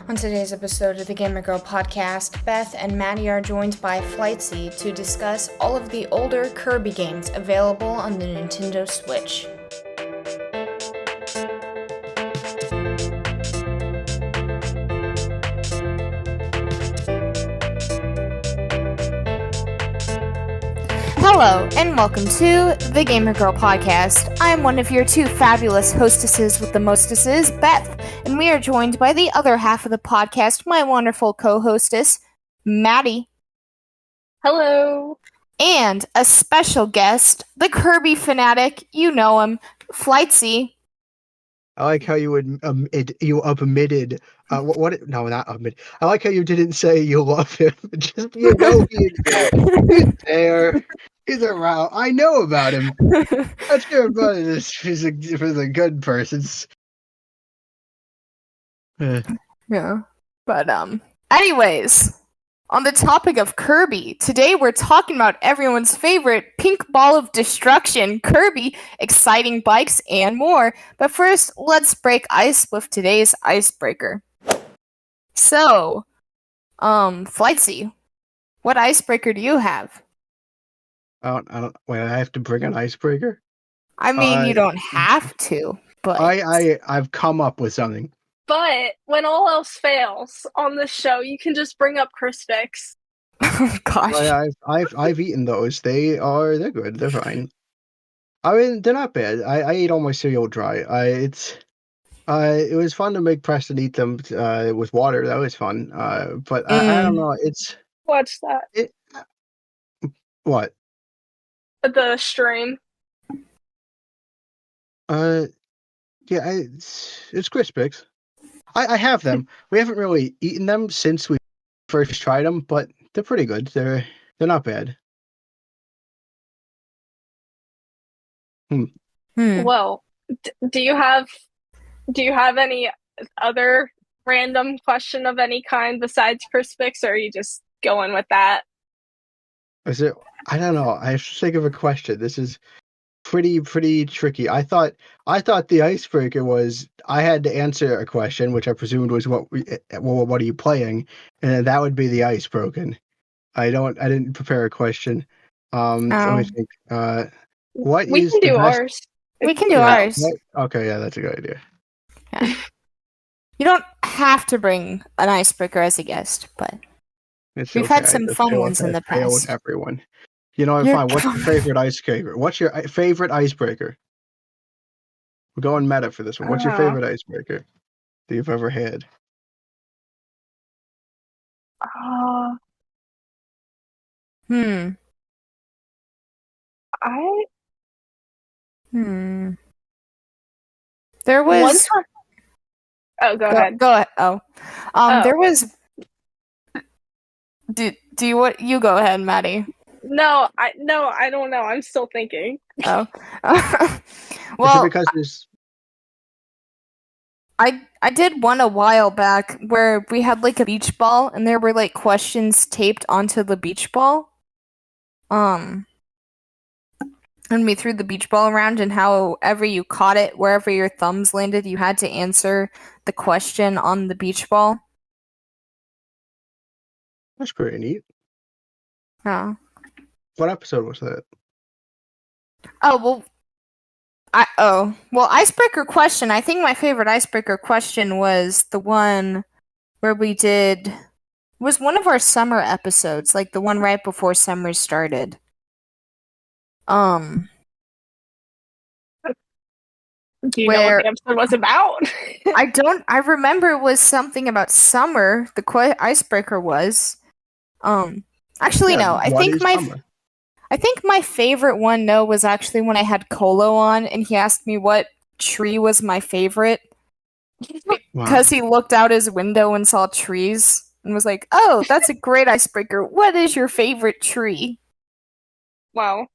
On today's episode of the Gamer Girl podcast, Beth and Maddie are joined by Flightsy to discuss all of the older Kirby games available on the Nintendo Switch. Hello, and welcome to the Gamer Girl podcast. I'm one of your two fabulous hostesses with the mostesses, Beth, and we are joined by the other half of the podcast, my wonderful co-hostess, Maddie. Hello. And a special guest, the Kirby fanatic, you know him, Flightsy. I like how you omitted. What? No, not omit. I like how you didn't say you love him. Just he's there. He's around. I know about him. That's good, but he's a good person. Yeah. But anyways, on the topic of Kirby, today we're talking about everyone's favorite pink ball of destruction, Kirby, exciting bikes, and more. But first, let's break ice with today's icebreaker. So, Flightsy, what icebreaker do you have? I don't. Wait, I have to bring an icebreaker. I mean, you don't have to, but I've come up with something. But when all else fails on this show, you can just bring up Crispix. Oh gosh. I've eaten those. They're good. They're fine. I mean, they're not bad. I ate all my cereal dry. It was fun to make Preston eat them with water. That was fun. But I don't know. Watch that. What? The stream. Yeah, it's Crispix. I have them. We haven't really eaten them since we first tried them, but they're pretty good. They're not bad. Well, do you have any other random question of any kind besides Crispix, or are you just going with that? I don't know. I have to think of a question. This is pretty tricky. I thought the icebreaker was I had to answer a question, which I presumed was what are you playing, and that would be the ice broken. I didn't prepare a question. Let me think. What we is can the do best... ours. We can do ours. Okay, yeah, that's a good idea. Yeah. You don't have to bring an icebreaker as a guest, but we've had some fun ones in the past. Everyone. You know, I'm fine. What's your favorite icebreaker? What's your favorite icebreaker? We're going meta for this one. What's your favorite icebreaker that you've ever had? There was. Oh, go ahead. Go ahead. There was. Do you what? You go ahead, Maddie. No, I don't know. I'm still thinking. Oh. Well, because there's... I did one a while back where we had like a beach ball and there were like questions taped onto the beach ball. And we threw the beach ball around, and however you caught it, wherever your thumbs landed, you had to answer the question on the beach ball. That's pretty neat. Oh. What episode was that? Icebreaker question. I think my favorite icebreaker question was the one where was one of our summer episodes, like the one right before summer started. Do you know what the episode was about? I remember it was something about summer. The icebreaker was. Actually, no. I think my favorite one, was actually when I had Colo on and he asked me what tree was my favorite. Because he looked out his window and saw trees and was like, "Oh, that's a great icebreaker. What is your favorite tree?" Wow.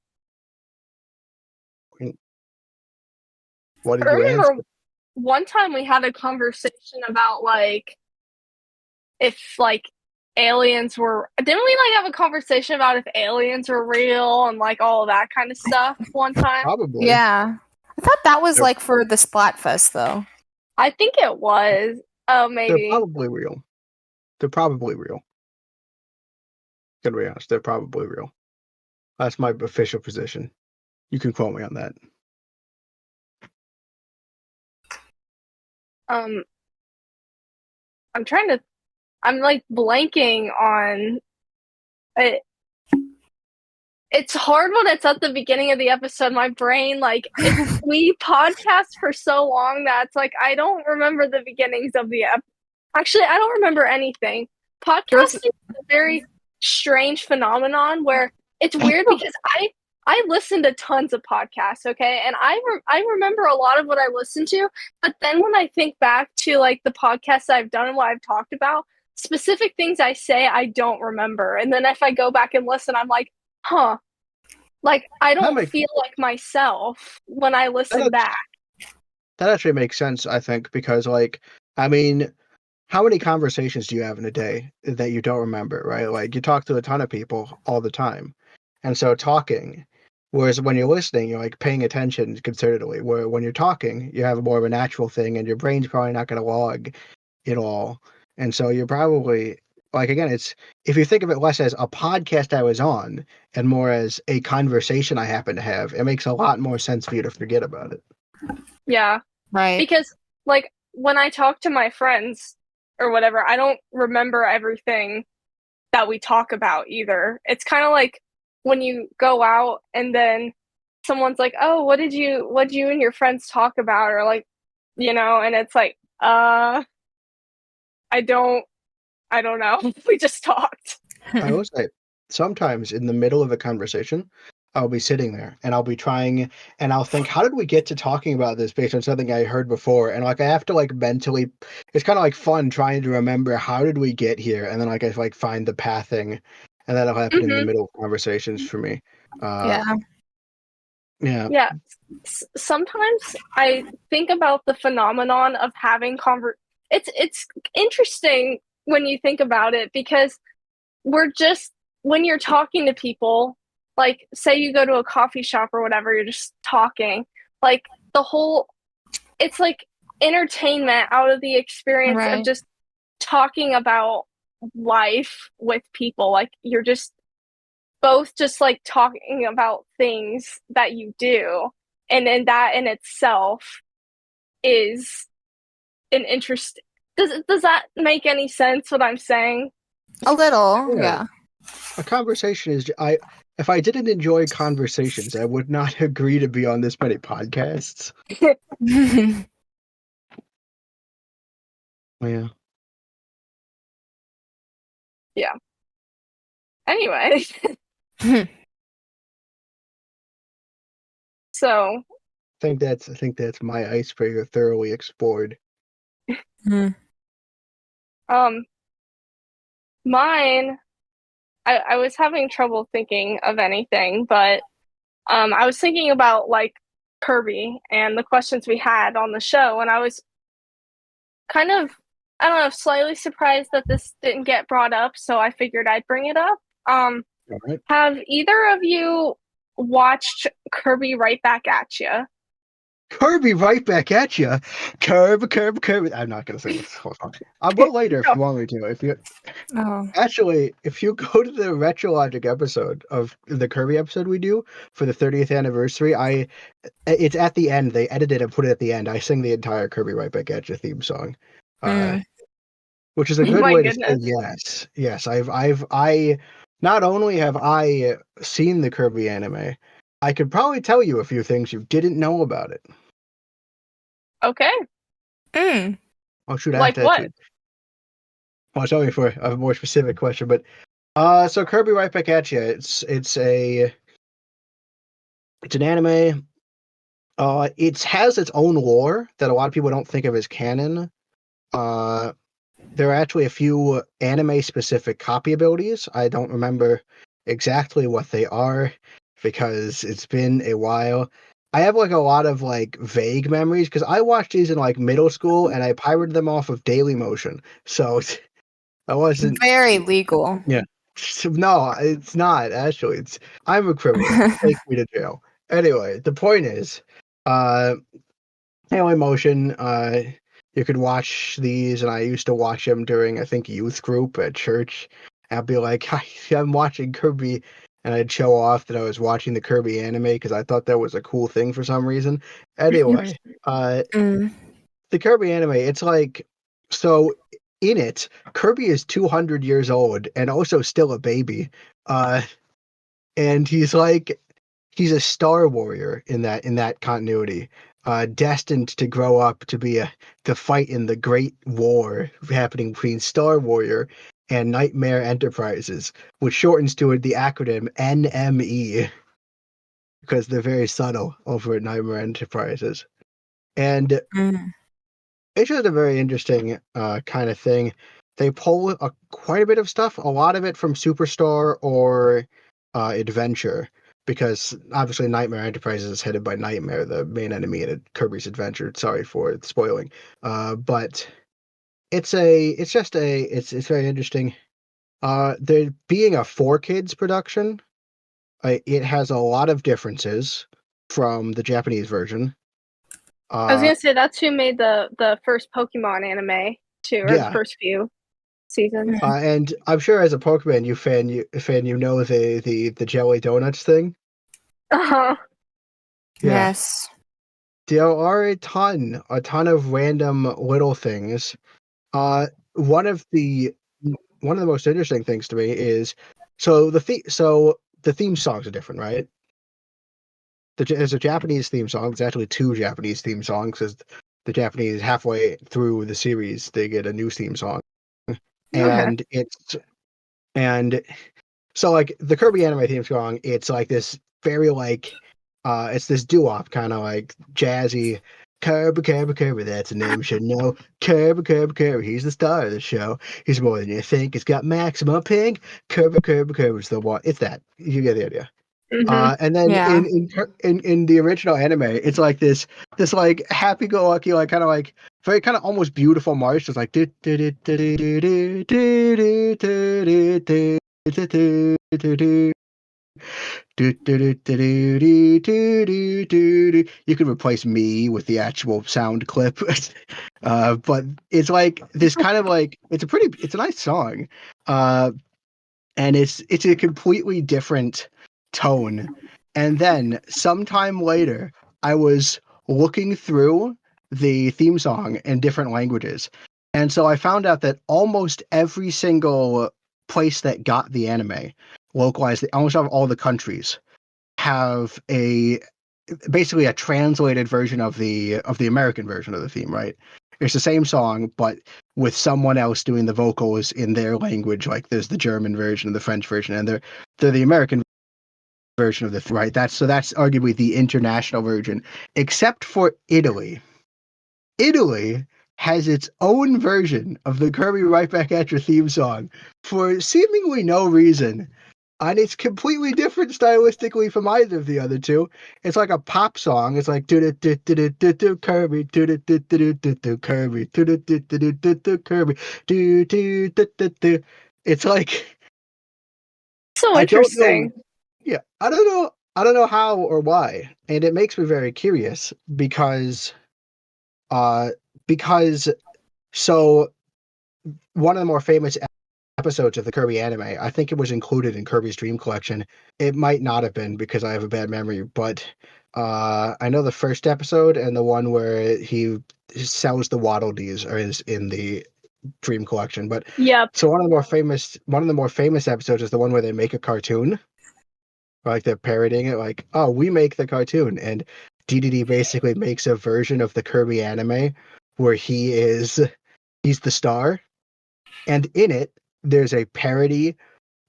What did I you remember answer? One time we had a conversation about if aliens were... Didn't we have a conversation about if aliens were real and all of that kind of stuff one time? Probably. Yeah. I thought that was for the Splatfest though. I think it was. Oh, maybe. They're probably real. They're probably real. Gonna be honest, they're probably real. That's my official position. You can quote me on that. I'm like blanking on it. It's hard when it's at the beginning of the episode. My brain, like, we podcast for so long that it's like I don't remember the beginnings of the episode. Actually, I don't remember anything. Podcasting is a very strange phenomenon where it's weird because I listen to tons of podcasts, okay, and I remember a lot of what I listen to, but then when I think back to like the podcasts I've done and what I've talked about, specific things I say I don't remember, and then if I go back and listen, I'm like, huh. Like, I don't feel like myself when I listen back. That actually makes sense, I think, because, like, I mean, how many conversations do you have in a day that you don't remember, right? Like, you talk to a ton of people all the time. And so talking, whereas when you're listening, you're, like, paying attention concertedly. Where when you're talking, you have more of a natural thing, and your brain's probably not going to log it all. And so you're probably... Like, again, it's if you think of it less as a podcast I was on and more as a conversation I happen to have, it makes a lot more sense for you to forget about it. Yeah. Right. Because, like, when I talk to my friends or whatever, I don't remember everything that we talk about either. It's kind of like when you go out and then someone's like, oh, what did you and your friends talk about? Or, like, you know, and it's like, I don't know. We just talked. I will say, sometimes in the middle of a conversation, I'll be sitting there and I'll be trying and I'll think, how did we get to talking about this based on something I heard before? And like I have to like mentally, it's kind of like fun trying to remember how did we get here, and then like I like find the pathing, and that'll happen in the middle of conversations for me. Yeah. Yeah. Sometimes I think about the phenomenon of having It's interesting when you think about it, because when you're talking to people, like say you go to a coffee shop or whatever, you're just talking, like it's like entertainment out of the experience of just talking about life with people. Like you're just both just like talking about things that you do, and then that in itself is an interest. Does that make any sense what I'm saying? A little, yeah. A conversation is if I didn't enjoy conversations, I would not agree to be on this many podcasts. Yeah. Yeah. Anyway. So I think that's my icebreaker thoroughly explored. Mine, I was having trouble thinking of anything, but I was thinking about like Kirby and the questions we had on the show, and I was kind of, I don't know, slightly surprised that this didn't get brought up, so I figured I'd bring it up. Right. Have either of you watched Kirby Right Back at You? Kirby Right Back at You. Kirby. I'm not going to sing this whole song. I'll go later if you want me to. Actually, if you go to the Retrologic episode of the Kirby episode we do for the 30th anniversary, it's at the end. They edited it and put it at the end. I sing the entire Kirby Right Back at You theme song, which is a good way to say yes. Yes, I not only have I seen the Kirby anime, I could probably tell you a few things you didn't know about it. Okay. Oh shoot! Like what? Well, it's only for a more specific question, but so Kirby Right Back at You. It's an anime. It has its own lore that a lot of people don't think of as canon. There are actually a few anime-specific copy abilities. I don't remember exactly what they are because it's been a while. I have like a lot of like vague memories because I watched these in like middle school and I pirated them off of Dailymotion. So I wasn't very legal. Yeah. No, it's not actually. I'm a criminal. Take me to jail. Anyway, the point is, Dailymotion you could watch these, and I used to watch them during, I think, youth group at church. I'd be like, "Hi, I'm watching Kirby," and I'd show off that I was watching the Kirby anime because I thought that was a cool thing for some reason. Anyway, the Kirby anime, it's like, so in it, Kirby is 200 years old and also still a baby. And he's a Star Warrior in that continuity, destined to grow up to fight in the Great War happening between Star Warrior and Nightmare Enterprises, which shortens to the acronym NME because they're very subtle over at Nightmare Enterprises. And it's just a very interesting kind of thing. They pull quite a bit of stuff, a lot of it from Superstar or Adventure, because obviously Nightmare Enterprises is headed by Nightmare, the main enemy in Kirby's Adventure. Sorry for spoiling, but it's very interesting. There being a 4Kids production, it has a lot of differences from the Japanese version. I was gonna say that's who made the first Pokemon anime too, or the first few seasons. And I'm sure as a Pokemon fan, you know the jelly donuts thing. Uh-huh. Yeah. Yes. There are a ton of random little things. One of the most interesting things to me is the theme songs are different, right? There's a Japanese theme song. There's actually 2 Japanese theme songs, because the Japanese, halfway through the series, they get a new theme song. And so like the Kirby anime theme song, it's like this very it's this doo-wop kind of like jazzy Kirby, Kirby, Kirby, that's a name you should know. Kirby, Kirby, Kirby, he's the star of the show. He's more than you think. He's got maximum pink. Kirby, Kirby, Kirby's the one. It's that. You get the idea. And then in the original anime, it's like this like happy-go-lucky, like kind of like very kind of almost beautiful march. It's like you could replace me with the actual sound clip, but it's like this kind of like it's a nice song, and it's a completely different tone. And then sometime later, I was looking through the theme song in different languages, and so I found out that almost every single place that got the anime localized, almost all the countries have basically a translated version of the American version of the theme, right? It's the same song, but with someone else doing the vocals in their language. Like there's the German version, the French version, and they're the American version of the theme, right? That's arguably the international version, except for Italy. Italy has its own version of the Kirby Right Back At Your theme song for seemingly no reason. And it's completely different stylistically from either of the other two. It's like a pop song. It's like do do do do do do Kirby, do do do do do do Kirby, do do do do do do Kirby, do do do do. It's like so interesting. I don't know how or why, and it makes me very curious because so one of the more famous episodes of the Kirby anime, I think it was included in Kirby's Dream Collection. It might not have been because I have a bad memory, but I know the first episode and the one where he sells the Waddle Dees is in the Dream Collection. But so one of the more famous episodes is the one where they make a cartoon, like they're parodying it, like, oh, we make the cartoon, and DDD basically makes a version of the Kirby anime where he's the star, and in it there's a parody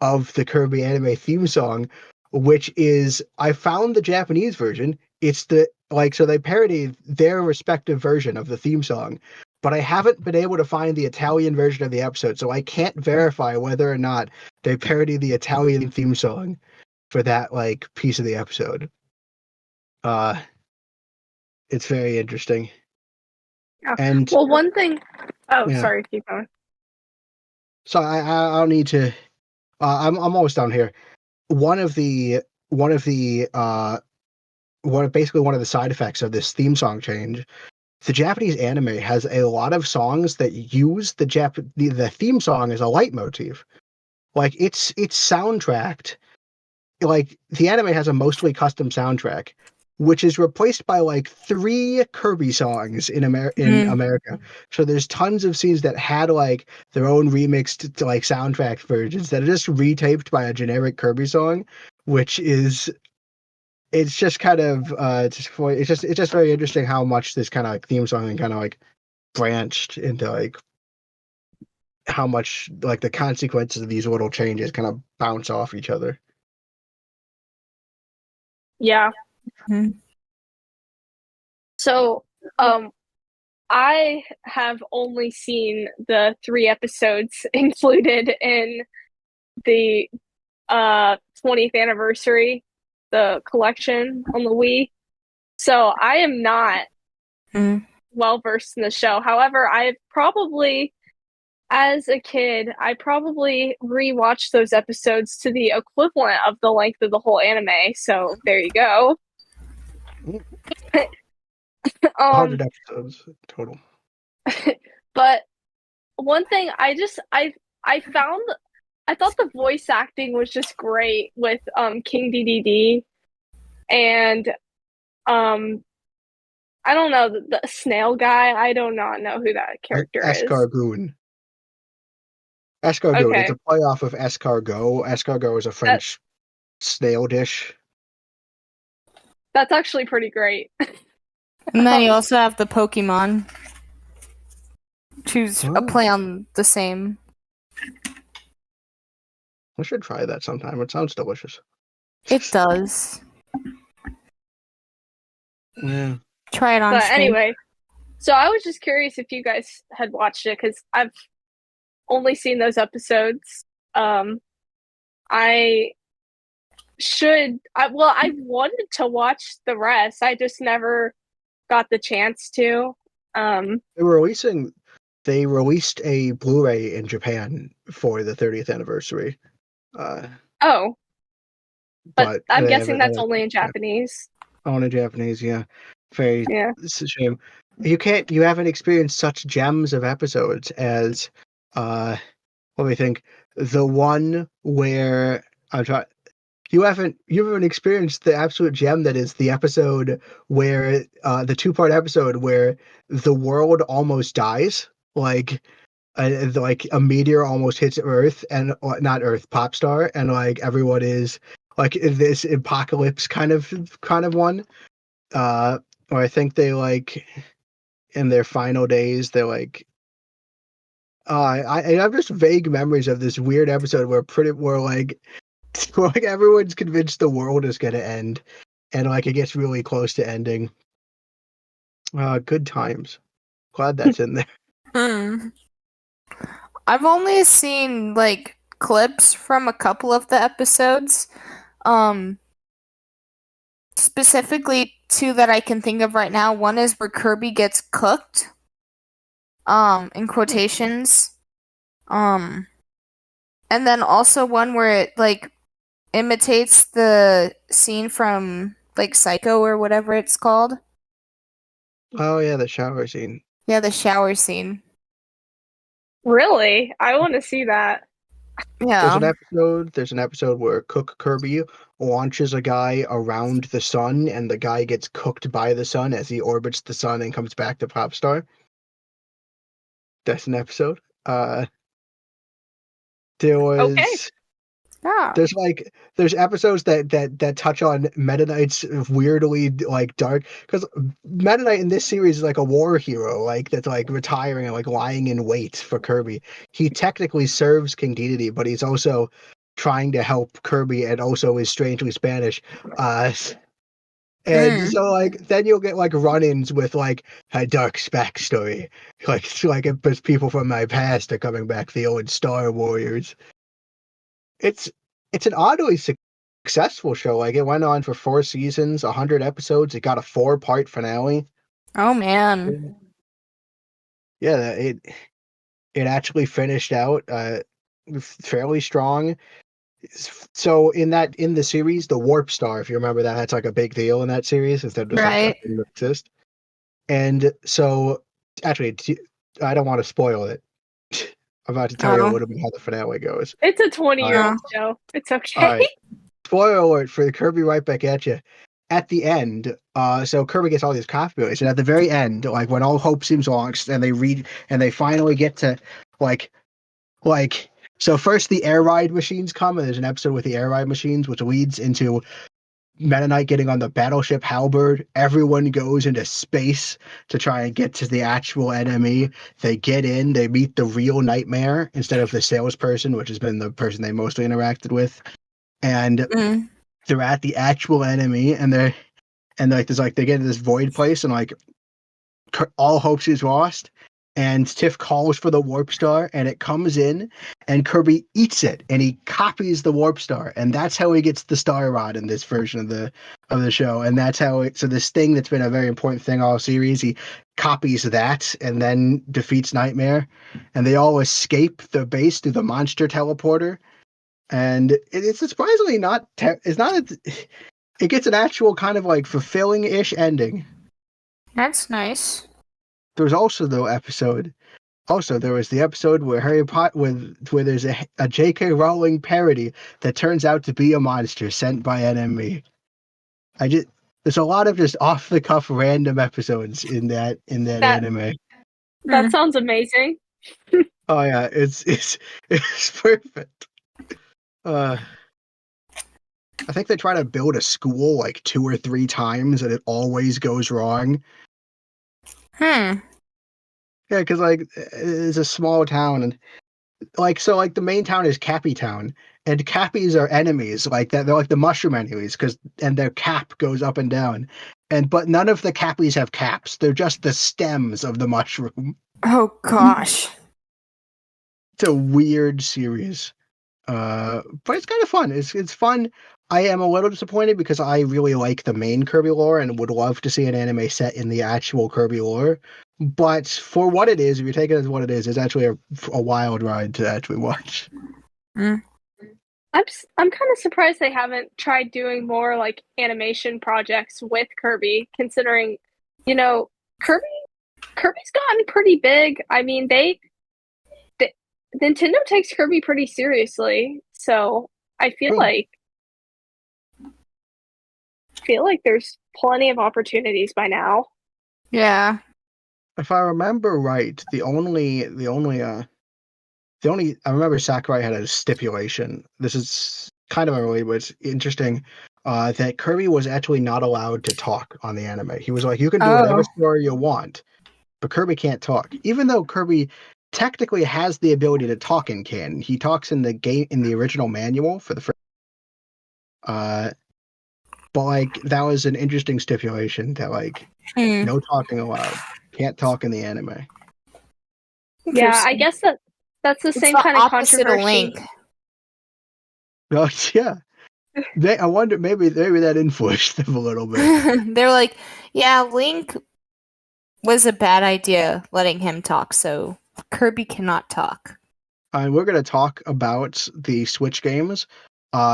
of the Kirby anime theme song, which is, I found the Japanese version. It's so they parody their respective version of the theme song, but I haven't been able to find the Italian version of the episode, so I can't verify whether or not they parody the Italian theme song for that like piece of the episode. It's very interesting. Yeah. And one thing. Oh, sorry, keep going. So I don't need to. I'm almost done here. One of the side effects of this theme song change the Japanese anime has a lot of songs that use the theme song as a leitmotif. Like it's soundtracked. Like the anime has a mostly custom soundtrack, which is replaced by like 3 Kirby songs in America. So there's tons of scenes that had like their own remixed to like soundtrack versions that are just retaped by a generic Kirby song, which is it's just kind of it's just very interesting how much this kind of like theme song kind of like branched into like how much like the consequences of these little changes kind of bounce off each other. Yeah. Mm-hmm. So, I have only seen the 3 episodes included in the 20th anniversary, the collection on the Wii. So I am not well versed in the show. However, I've probably, as a kid, I probably rewatched those episodes to the equivalent of the length of the whole anime. So there you go. 100 episodes total. But one thing I found, I thought the voice acting was just great with King DDD and I don't know, the snail guy. I do not know who that character is. Escargoon. Escargoon. Okay. It's a play off of escargot. Escargot is a French snail dish. That's actually pretty great. And then you also have the Pokemon. Choose a play on the same. I should try that sometime. It sounds delicious. It does. Yeah. Try it on But stream. anyway, so I was just curious if you guys had watched it because I've only seen those episodes. I wanted to watch the rest. I just never got the chance to. They released a Blu-ray in Japan for the 30th anniversary. But I'm guessing that's only in Japanese. Only in Japanese, yeah. It's a shame. You haven't experienced such gems of episodes as let me think. The one where you haven't experienced the absolute gem that is the episode where the 2-part episode where the world almost dies, like a meteor almost hits Earth and not Earth, Popstar, and like everyone is like in this apocalypse kind of one. Or I think they like in their final days they're like I have just vague memories of this weird episode where like everyone's convinced the world is gonna end and like it gets really close to ending. Good times. Glad that's in there. I've only seen like clips from a couple of the episodes. Specifically 2 that I can think of right now. One is where Kirby gets cooked. In quotations. And then also one where it like imitates the scene from like Psycho or whatever it's called. Oh yeah, the shower scene. Yeah, the shower scene. Really? I want to see that. Yeah. There's an episode where Cook Kirby launches a guy around the sun and the guy gets cooked by the sun as he orbits the sun and comes back to Popstar. That's an episode. There was there's episodes that touch on Meta Knight's weirdly like dark, because Meta Knight in this series is like a war hero, like that's like retiring and like lying in wait for Kirby. He technically serves King Dedede, but he's also trying to help Kirby and also is strangely Spanish. And so like then you'll get like run-ins with like a dark backstory, like it's people from my past are coming back, the old Star Warriors. It's an oddly successful show. Like it went on for 4 seasons, 100 episodes. It got a 4-part finale. Oh man. Yeah, it actually finished out fairly strong. So in the series, the Warp Star, if you remember that's like a big deal in that series, instead of just like didn't exist. And so, actually, I don't want to spoil it. I'm about to tell you a little bit how the finale goes. It's a 20-year-old show. It's okay. All right. Spoiler alert for Kirby right back at you. At the end, so Kirby gets all these coffee abilities, and at the very end, like when all hope seems lost, and they finally get to like, so first the air ride machines come, and there's an episode with the air ride machines, which leads into Meta Knight getting on the battleship Halberd. Everyone goes into space to try and get to the actual enemy. They get in, they meet the real Nightmare instead of the salesperson, which has been the person they mostly interacted with, and they're at the actual enemy, and they get into this void place, and like all hope is lost, and Tiff calls for the warp star, and it comes in, and Kirby eats it, and he copies the warp star, and that's how he gets the star rod in this version of the show, and that's how so this thing that's been a very important thing all series, he copies that and then defeats Nightmare, and they all escape the base through the monster teleporter. And it's surprisingly not. It gets an actual kind of like fulfilling-ish ending. That's nice. There was also there was the episode where Harry Potter, where there's a J.K. Rowling parody that turns out to be a monster sent by enemy. There's a lot of just off the cuff random episodes in that anime. That sounds amazing. Oh yeah, it's perfect. I think they try to build a school like 2 or 3 times, and it always goes wrong. Yeah, because like it's a small town, and the main town is Cappy Town, and Cappies are enemies like that. They're like the mushroom enemies and their cap goes up and down, but none of the Cappies have caps. They're just the stems of the mushroom. Oh gosh, it's a weird series. But it's kind of fun. It's fun. I am a little disappointed because I really like the main Kirby lore and would love to see an anime set in the actual Kirby lore. But for what it is, if you take it as what it is, it's actually a wild ride to actually watch. I'm kind of surprised they haven't tried doing more like animation projects with Kirby, considering, Kirby's gotten pretty big. I mean, Nintendo takes Kirby pretty seriously, so I feel like there's plenty of opportunities by now. Yeah. If I remember right, the only I remember Sakurai had a stipulation. This is kind of unrelated, but it's interesting. That Kirby was actually not allowed to talk on the anime. He was like, you can do whatever story you want, but Kirby can't talk. Even though Kirby technically has the ability to talk in canon. He talks in the original manual for the first. But like that was an interesting stipulation that like no talking allowed. Can't talk in the anime. Yeah, I guess that's the same kind of controversy. Link. Oh yeah. I wonder maybe that influenced them a little bit. They're like, yeah, Link was a bad idea letting him talk, so Kirby cannot talk. And we're going to talk about the Switch games.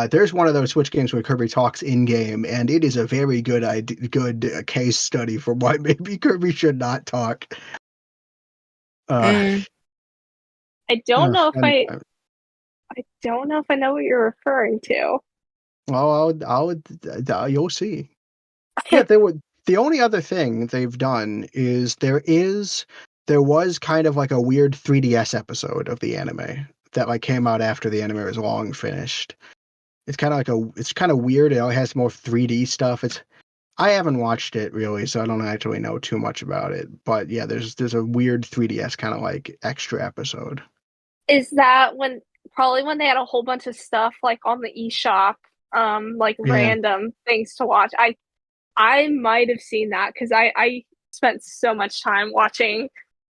There's one of those Switch games where Kirby talks in-game, and it is a very good case study for why maybe Kirby should not talk. I don't know if I don't know if I know what you're referring to. Well, you'll see. Yeah, the only other thing they've done is there was kind of like a weird 3DS episode of the anime that like came out after the anime was long finished. It's kind of weird. It has more 3D stuff. I haven't watched it really, so I don't actually know too much about it. But yeah, there's a weird 3DS kind of like extra episode. Is that probably when they had a whole bunch of stuff like on the eShop, random things to watch? I might have seen that because I spent so much time watching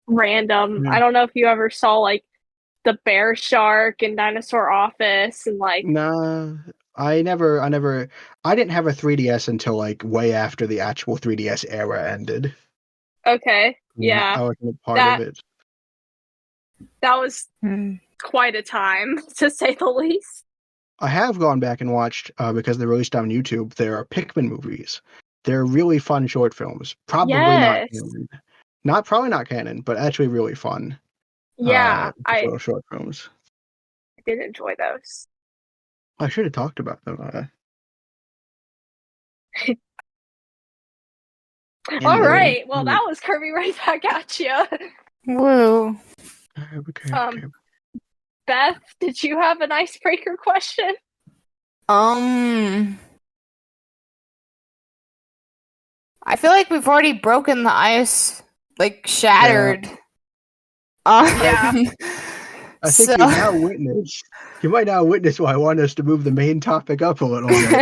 random. I don't know if you ever saw like the Bear Shark and Dinosaur Office and like. Nah, I didn't have a 3DS until like way after the actual 3DS era ended. Okay, yeah. I wasn't part of it. That was quite a time, to say the least. I have gone back and watched, because they're released on YouTube, there are Pikmin movies. They're really fun short films. Probably not canon. Probably not canon, but actually really fun. Yeah, little short films. I did enjoy those. I should have talked about them. All right. Well, that was Kirby right back at you. Woo. Okay. Beth, did you have an icebreaker question? I feel like we've already broken the ice, like shattered. Yeah. I think you might now witness why I want us to move the main topic up a little bit.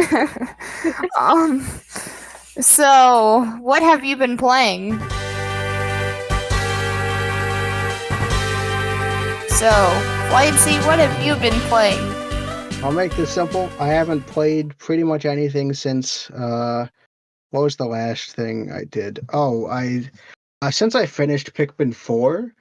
So what have you been playing? So, Flightsy, what have you been playing? I'll make this simple. I haven't played pretty much anything since, what was the last thing I did? Oh, since I finished Pikmin 4,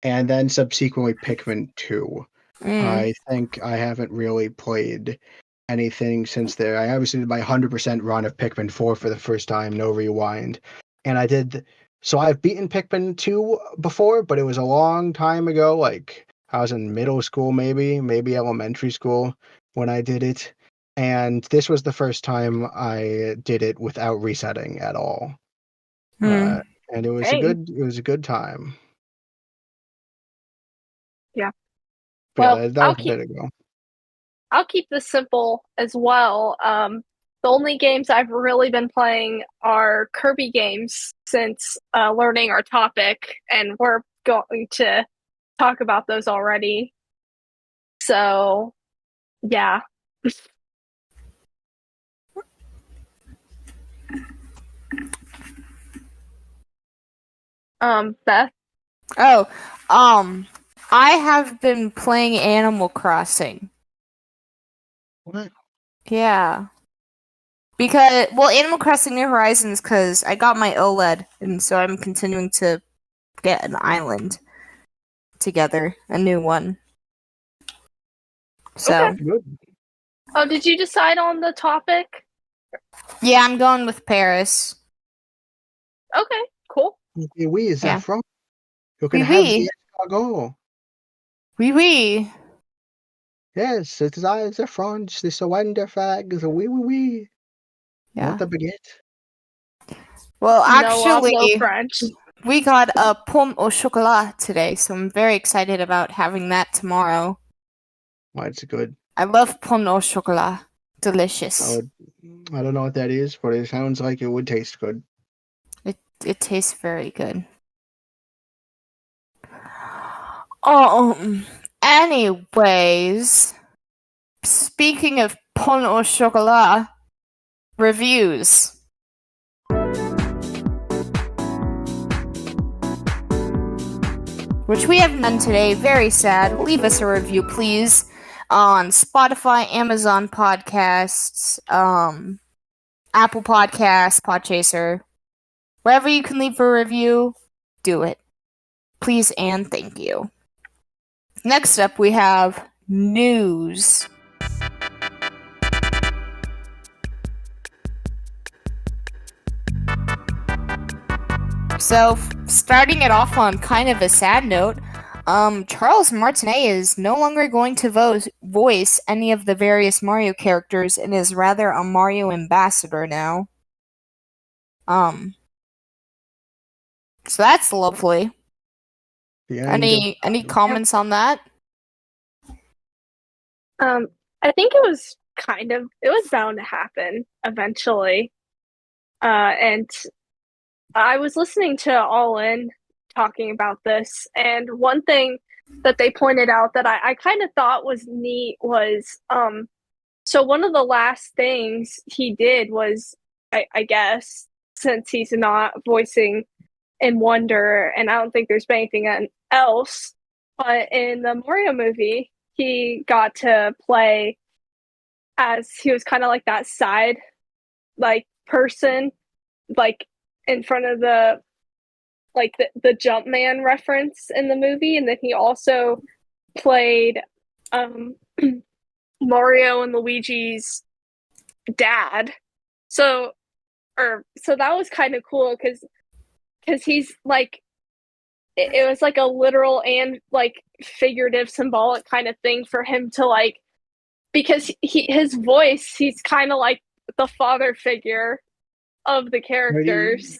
and then subsequently Pikmin 2, I think I haven't really played anything since there. I obviously did my 100% run of Pikmin 4 for the first time, no rewind. And so I've beaten Pikmin 2 before, but it was a long time ago, like I was in middle school, maybe elementary school when I did it. And this was the first time I did it without resetting at all. And it was a good time. Yeah. But yeah, that was a bit ago. I'll keep this simple as well. The only games I've really been playing are Kirby games since learning our topic, and we're going to talk about those already. So, yeah. Beth? I have been playing Animal Crossing. What? Yeah. Because, Animal Crossing New Horizons, because I got my OLED, and so I'm continuing to get an island together, a new one. So. Okay. Oh, did you decide on the topic? Yeah, I'm going with Paris. Okay, cool. Oui, is that from? You can have the escargot. Oui. Yes, it is a French. This a Wanderfag. Oui. Yeah. Want the baguette? Well, actually, no French. We got a pomme au chocolat today, so I'm very excited about having that tomorrow. Why, it's good. I love pomme au chocolat. Delicious. I don't know what that is, but it sounds like it would taste good. It tastes very good. Anyways, speaking of pomme au chocolat, reviews. Which we have none today. Very sad. Leave us a review, please, on Spotify, Amazon Podcasts, Apple Podcasts, Podchaser. Wherever you can leave a review, do it. Please and thank you. Next up, we have news. So, starting it off on kind of a sad note, Charles Martinet is no longer going to voice any of the various Mario characters and is rather a Mario ambassador now. So that's lovely. Any comments on that? I think it was bound to happen eventually. And I was listening to All In talking about this, and one thing that they pointed out that I kind of thought was neat was, so one of the last things he did was, I guess, since he's not voicing in Wonder, and I don't think there's been anything else, but in the Mario movie, he got to play as he was kind of like that side, like, person, like, in front of the Jumpman reference in the movie, and then he also played Mario and Luigi's dad. So so that was kind of cool because he's like it was like a literal and like figurative symbolic kind of thing for him to like, because his voice, he's kind of like the father figure of the characters.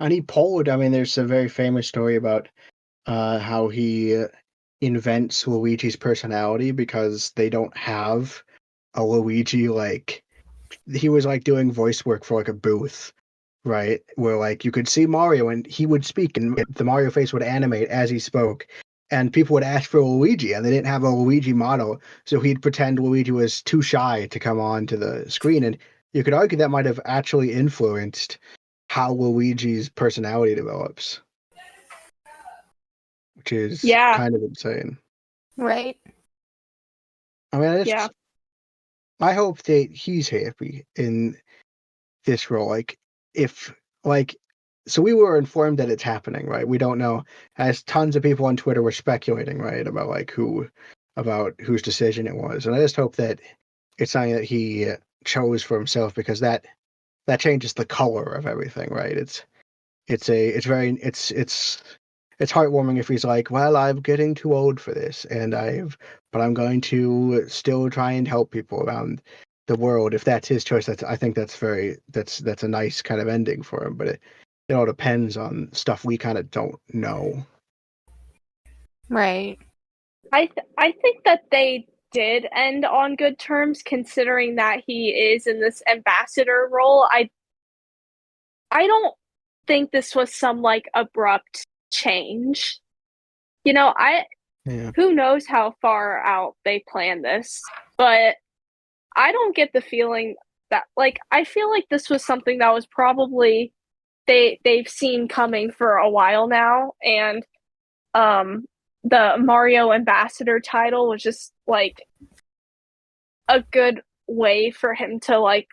And he pulled, I mean, there's a very famous story about how he invents Luigi's personality because they don't have a Luigi, like, he was like doing voice work for like a booth, right? Where like you could see Mario and he would speak and the Mario face would animate as he spoke. And people would ask for Luigi and they didn't have a Luigi model. So he'd pretend Luigi was too shy to come on to the screen. And you could argue that might have actually influenced how Luigi's personality develops, which is kind of insane. Right. I mean, I hope that he's happy in this role. Like, so we were informed that it's happening, right? We don't know, as tons of people on Twitter were speculating, right, about like whose decision it was. And I just hope that it's something that he chose for himself, because that changes the color of everything, right? It's heartwarming if he's like, well, I'm getting too old for this, but I'm going to still try and help people around the world. If that's his choice, I think that's a nice kind of ending for him. But it all depends on stuff we kind of don't know. Right. I think that they did end on good terms, considering that he is in this ambassador role. I don't think this was some like abrupt change. Who knows how far out they planned this, but I don't get the feeling that, like, I feel like this was something that was probably they've seen coming for a while now, and the Mario Ambassador title was just like a good way for him to like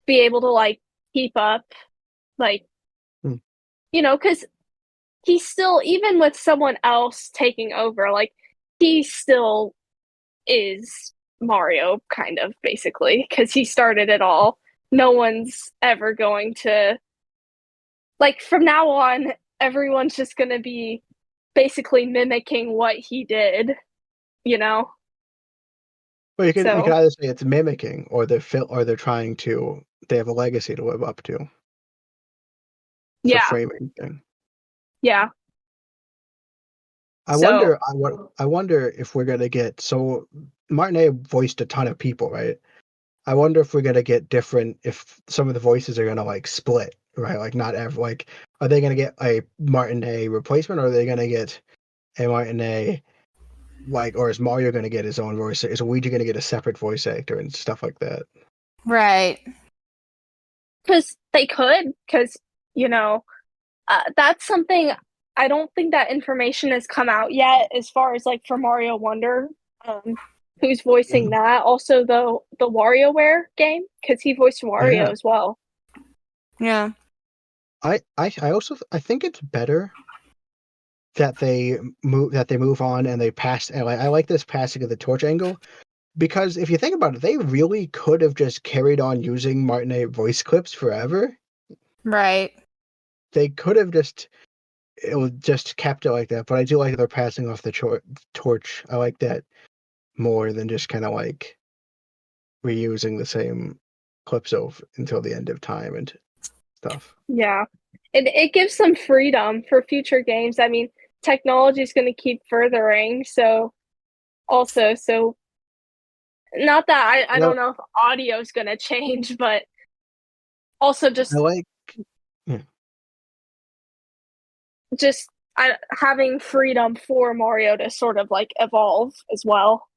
be able to like keep up, like, because he's still, even with someone else taking over, like, he still is Mario, kind of, basically, because he started it all. No one's ever going to, like, from now on, everyone's just going to be basically mimicking what he did, Well, you can either say it's mimicking, or they're trying to, they have a legacy to live up to. It's a framing thing. Yeah. I wonder if we're gonna get, so Martinet voiced a ton of people, right? I wonder if we're gonna get different, if some of the voices are gonna like split, right? Like not ever, like, are they gonna get a Martinet replacement, or are they gonna get a Martinet, like, or is Mario gonna get his own voice? Is Luigi gonna get a separate voice actor and stuff like that? Right. Because they could, because that's something. I don't think that information has come out yet, as far as like for Mario Wonder, who's voicing that. Also, the WarioWare game, because he voiced Wario as well. Yeah. I also think it's better that they move on and they pass. And I like this passing of the torch angle, because if you think about it, they really could have just carried on using Martinet voice clips forever. Right. They could have just kept it like that. But I do like that they're passing off the torch. I like that more than just kind of like reusing the same clips over until the end of time and stuff. Yeah. It gives some freedom for future games. I mean, technology is going to keep furthering, so not that I don't know if audio is going to change, but also just having freedom for Mario to sort of like evolve as well.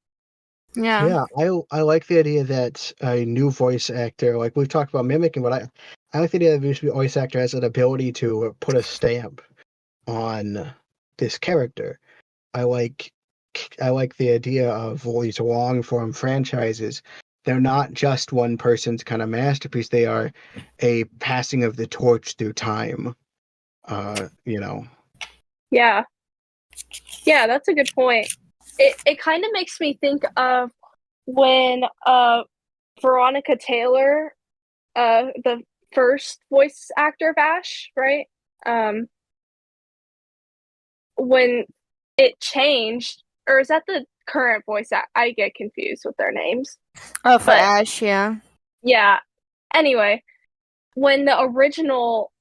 Yeah. I like the idea that a new voice actor, like we've talked about mimicking, but I like the idea that a voice actor has an ability to put a stamp on this character. I like the idea of all these long form franchises. They're not just one person's kind of masterpiece. They are a passing of the torch through time. Yeah. Yeah, that's a good point. It kind of makes me think of when Veronica Taylor the first voice actor of Ash, right? When it changed, or is that the current voice act? I get confused with their names. Oh, for Ash, yeah. Yeah. Anyway, when the original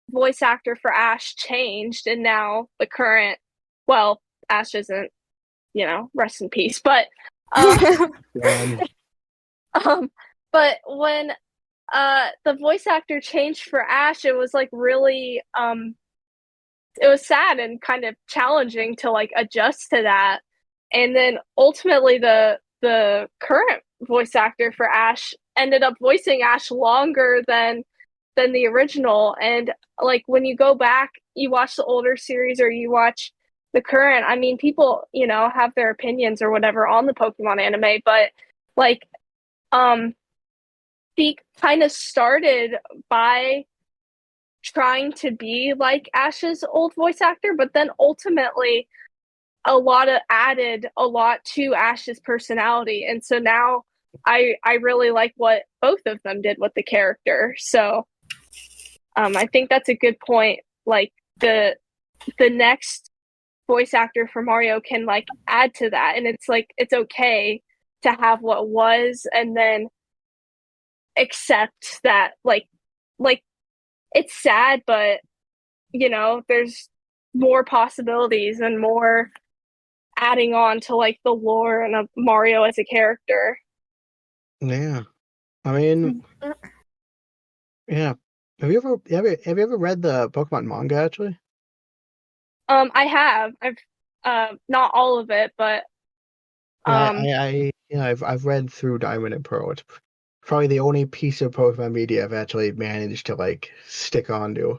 voice actor for Ash changed, and now the current, well, Ash isn't, rest in peace, but but when the voice actor changed for Ash, it was like really it was sad and kind of challenging to like adjust to that. And then ultimately the current voice actor for Ash ended up voicing Ash longer than the original. And like when you go back, you watch the older series or you watch the current, I mean, people, have their opinions or whatever on the Pokemon anime, but like he kind of started by trying to be like Ash's old voice actor, but then ultimately added a lot to Ash's personality. And so now I really like what both of them did with the character. So I think that's a good point. Like the next voice actor for Mario can like add to that, and it's like it's okay to have what was and then accept that like it's sad, but there's more possibilities and more adding on to like the lore and of Mario as a character. Yeah, I mean, yeah. Have you ever read the Pokemon manga actually? I have. I've not all of it, but I've read through Diamond and Pearl. It's probably the only piece of Pokemon media I've actually managed to like stick onto.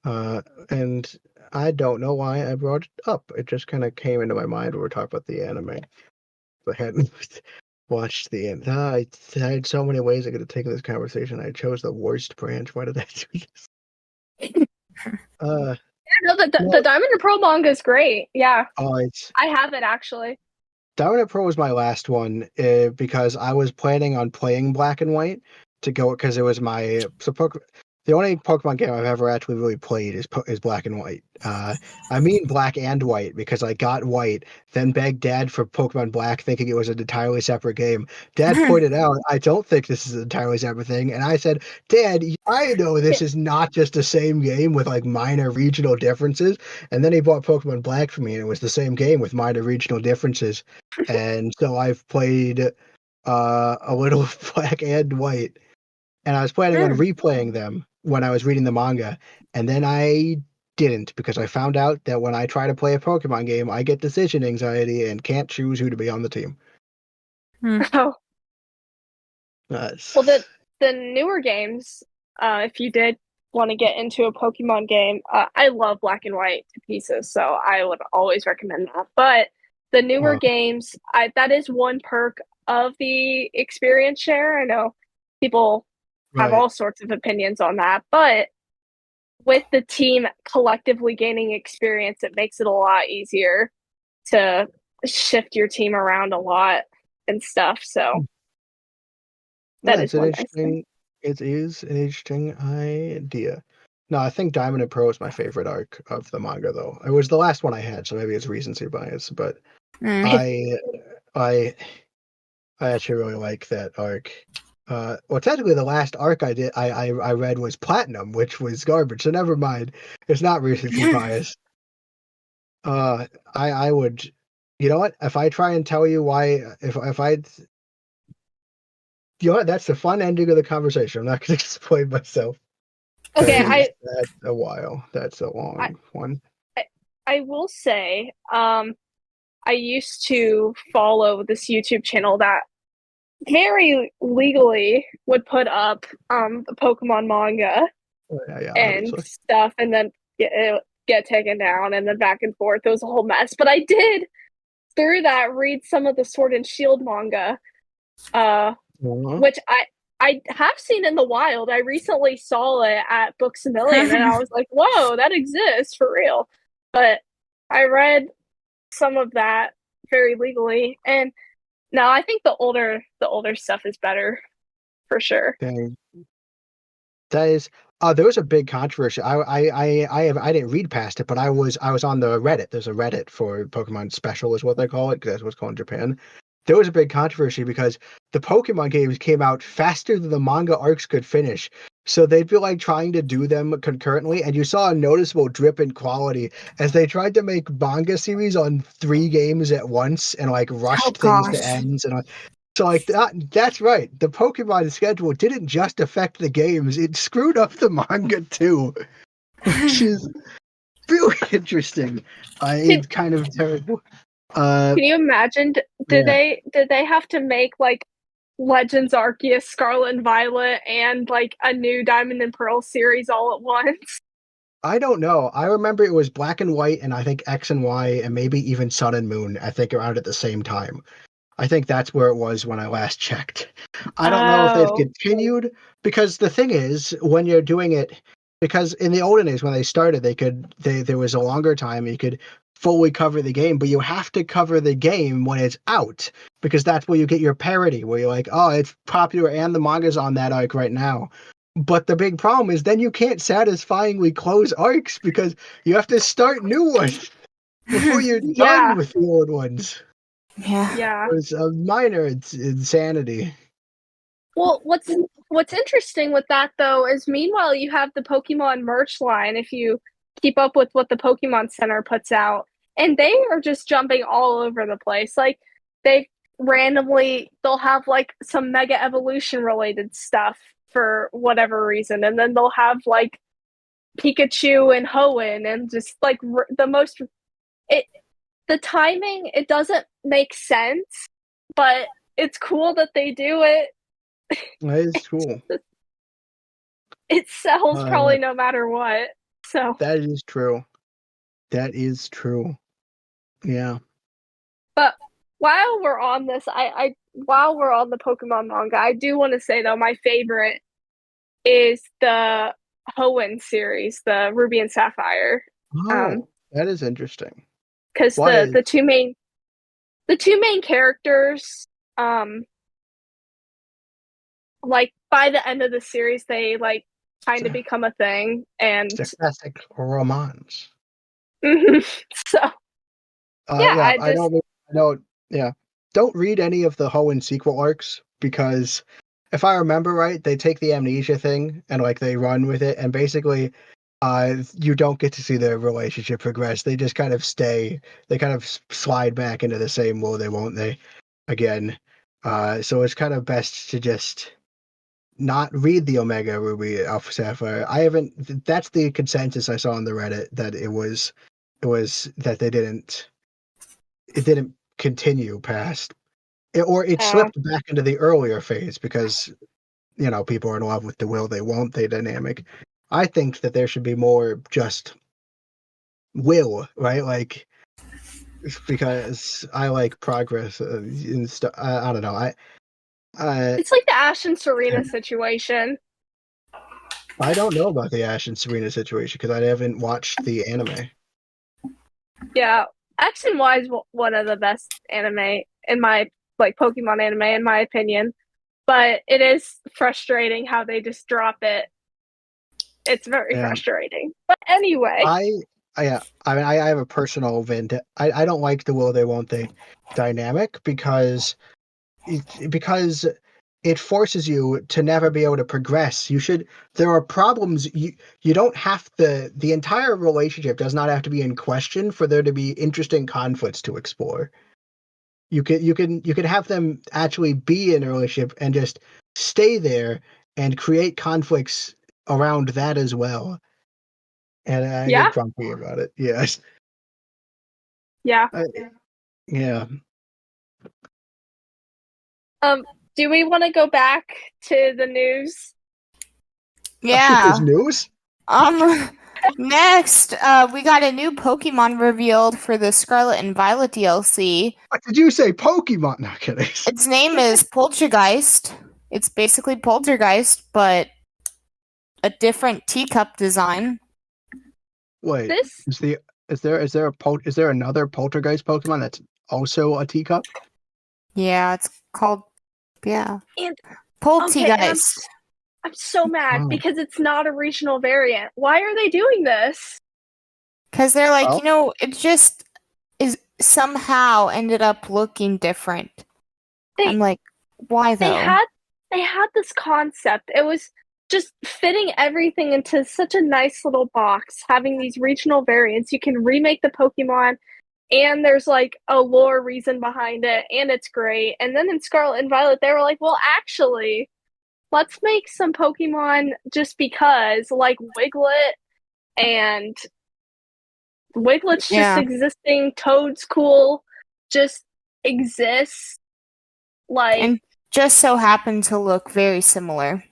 And I don't know why I brought it up. It just kind of came into my mind when we were talking about the anime. I hadn't watched the end. I had so many ways I could have taken this conversation. I chose the worst branch. Why did I do this? the Diamond and Pearl manga is great. Yeah. I have it actually. Diamond and Pearl was my last one because I was planning on playing Black and White to go because it was my the only Pokemon game I've ever actually really played is Black and White. I mean Black and White because I got White, then begged Dad for Pokemon Black, thinking it was an entirely separate game. Dad pointed out, I don't think this is an entirely separate thing, and I said, Dad, I know this is not just the same game with like minor regional differences. And then he bought Pokemon Black for me, and it was the same game with minor regional differences. And so I've played a little Black and White, and I was planning on replaying them when I was reading the manga, and then I didn't because I found out that when I try to play a Pokemon game, I get decision anxiety and can't choose who to be on the team. Oh. Well, the newer games, if you did want to get into a Pokemon game, I love Black and White to pieces, so I would always recommend that. But the newer games, that is one perk of the experience share. I know people have all sorts of opinions on that, but with the team collectively gaining experience, it makes it a lot easier to shift your team around a lot and stuff. So that is one nice thing. It is an interesting idea. No, I think Diamond and Pearl is my favorite arc of the manga, though. It was the last one I had, so maybe it's recency bias, but I actually really like that arc. Well, technically, the last arc I read was Platinum, which was garbage. So never mind. It's not recency bias. I would, you know what? If I try and tell you why, if I, you know what? That's the fun ending of the conversation. I'm not going to explain myself. Okay, that's a while. That's a long one. I will say, I used to follow this YouTube channel that very legally would put up the Pokemon manga and stuff, and then get taken down, and then back and forth. It was a whole mess. But I did through that read some of the Sword and Shield manga, which I have seen in the wild. I recently saw it at Books A Million, and I was like, "Whoa, that exists for real!" But I read some of that very legally, and no, I think the older stuff is better. for sure. That is. There was a big controversy. I didn't read past it, but I was on the Reddit. There's a Reddit for Pokemon Special, is what they call it, because that's what's called in Japan. There was a big controversy because the Pokemon games came out faster than the manga arcs could finish. So they'd be like trying to do them concurrently, and you saw a noticeable drip in quality as they tried to make manga series on 3 games at once and like rushed things to ends and so like that's right. The Pokemon schedule didn't just affect the games; it screwed up the manga too, which is really interesting. It's kind of terrible. Can you imagine? Did they have to make like Legends Arceus, Scarlet and Violet, and like a new Diamond and Pearl series all at once? I don't know. I remember it was Black and White, and I think X and Y, and maybe even Sun and Moon. I think around at the same time. I think that's where it was when I last checked. I don't know if they've continued, because the thing is, when you're doing it, because in the olden days when they started, there was a longer time you could fully cover the game, but you have to cover the game when it's out, because that's where you get your parody, where you're like, oh, it's popular and the manga's on that arc right now. But the big problem is then you can't satisfyingly close arcs because you have to start new ones before you're done with the old ones. Yeah. It's a minor insanity. Well, what's interesting with that though is meanwhile you have the Pokemon merch line if you keep up with what the Pokemon Center puts out, and they are just jumping all over the place. Like they'll have like some Mega Evolution related stuff for whatever reason, and then they'll have like Pikachu and Hoenn and just like the timing, it doesn't make sense, but it's cool that they do it. That is cool. It sells probably no matter what. So that is true. That is true. Yeah. But while we're on this, while we're on the Pokemon manga, I do want to say though my favorite is the Hoenn series, the Ruby and Sapphire. That is interesting. Because the two main characters, like by the end of the series, they like kind of become a thing, and it's a classic romance. So don't read any of the Hoenn sequel arcs, because if I remember right, they take the amnesia thing and like they run with it, and basically you don't get to see their relationship progress. They just kind of slide back into the same will they won't they again. So it's kind of best to just not read the Omega Ruby Alpha Sapphire. That's the consensus I saw on the Reddit, that it was that it didn't continue past it, or it slipped back into the earlier phase because people are in love with the will they won't they dynamic. I think that there should be more just will, right? Like, because I like progress and stuff. I don't know. It's like the Ash and Serena situation. I don't know about the Ash and Serena situation because I haven't watched the anime. Yeah, X and Y is one of the best anime in my Pokemon anime in my opinion, but it is frustrating how they just drop it. It's very frustrating. But anyway, I have a personal vendetta. I don't like the will they won't they dynamic because it forces you to never be able to progress. There are problems. You don't have the entire relationship does not have to be in question for there to be interesting conflicts to explore. You can have them actually be in a relationship and just stay there and create conflicts around that as well. And I get grumpy about it. Yes. Yeah. Yeah. Do we want to go back to the news? Yeah. There's news? Next, we got a new Pokemon revealed for the Scarlet and Violet DLC. What did you say? Pokemon? No kidding. Its name is Poltergeist. It's basically Poltergeist, but a different teacup design. Wait, is there another Poltergeist Pokemon that's also a teacup? Yeah, it's called. Yeah. And Poltergeist. I'm so mad because it's not a regional variant. Why are they doing this? Because they're like, it just is somehow ended up looking different. I'm like, why though? They had this concept. It was just fitting everything into such a nice little box, having these regional variants. You can remake the Pokemon, and there's like a lore reason behind it, and it's great. And then in Scarlet and Violet, they were like, well, actually, let's make some Pokemon just because, like Wiglet, and Wiglet's just existing, Toad's cool, just exists. And just so happen to look very similar.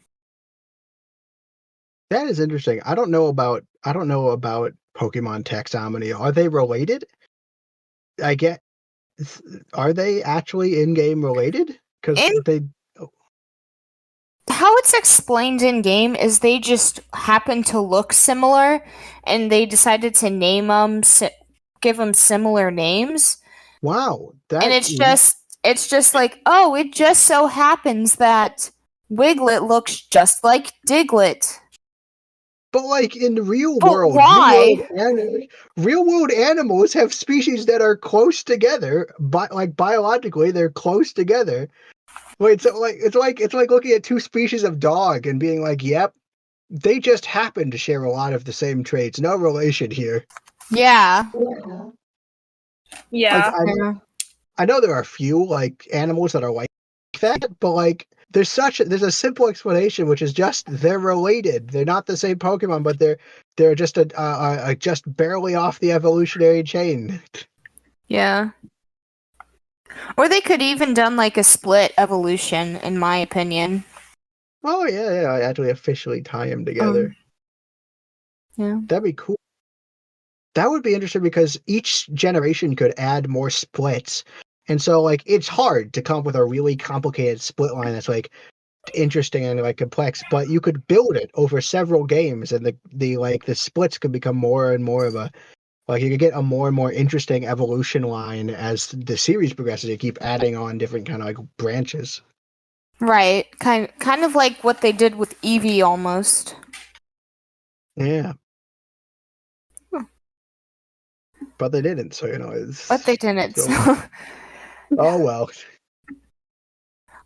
That is interesting. I don't know about Pokemon taxonomy. Are they related? Are they actually in-game related? Because how it's explained in game is they just happen to look similar, and they decided to name them, give them similar names. Wow, and it's just like, oh, it just so happens that Wiglet looks just like Diglett. But like in the real but world, why? Real world animals have species that are close together, but like biologically they're close together. Wait, so like it's like looking at two species of dog and being like, yep, they just happen to share a lot of the same traits. No relation here. Yeah. Yeah. Like, I know there are a few like animals that are like that, but like there's a simple explanation, which is just they're related. They're not the same Pokemon, but they're just just barely off the evolutionary chain. Yeah. Or they could even done like a split evolution, in my opinion. Oh yeah, I actually officially tie them together. Yeah, that'd be cool. That would be interesting because each generation could add more splits, and so like it's hard to come up with a really complicated split line that's like interesting and like complex, but you could build it over several games, and the splits could become more and more of a like you could get a more and more interesting evolution line as the series progresses. You keep adding on different kind of like branches. Right, kind of like what they did with Eevee almost. Yeah. But they didn't, so But they didn't. So. Oh well.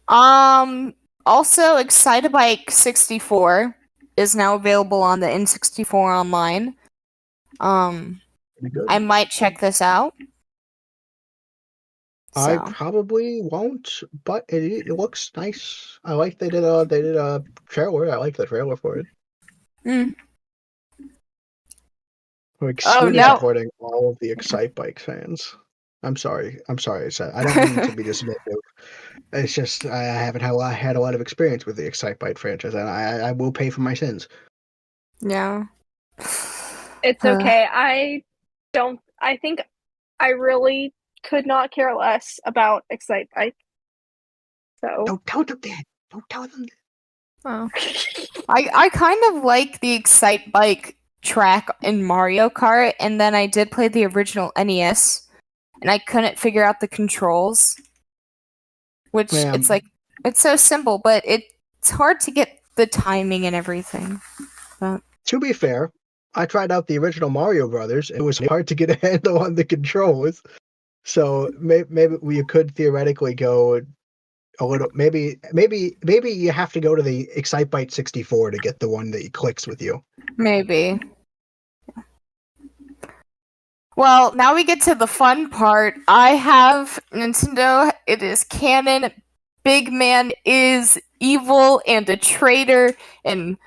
Also, Excitebike 64 is now available on the N64 online. I might check this out. I probably won't, but it looks nice. I like they did a trailer. I like the trailer for it. We're extremely supporting all of the Excitebike fans. I'm sorry. I don't mean to be dismissive. It's just I haven't had a lot of experience with the Excitebike franchise, and I will pay for my sins. Yeah. It's okay. I think I really could not care less about Excitebike. So don't tell them that. Don't tell them that. Oh. I kind of like the Excitebike track in Mario Kart, and then I did play the original NES, and I couldn't figure out the controls. Which it's so simple, but it's hard to get the timing and everything. But to be fair, I tried out the original Mario Brothers. It was hard to get a handle on the controls. So maybe we could theoretically go a little. Maybe you have to go to the Excitebike 64 to get the one that clicks with you. Maybe. Well, now we get to the fun part. I have Nintendo. It is canon. Big Man is evil and a traitor and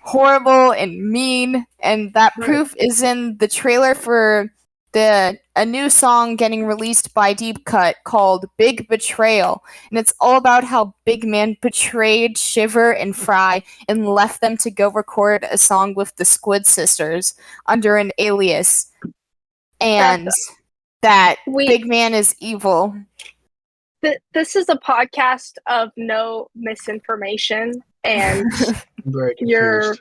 horrible and mean, and that proof is in the trailer for a new song getting released by Deep Cut called Big Betrayal, and it's all about how Big Man betrayed Shiver and Fry and left them to go record a song with the Squid Sisters under an alias, and that Big Man is evil. This is a podcast of no misinformation, and you're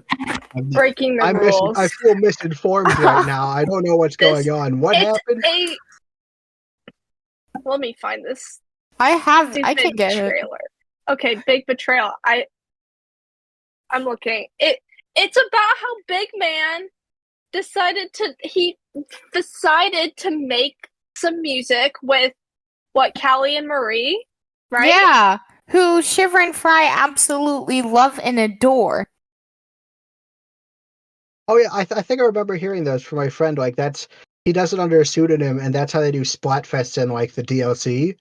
breaking the rules. I feel misinformed right now. I don't know what's going on. What happened? Let me find this. I can get trailer. Okay, big betrayal. I'm looking. It's about how Big Man decided to make some music with Callie and Marie, right? Yeah, who Shiver and Fry absolutely love and adore. Oh yeah, I think I remember hearing those from my friend. Like he does it under a pseudonym, and that's how they do Splatfests and like the DLC,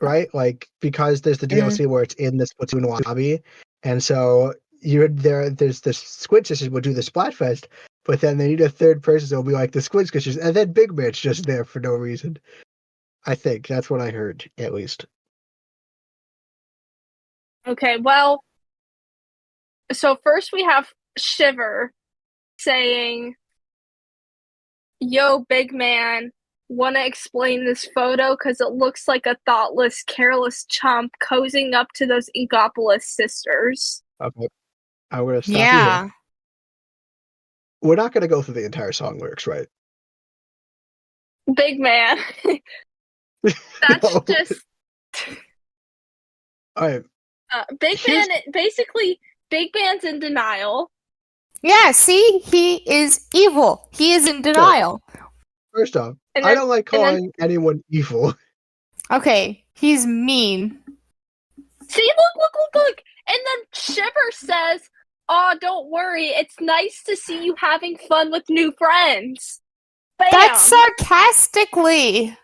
right? Like because there's the DLC where it's in the Splatoon lobby, and so there's the Squid Sisters will do the Splatfest, but then they need a third person, so it'll be like the Squid Sisters, and then Big Man's just there for no reason. I think that's what I heard, at least. Okay, well, so first we have Shiver saying, "Yo, Big Man, want to explain this photo because it looks like a thoughtless, careless chump cozying up to those Egopolis sisters." Okay, I'm gonna stop you here. We're not gonna go through the entire song lyrics, right? Big Man. That's No. just. All right. Big Man, basically, Big Man's in denial. Yeah, see? He is evil. He is in denial. First off, I don't like calling anyone evil. Okay, he's mean. See, look. And then Shiver says, "Aw, don't worry. It's nice to see you having fun with new friends." Bam! That's sarcastically.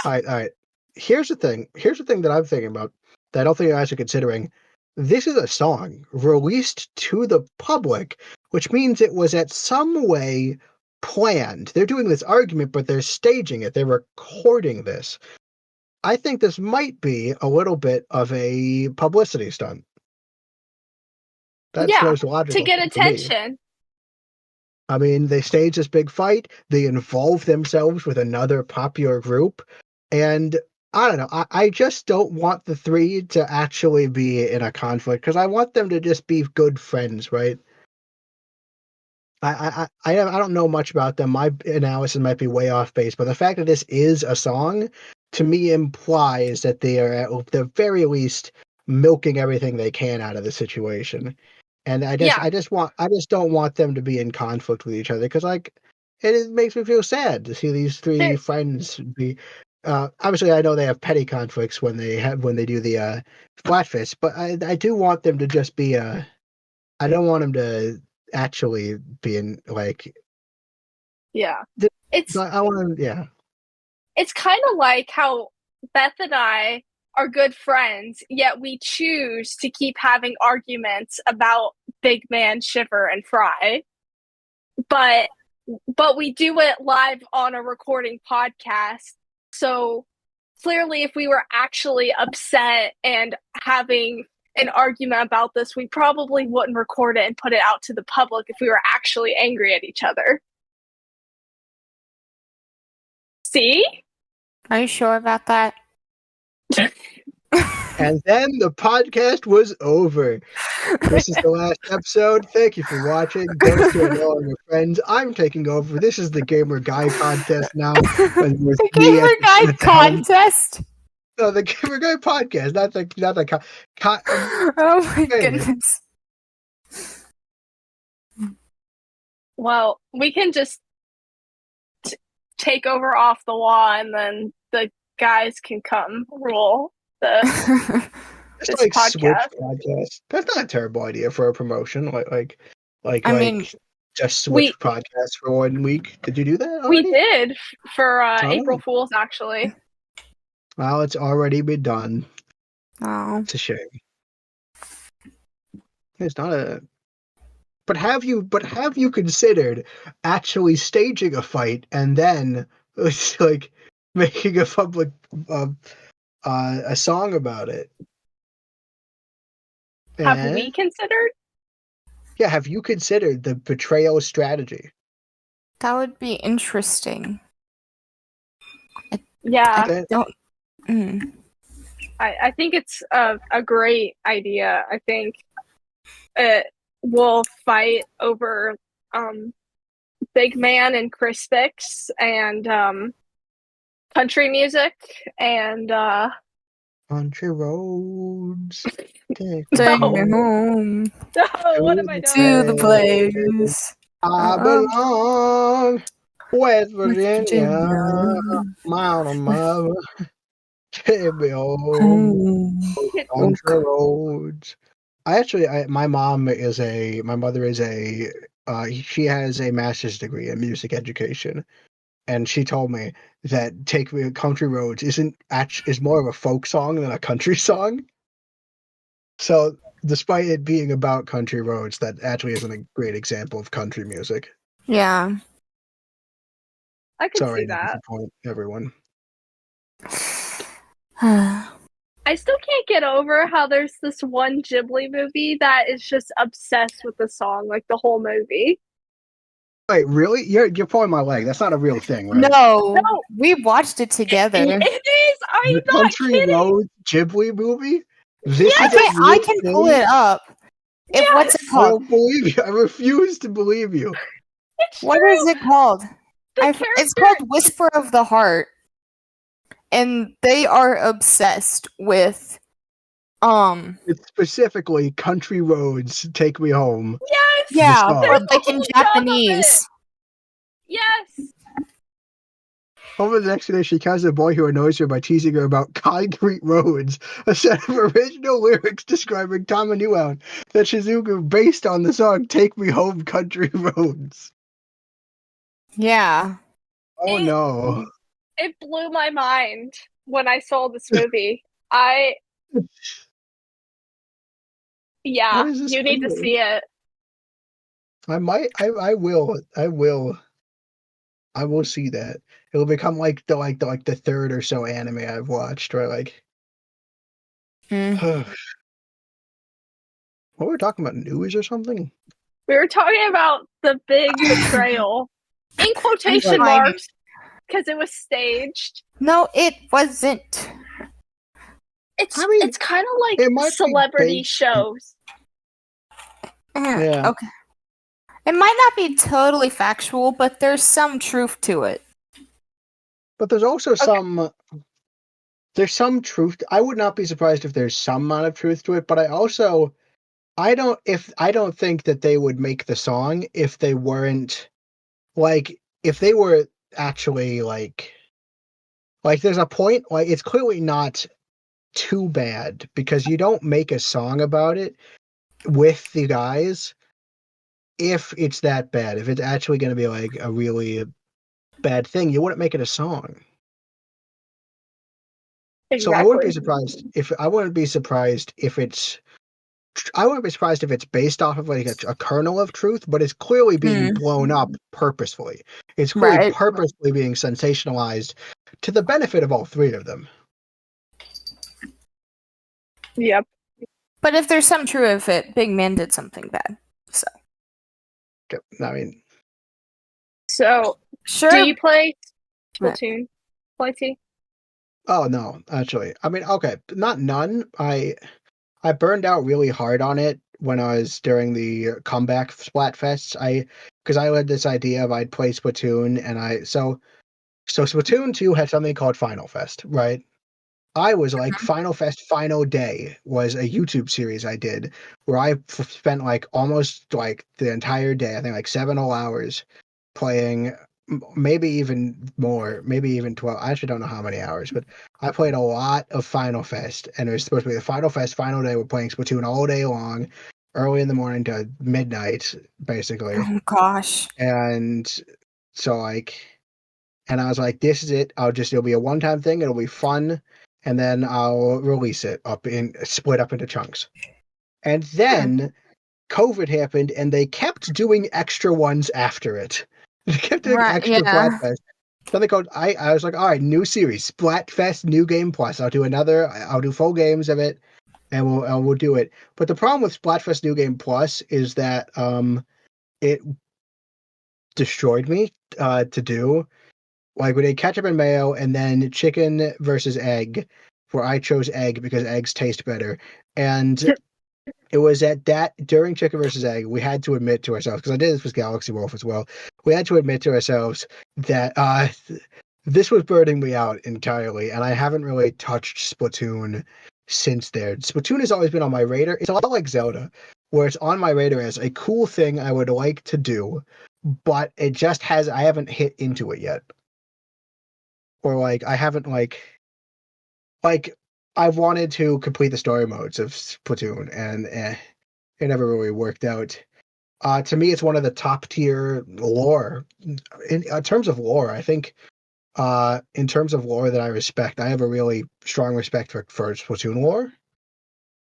All right. Here's the thing that I'm thinking about that I don't think you guys are considering. This is a song released to the public, which means it was at some way planned. They're doing this argument, but they're staging it. They're recording this. I think this might be a little bit of a publicity stunt. That's most logical to get attention. I mean, they stage this big fight. They involve themselves with another popular group, and I don't know. I just don't want the three to actually be in a conflict because I want them to just be good friends, right? I don't know much about them. My analysis might be way off base, but the fact that this is a song to me implies that they are at the very least milking everything they can out of the situation. And I just don't want them to be in conflict with each other because like it makes me feel sad to see these three friends be. Obviously, I know they have petty conflicts when they do the flatfish, but I do want them to just be. I don't want them to actually be in like. Yeah, I want to. Yeah, it's kind of like how Beth and I are good friends, yet we choose to keep having arguments about Big Man, Shiver, and Fry. But we do it live on a recording podcast. So clearly, if we were actually upset and having an argument about this, we probably wouldn't record it and put it out to the public if we were actually angry at each other. See? Are you sure about that? And then the podcast was over. This is the last episode. Thank you for watching. Don't share it all with your friends. I'm taking over. This is the Gamer Guy contest now. The Gamer Guy contest? No, the Gamer Guy podcast, not the oh my goodness. Well, we can just take over off the wall and then the guys can come rule the it's like podcast. Switch podcast. That's not a terrible idea for a promotion. Just switch podcasts for 1 week. Did you do that already? We did for April Fool's, actually. Well, it's already been done. Oh, it's a shame. It's not a. But have you considered actually staging a fight and then like making a public a song about it? Have we considered? Yeah, have you considered the betrayal strategy? That would be interesting. I don't. I think it's a great idea. I think we'll fight over Big Man and Crispix and country music and Country roads, take Take me me home No, what am I to doing? the place I belong. West West Virginia, Virginia. Mountain Mother, take me home. Home. Country roads. My mother is she has a master's degree in music education, and she told me that "Take Me Country Roads" is more of a folk song than a country song. So, despite it being about country roads, that actually isn't a great example of country music. Yeah. I can Sorry see to that. disappoint everyone. I still can't get over how there's this one Ghibli movie that is just obsessed with the song, like the whole movie. Wait, really? You're pulling my leg. That's not a real thing, right? No, we watched it together. It is. I'm The not Country kidding. Road Ghibli movie? I can pull it up. What's it I called? don't believe you. I refuse to believe you. It's What true. is it called? It's character- called Whisper of the Heart. And they are obsessed with It's specifically Country Roads Take Me Home. Yes. Yeah, There's but like a in whole dub of Japanese. it. Yes. Over the next day, she catches a boy who annoys her by teasing her about concrete roads, a set of original lyrics describing Tama Nuan that Shizuku based on the song Take Me Home Country Roads. Yeah. Oh no. It blew my mind when I saw this movie. Yeah, you need to see it. I will see that. It'll become like the third or so anime I've watched, right? Like what were we talking about? News or something? We were talking about the big betrayal. In quotation marks, because it was staged. No, it wasn't. It's kind of like celebrity shows. Yeah. Okay. It might not be totally factual, but there's some truth to it. But there's also some truth. I would not be surprised if there's some amount of truth to it, but I don't think that they would make the song if they weren't if they were actually like there's a point, like it's clearly not too bad because you don't make a song about it with the guys if it's that bad. If it's actually going to be like a really bad thing, you wouldn't make it a song. Exactly. So I wouldn't be surprised if it's based off of like a kernel of truth, but it's clearly being blown up purposefully. It's clearly purposely being sensationalized to the benefit of all three of them. Yep. But if there's some truth of it, Big Man did something bad. So. I mean. So, sure. Do you play Splatoon, Flightsy? Oh no, actually, I mean, okay, not none. I burned out really hard on it when I was during the comeback Splatfests. Because I had this idea of I'd play Splatoon, and so Splatoon 2 had something called Final Fest, right? I was like, Final Fest Final Day was a YouTube series I did where I spent like almost like the entire day, I think like 7 whole hours playing, maybe even more, maybe even 12. I actually don't know how many hours, but I played a lot of Final Fest, and it was supposed to be the Final Fest Final Day. We're playing Splatoon all day long, early in the morning to midnight, basically. Oh gosh. And so and I was like, this is it. It'll be a one-time thing. It'll be fun. And then I'll release it split up into chunks. And then COVID happened, and they kept doing extra ones after it. They kept doing extra Splatfest. Something called I was like, all right, new series, Splatfest, New Game Plus. I'll do full games of it, and we'll do it. But the problem with Splatfest New Game Plus is that it destroyed me to do. Like we did ketchup and mayo, and then chicken versus egg, where I chose egg because eggs taste better. And it was during chicken versus egg, we had to admit to ourselves, because I did this with Galaxy Wolf as well. We had to admit to ourselves that this was burning me out entirely, and I haven't really touched Splatoon since there. Splatoon has always been on my radar. It's a lot like Zelda, where it's on my radar as a cool thing I would like to do, but I haven't hit into it yet. Or like I haven't like I've wanted to complete the story modes of Splatoon, and it never really worked out. To me, it's one of the top tier lore. In terms of lore, I think in terms of lore that I respect, I have a really strong respect for Splatoon lore,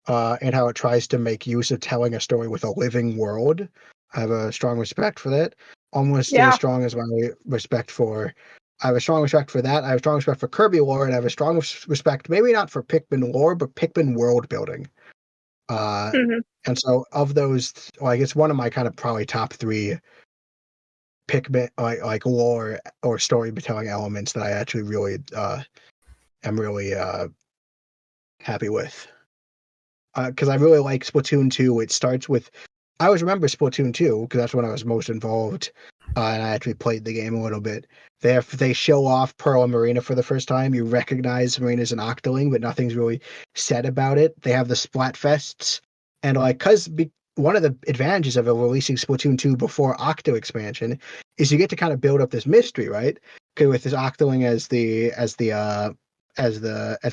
and how it tries to make use of telling a story with a living world. I have a strong respect for that, almost as strong as my respect for. I have a strong respect for that. I have a strong respect for Kirby lore, and I have a strong respect, maybe not for Pikmin lore, but Pikmin world building. And so, of those, like, it's one of my kind of probably top 3 Pikmin like lore or storytelling elements that I actually really am really happy with. Because I really like Splatoon 2. It starts with, I always remember Splatoon 2 because that's when I was most involved, and I actually played the game a little bit. They show off Pearl and Marina for the first time. You recognize Marina's an Octoling, but nothing's really said about it. They have the Splatfests, and one of the advantages of releasing Splatoon 2 before Octo expansion is you get to kind of build up this mystery, right? Okay, with this Octoling as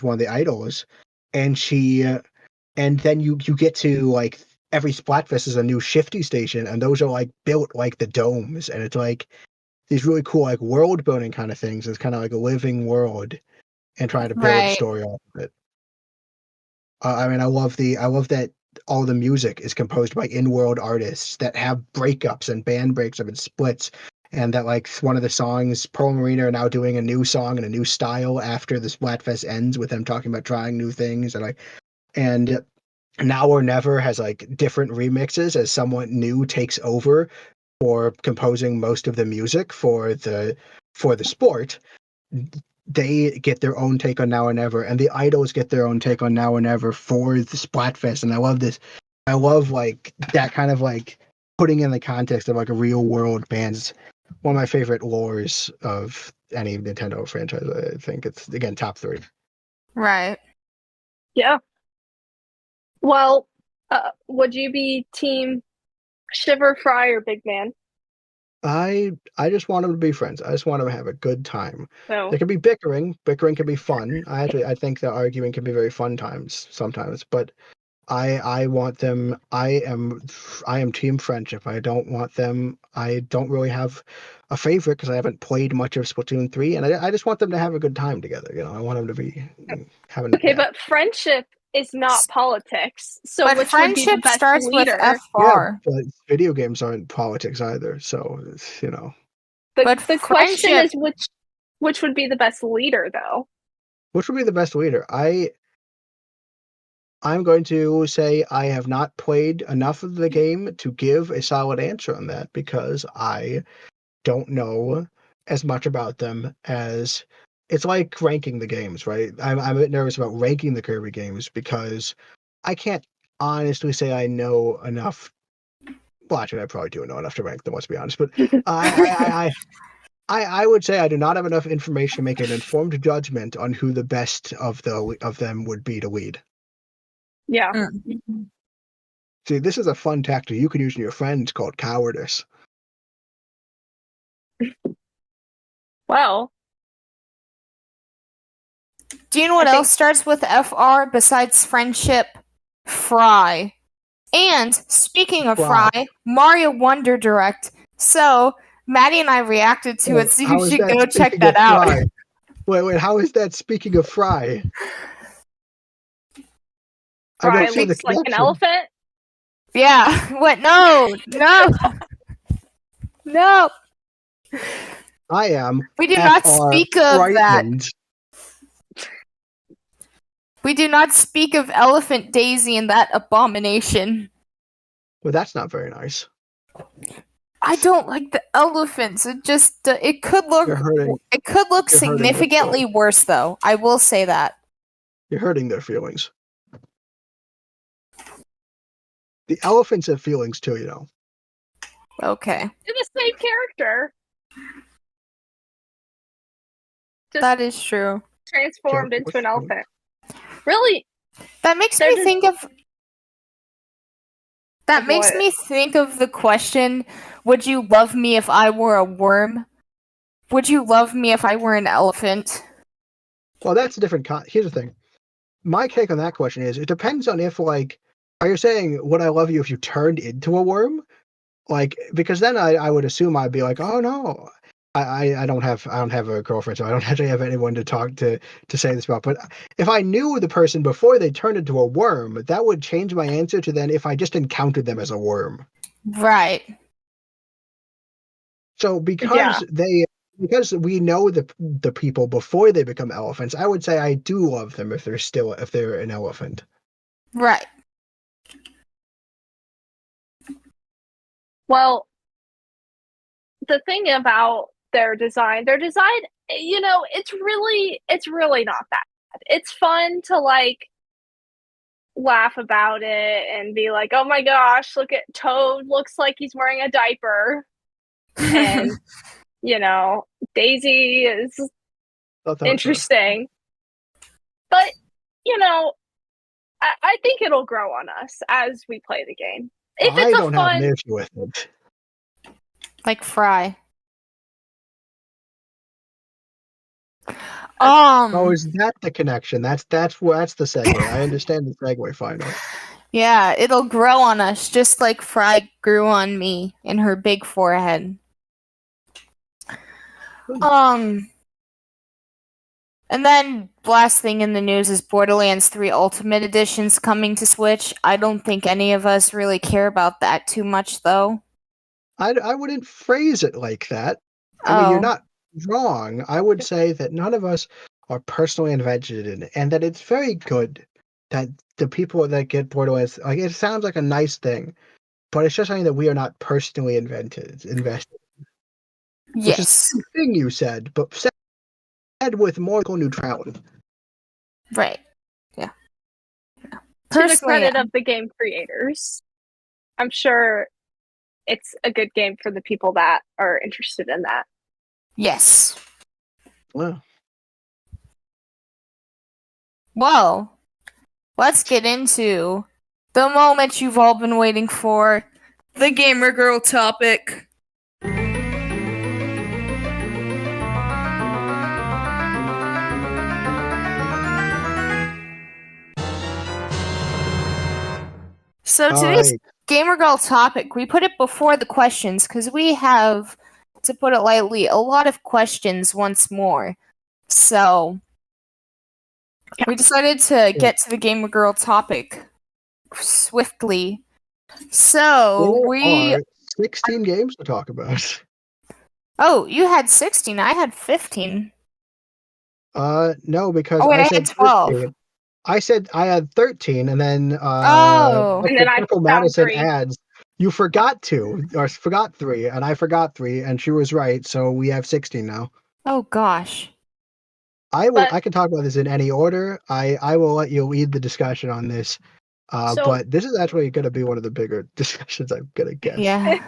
one of the idols, and then you get to like every Splatfest is a new shifty station, and those are like built like the domes, and it's like these really cool like world building kind of things. It's kind of like a living world, and trying to build a story off of it. I mean, I love that all the music is composed by in-world artists that have breakups and band breaks up and splits, and that like one of the songs, Pearl and Marina are now doing a new song and a new style after the Splatfest ends, with them talking about trying new things, and Now or Never has like different remixes as someone new takes over for composing most of the music for the sport. They get their own take on Now or Never, and the idols get their own take on Now or Never for the Splatfest. And I love this. I love like that kind of like putting in the context of like a real world band's one of my favorite lores of any Nintendo franchise. I think it's, again, top 3. Right. Yeah. Well, would you be team Shiver, Fry, or Big Man? I just want them to be friends. I just want them to have a good time. No. There can be bickering. Bickering can be fun. I think that arguing can be very fun sometimes. But I want them. I am team friendship. I don't want them. I don't really have a favorite because I haven't played much of Splatoon 3, and I just want them to have a good time together. I want them to be having. Okay, but friendship is not politics. So but which friendship would be the best starts leader? with FR. Yeah, but video games aren't politics either. So it's, But the question is which would be the best leader, though? Which would be the best leader? I'm going to say I have not played enough of the game to give a solid answer on that, because I don't know as much about them as it's like ranking the games, right? I'm a bit nervous about ranking the Kirby games because I can't honestly say I know enough. Well, actually, I probably do know enough to rank them, let's be honest. But I would say I do not have enough information to make an informed judgment on who the best of them would be to lead. Yeah. See, this is a fun tactic you can use in your friends called cowardice. Well. Do you know what else starts with FR besides friendship? Fry. And speaking of Fry, Mario Wonder Direct. So Maddie and I reacted to it, so you should go check that out. Fry? Wait, how is that speaking of Fry? Fry looks like an elephant? Yeah. What? No. No. I am. We do not speak of that. We do not speak of Elephant Daisy and that abomination. Well, that's not very nice. I don't like the elephants. It could look significantly worse, though. I will say that. You're hurting their feelings. The elephants have feelings too, Okay. They're the same character. That is true. Transformed into an elephant. Really? That makes me think of... That makes me think of the question, would you love me if I were a worm? Would you love me if I were an elephant? Well, that's a different... Here's the thing. My take on that question is, it depends on if, like, are you saying, would I love you if you turned into a worm? Like, because then I would assume I'd be like, oh no, I don't have a girlfriend, so I don't actually have anyone to talk to say this about. But if I knew the person before they turned into a worm, that would change my answer to then if I just encountered them as a worm. Right. So because we know the people before they become elephants, I would say I do love them if they're an elephant. Right. Well, the thing about their design, you know, it's really not that bad. It's fun to like laugh about it and be like, oh my gosh, look at Toad, looks like he's wearing a diaper. And, you know, Daisy is interesting. But, you know, I think it'll grow on us as we play the game. If it's I don't have an issue with it. Like Fry. Oh, is that the connection? That's the segue. I understand the segue finally. Yeah, it'll grow on us just like Fry grew on me in her big forehead. And then last thing in the news is Borderlands 3 Ultimate Edition's coming to Switch. I don't think any of us really care about that too much, though. I wouldn't phrase it like that. I mean, you're not wrong. I would say that none of us are personally invested in it, and that it's very good that the people that get Borderlands, like, it sounds like a nice thing, but it's just something that we are not personally invested in. Yes. Which is the thing you said, but said with more neutrality. Right. Yeah. To the credit of the game creators, I'm sure it's a good game for the people that are interested in that. Yes. Wow. Well, let's get into the moment you've all been waiting for, the gamer girl topic. So today's gamer girl topic, we put it before the questions because we have, to put it lightly, a lot of questions once more. So we decided to get to the gamer girl topic swiftly. So there are 16 games to talk about. Oh, you had 16. I had 15. No, because I had 12. 13. I said I had 13, and then and then Madison adds, you forgot 2 or forgot 3, and I forgot 3, and she was right, so we have 16 now. Oh gosh. I can talk about this in any order. I will let you lead the discussion on this. But this is actually going to be one of the bigger discussions, I'm going to guess. Yeah.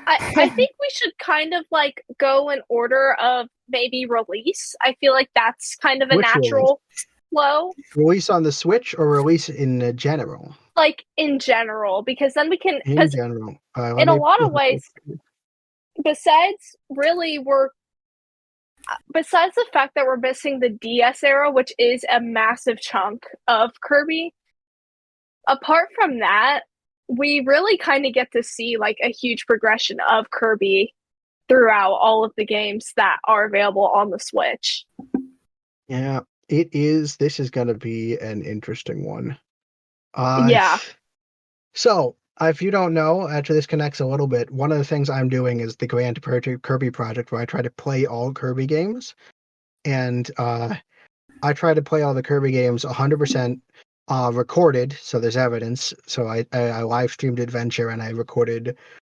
I think we should kind of like go in order of maybe release. I feel like that's kind of a natural flow. Release on the Switch or release in general? Like in general, because then we can. In general. In a lot of ways, besides the fact that we're missing the DS era, which is a massive chunk of Kirby, apart from that, we really kind of get to see like a huge progression of Kirby throughout all of the games that are available on the Switch. Yeah, it is. This is going to be an interesting one. Yeah. So, if you don't know, actually this connects a little bit. One of the things I'm doing is the Grand Kirby project, where I try to play all Kirby games. And I try to play all the Kirby games 100% recorded, so there's evidence. So I live streamed Adventure and I recorded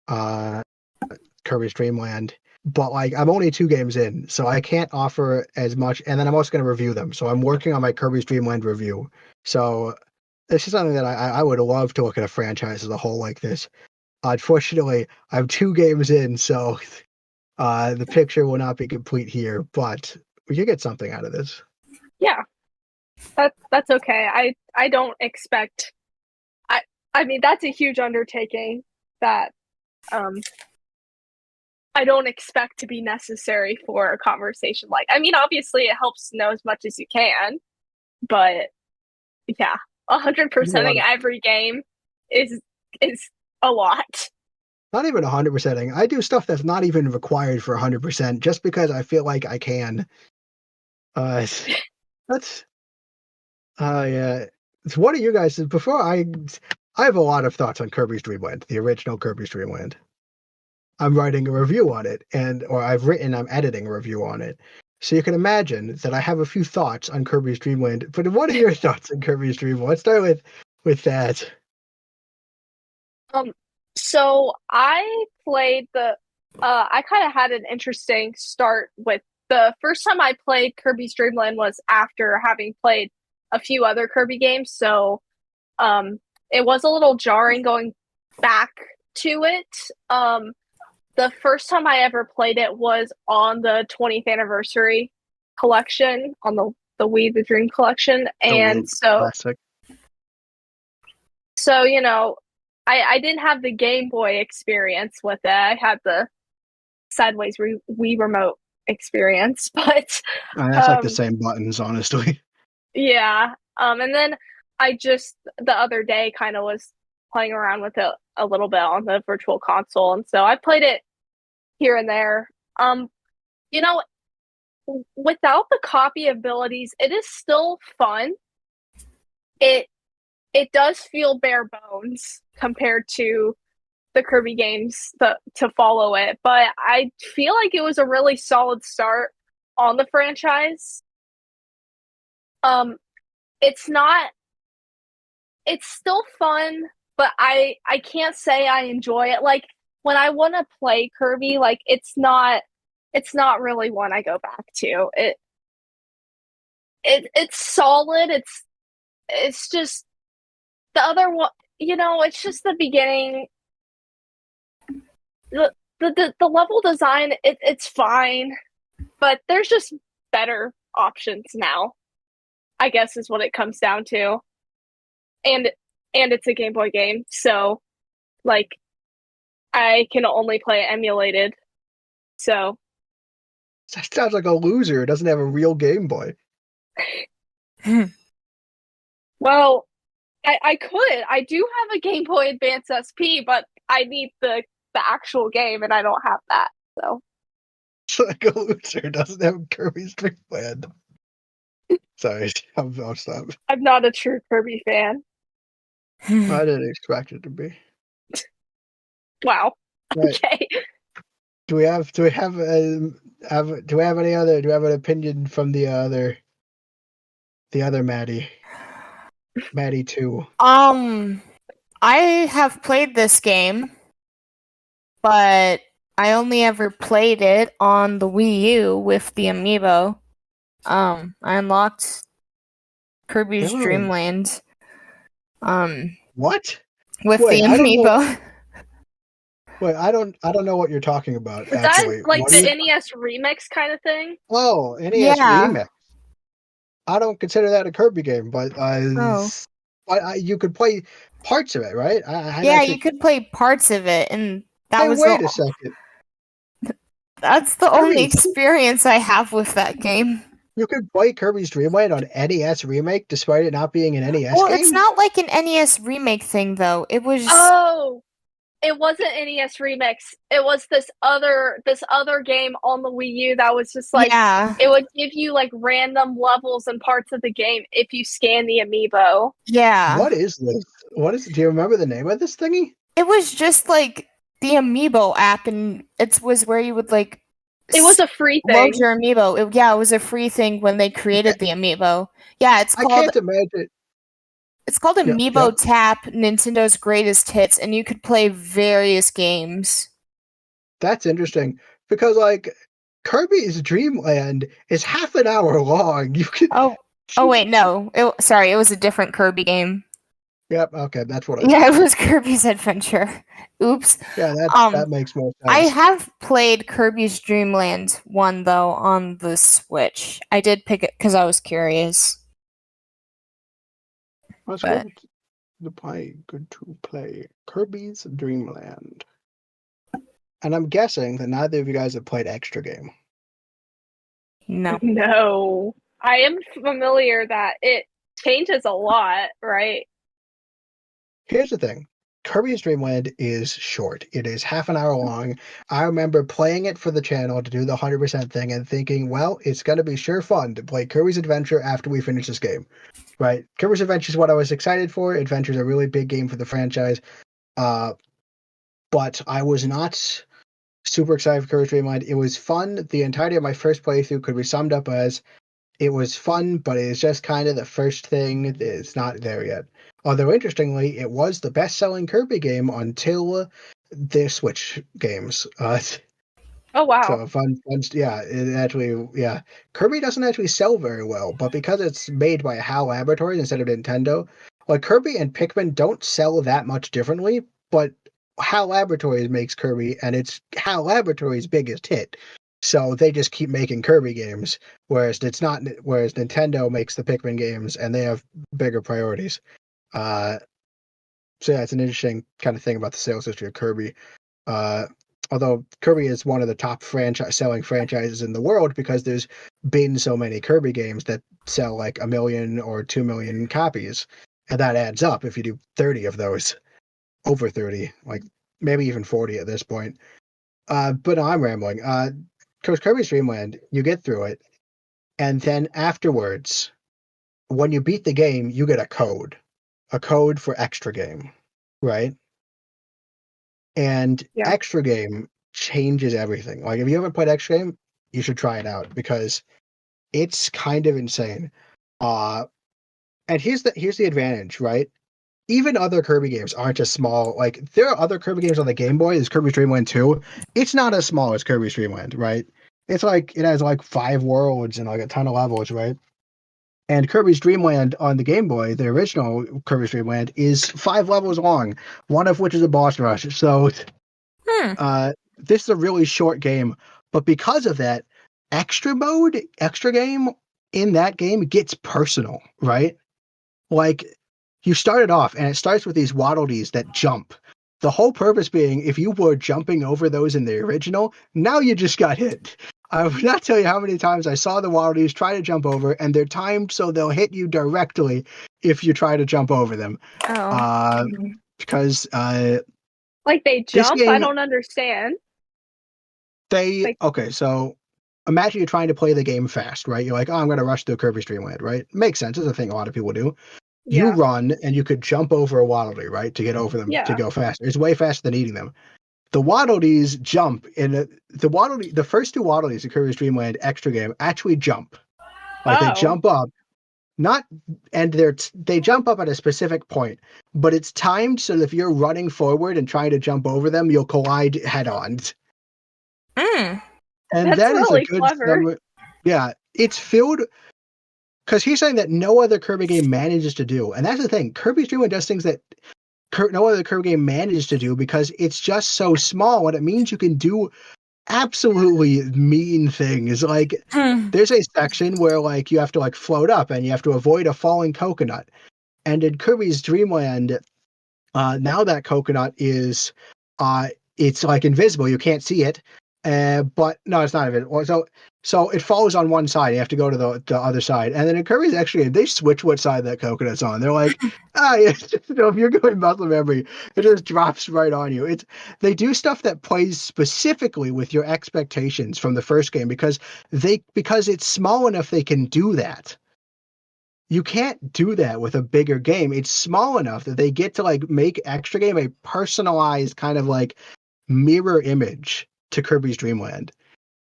Kirby's Dream Land. But like, I'm only 2 games in, so I can't offer as much. And then I'm also going to review them. So I'm working on my Kirby's Dream Land review. So this is something that I would love to look at a franchise as a whole like this. Unfortunately, I'm 2 games in, so the picture will not be complete here. But get something out of this. Yeah, that's okay. I don't expect. I mean, that's a huge undertaking that I don't expect to be necessary for a conversation. Like, I mean, obviously, it helps to know as much as you can, but yeah, 100%ing every game is a lot. Not even 100%ing. I do stuff that's not even required for 100% just because I feel like I can. That's yeah. So what are you guys? Before I have a lot of thoughts on Kirby's Dream Land, the original Kirby's Dream Land. I'm writing a review on it, I'm editing a review on it. So you can imagine that I have a few thoughts on Kirby's Dream Land. But what are your thoughts on Kirby's Dream Land? Let's start with that. So I played I kind of had an interesting start with the first time I played Kirby's Dream Land was after having played a few other Kirby games. So, it was a little jarring going back to it. The first time I ever played it was on the 20th anniversary collection, on the Wii The Dream collection. And classic. So, you know, I didn't have the Game Boy experience with it. I had the sideways Wii remote experience, but that's like the same buttons, honestly. Yeah. And then I just the other day kind of was playing around with it a little bit on the virtual console, and so I played it here and there. You know, without the copy abilities, it is still fun. It does feel bare bones compared to the Kirby games to follow it, but I feel like it was a really solid start on the franchise. It's still fun, but I can't say I enjoy it. Like when I want to play Kirby, like it's not really one I go back to. It's solid. It's just the other one, you know, it's just the beginning. The level design, it's fine, but there's just better options now, I guess is what it comes down to. And it's a Game Boy game, so like I can only play it emulated. So that sounds like a loser. It doesn't have a real Game Boy. Well, I could. I do have a Game Boy Advance SP, but I need the actual game, and I don't have that. So it's like a loser. It doesn't have Kirby's Dream Land. Sorry, I'll stop. I'm not a true Kirby fan. I didn't expect it to be. Wow. Right. Okay. Do we have any other? Do we have an opinion from the other Maddie? Maddie 2. I have played this game, but I only ever played it on the Wii U with the amiibo. I unlocked Kirby's Dream Land. What? With the amiibo. Wait, I don't know what you're talking about. Is actually. That like the NES remix kind of thing? Oh, NES remix. I don't consider that a Kirby game, but you could play parts of it, right? You could play parts of it, and that was. Wait a second. That's the only experience I have with that game. You could play Kirby's Dream Land on NES remake, despite it not being an NES game. Well, it's not like an NES remake thing, though. It was. It wasn't NES remix. It was this other game on the Wii U that was just like it would give you like random levels and parts of the game if you scan the amiibo. Yeah. What is this? Do you remember the name of this thingy? It was just like the amiibo app, and it was where you would like. It was a free thing. Load your amiibo. It was a free thing when they created the amiibo. Yeah, it's called. I can't imagine. It's called Amiibo Tap, Nintendo's Greatest Hits, and you could play various games. That's interesting because, like, Kirby's Dream Land is half an hour long. You could. Oh wait, no. It was a different Kirby game. Yep. Okay, that's what. Yeah, it was Kirby's Adventure. Oops. Yeah, that makes more sense. I have played Kirby's Dream Land 1 though on the Switch. I did pick it because I was curious. That's But good to play. Good to play. Kirby's Dream Land. And I'm guessing that neither of you guys have played Extra Game. no. No. I am familiar that it changes a lot, right? Here's the thing. Kirby's Dream Land is short. It is half an hour long. I remember playing it for the channel to do the 100% thing and thinking, well, it's going to be sure fun to play Kirby's Adventure after we finish this game. Right? Kirby's Adventure is what I was excited for. Adventure is a really big game for the franchise. But I was not super excited for Kirby's Dream Land. It was fun. The entirety of my first playthrough could be summed up as it was fun, but it's just kind of the first thing. It's not there yet. Although, interestingly, it was the best-selling Kirby game until the Switch games. Oh, wow. So fun, yeah. Kirby doesn't actually sell very well, but because it's made by HAL Laboratories instead of Nintendo, like Kirby and Pikmin don't sell that much differently, but HAL Laboratories makes Kirby, and it's HAL Laboratories' biggest hit. So they just keep making Kirby games, whereas Nintendo makes the Pikmin games, and they have bigger priorities. So yeah, it's an interesting kind of thing about the sales history of Kirby. Although Kirby is one of the top selling franchises in the world because there's been so many Kirby games that sell like 1 million or 2 million copies, and that adds up if you do 30 of those, over 30, like maybe even 40 at this point. But no, I'm rambling. Kirby's Dream Land, you get through it, and then afterwards, when you beat the game, you get a code for Extra Game, right? And Extra Game changes everything. Like if you haven't played Extra Game, you should try it out because it's kind of insane. And here's the advantage, right? Even other Kirby games aren't as small. Like there are other Kirby games on the Game Boy. There's Kirby's Dream Land 2. It's not as small as Kirby's Dream Land, right? It's like it has like 5 worlds and like a ton of levels, right? And Kirby's Dream Land on the Game Boy, the original Kirby's Dream Land, is 5 levels long, one of which is a boss rush. So this is a really short game, but because of that, extra game in that game gets personal, right? Like you started off and it starts with these Waddle Dees that jump. The whole purpose being, if you were jumping over those in the original, now you just got hit. I would not tell you how many times I saw the Waddle Dees try to jump over, and they're timed so they'll hit you directly if you try to jump over them. Because like they jump? I don't understand. Okay, so imagine you're trying to play the game fast, right? You're like, oh, I'm going to rush through Kirby's Dream Land, right? Makes sense. It's a thing a lot of people do. You run, and you could jump over a Waddle Dee, right, to get over them, to go faster. It's way faster than eating them. The Waddle Dees jump, the first 2 Waddle Dees in Kirby's Dream Land Extra Game actually jump. Like, they jump up, they jump up at a specific point, but it's timed so that if you're running forward and trying to jump over them, you'll collide head-on. And that's that is really a good clever. Yeah, it's filled because he's saying that no other Kirby game manages to do, and that's the thing. Kirby's Dream Land does things that no other Kirby game manages to do because it's just so small, and it means you can do absolutely mean things. Like there's a section where like you have to like float up and you have to avoid a falling coconut, and in Kirby's Dream Land, now that coconut is it's like invisible, you can't see it. But no, it's not invisible. So it falls on one side. You have to go to the other side. And then in Kirby's Extra Game, they switch what side that coconut's on. They're like, if you're going muscle memory, it just drops right on you. They do stuff that plays specifically with your expectations from the first game because it's small enough they can do that. You can't do that with a bigger game. It's small enough that they get to like make Extra Game a personalized kind of like mirror image to Kirby's Dream Land.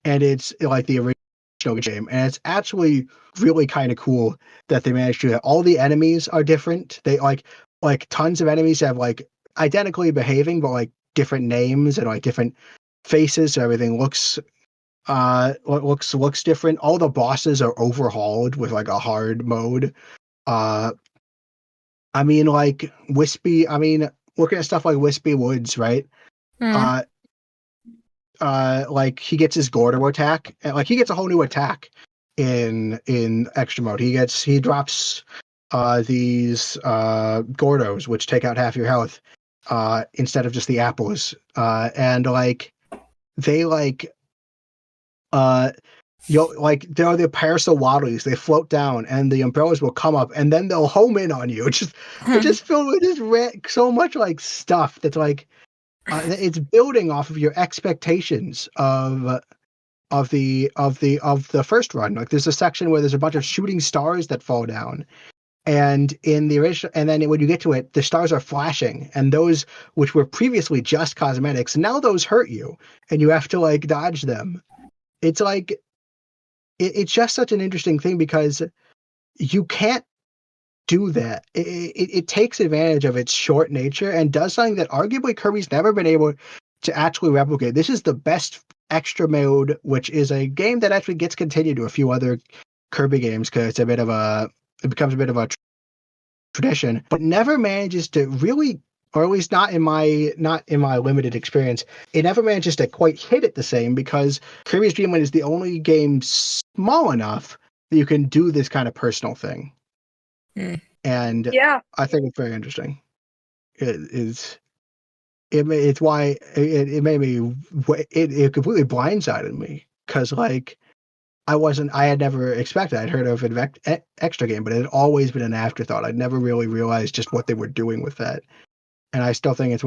And it's like the original game. And it's actually really kind of cool that they managed to do that. All the enemies are different. They like tons of enemies have like identically behaving, but like different names and like different faces. So everything looks different. All the bosses are overhauled with like a hard mode. I mean, like Wispy. I mean, looking at stuff like Wispy Woods, right? Like he gets his Gordo attack, and like he gets a whole new attack in extra mode. He drops these Gordos, which take out half your health, instead of just the apples. And like they like like they're the parasol waddlies. They float down, and the umbrellas will come up, and then they'll home in on you. It's just filled with so much like stuff that's like it's building off of your expectations of the first run. Like there's a section where there's a bunch of shooting stars that fall down, and in the original, and then when you get to it, the stars are flashing, and those which were previously just cosmetics, now those hurt you, and you have to like dodge them. It's like it's just such an interesting thing because you can't do that. It takes advantage of its short nature and does something that arguably Kirby's never been able to actually replicate. This is the best extra mode, which is a game that actually gets continued to a few other Kirby games because it becomes a bit of a tradition, but never manages to really, or at least not in my limited experience, it never manages to quite hit it the same because Kirby's Dream Land is the only game small enough that you can do this kind of personal thing. And I think it's very interesting. It's why it made me, it completely blindsided me because like I had never expected. I'd heard of an extra game, but it had always been an afterthought. I'd never really realized just what they were doing with that. And I still think it's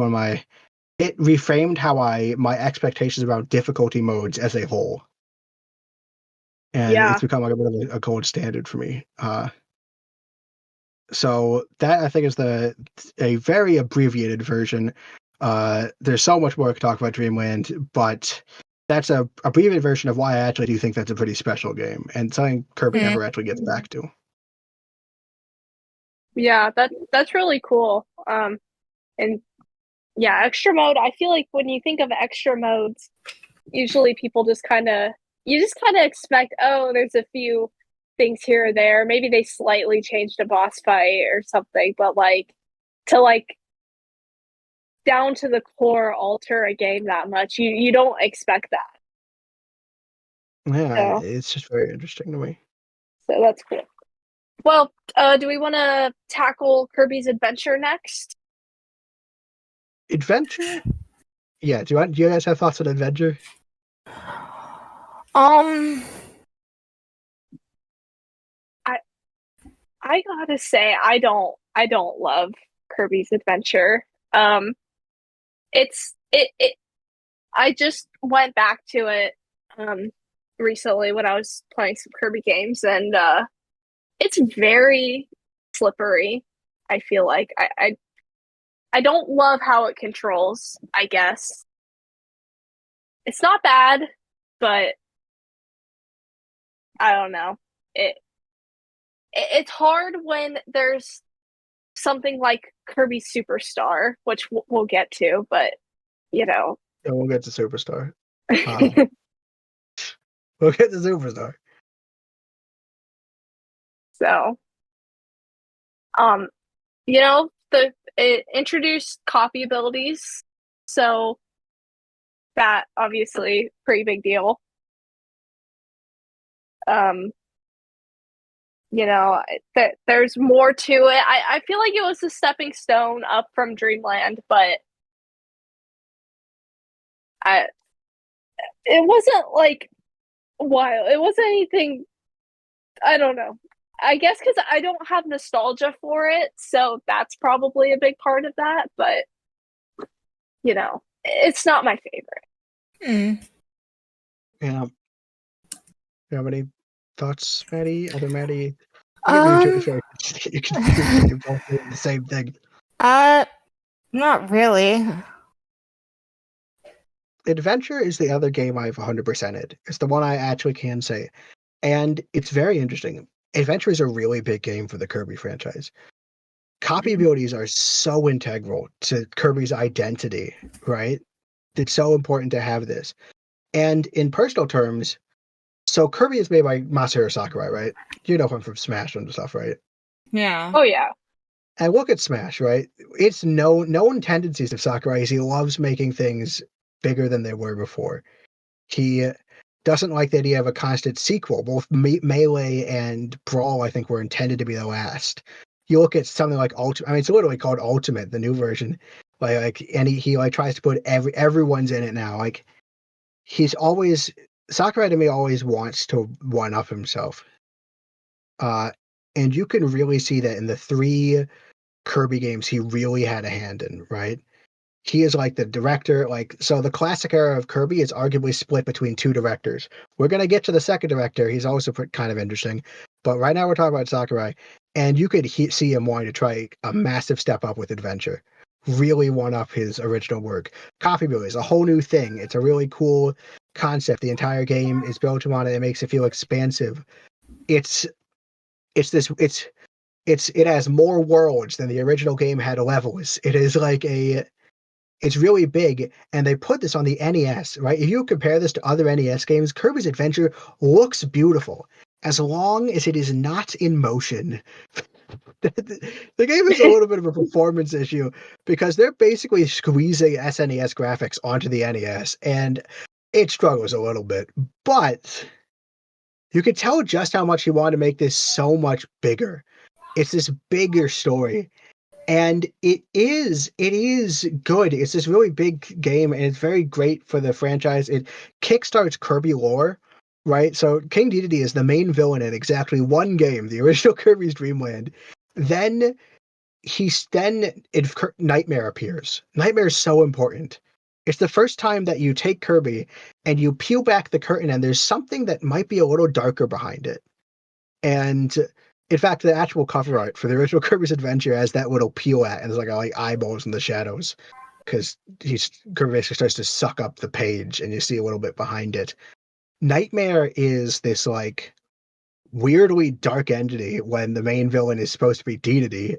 it reframed how my expectations about difficulty modes as a whole. And it's become like a bit of a gold standard for me. So that I think is a very abbreviated version. There's so much more to talk about Dreamland, but that's a abbreviated version of why I actually do think that's a pretty special game and something Kirby never actually gets back to. Yeah, that's really cool. And yeah, extra mode. I feel like when you think of extra modes, usually people just kind of expect, oh, there's a few things here or there. Maybe they slightly changed a boss fight or something, but like to like down to the core alter a game that much, you don't expect that. Yeah, it's just very interesting to me. So that's cool. Well, do we want to tackle Kirby's Adventure next? Adventure? Yeah. Do you guys have thoughts on Adventure? I gotta say, I don't love Kirby's Adventure. I just went back to it recently when I was playing some Kirby games, and it's very slippery. I feel like I don't love how it controls, I guess. It's not bad, but I don't know. It's hard when there's something like Kirby Superstar, which we'll get to, but you know. Yeah, we'll get to Superstar. We'll get to Superstar. So, it introduced copy abilities, so that obviously pretty big deal. There's more to it. I feel like it was a stepping stone up from Dreamland, but it wasn't like wild. It wasn't anything. I don't know. I guess because I don't have nostalgia for it, so that's probably a big part of that. But it's not my favorite. Yeah. You have any thoughts, Maddie? Other Maddie? You can both do the same thing. Not really. Adventure is the other game I've 100%ed. It's the one I actually can say. And it's very interesting. Adventure is a really big game for the Kirby franchise. Copy abilities are so integral to Kirby's identity, right? It's so important to have this. And in personal terms, so Kirby is made by Masahiro Sakurai, right? You know him from Smash and stuff, right? Yeah. Oh, yeah. And look at Smash, right? It's known tendencies of Sakurai is he loves making things bigger than they were before. He doesn't like the idea of a constant sequel. Both Melee and Brawl, I think, were intended to be the last. You look at something like Ultimate. I mean, it's literally called Ultimate, the new version. And he tries to put everyone's in it now. Like Sakurai to me always wants to one up himself. And you can really see that in the 3 Kirby games he really had a hand in, right? He is like the director, so the classic era of Kirby is arguably split between 2 directors. We're going to get to the second director. He's also kind of interesting. But right now we're talking about Sakurai, and you could see him wanting to try a massive step up with Adventure. Really one up his original work. Coffee Bill is a whole new thing. It's a really cool concept. The entire game is built on it. It makes it feel expansive. It has more worlds than the original game had levels. It is it's really big, and they put this on the NES, right? If you compare this to other NES games, Kirby's Adventure looks beautiful as long as it is not in motion. The game is a little bit of a performance issue because they're basically squeezing SNES graphics onto the NES, and it struggles a little bit. But you could tell just how much he wanted to make this so much bigger. It's this bigger story. And it is good. It's this really big game, and it's very great for the franchise. It kickstarts Kirby lore, right? So King Dedede is the main villain in exactly one game, the original Kirby's Dream Land. Then Nightmare appears. Nightmare is so important. It's the first time that you take Kirby and you peel back the curtain, and there's something that might be a little darker behind it. And in fact, the actual cover art for the original Kirby's Adventure has that little peel at, and there's like eyeballs in the shadows because Kirby basically starts to suck up the page, and you see a little bit behind it. Nightmare is this weirdly dark entity when the main villain is supposed to be Dedede,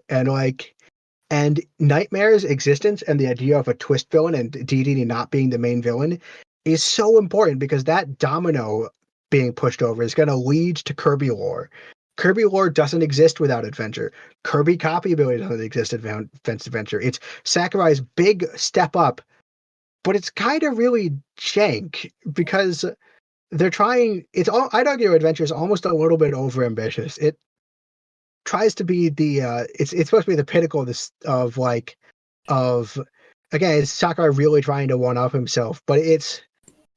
and Nightmare's existence and the idea of a twist villain and Dedede not being the main villain is so important because that domino being pushed over is going to lead to Kirby lore. Kirby lore doesn't exist without Adventure. Kirby copy ability doesn't exist without Adventure. It's Sakurai's big step up, but it's kind of really jank because they're trying. I'd argue Adventure is almost a little bit overambitious. It tries to be it's supposed to be the pinnacle of this again, it's Sakurai really trying to one up himself, but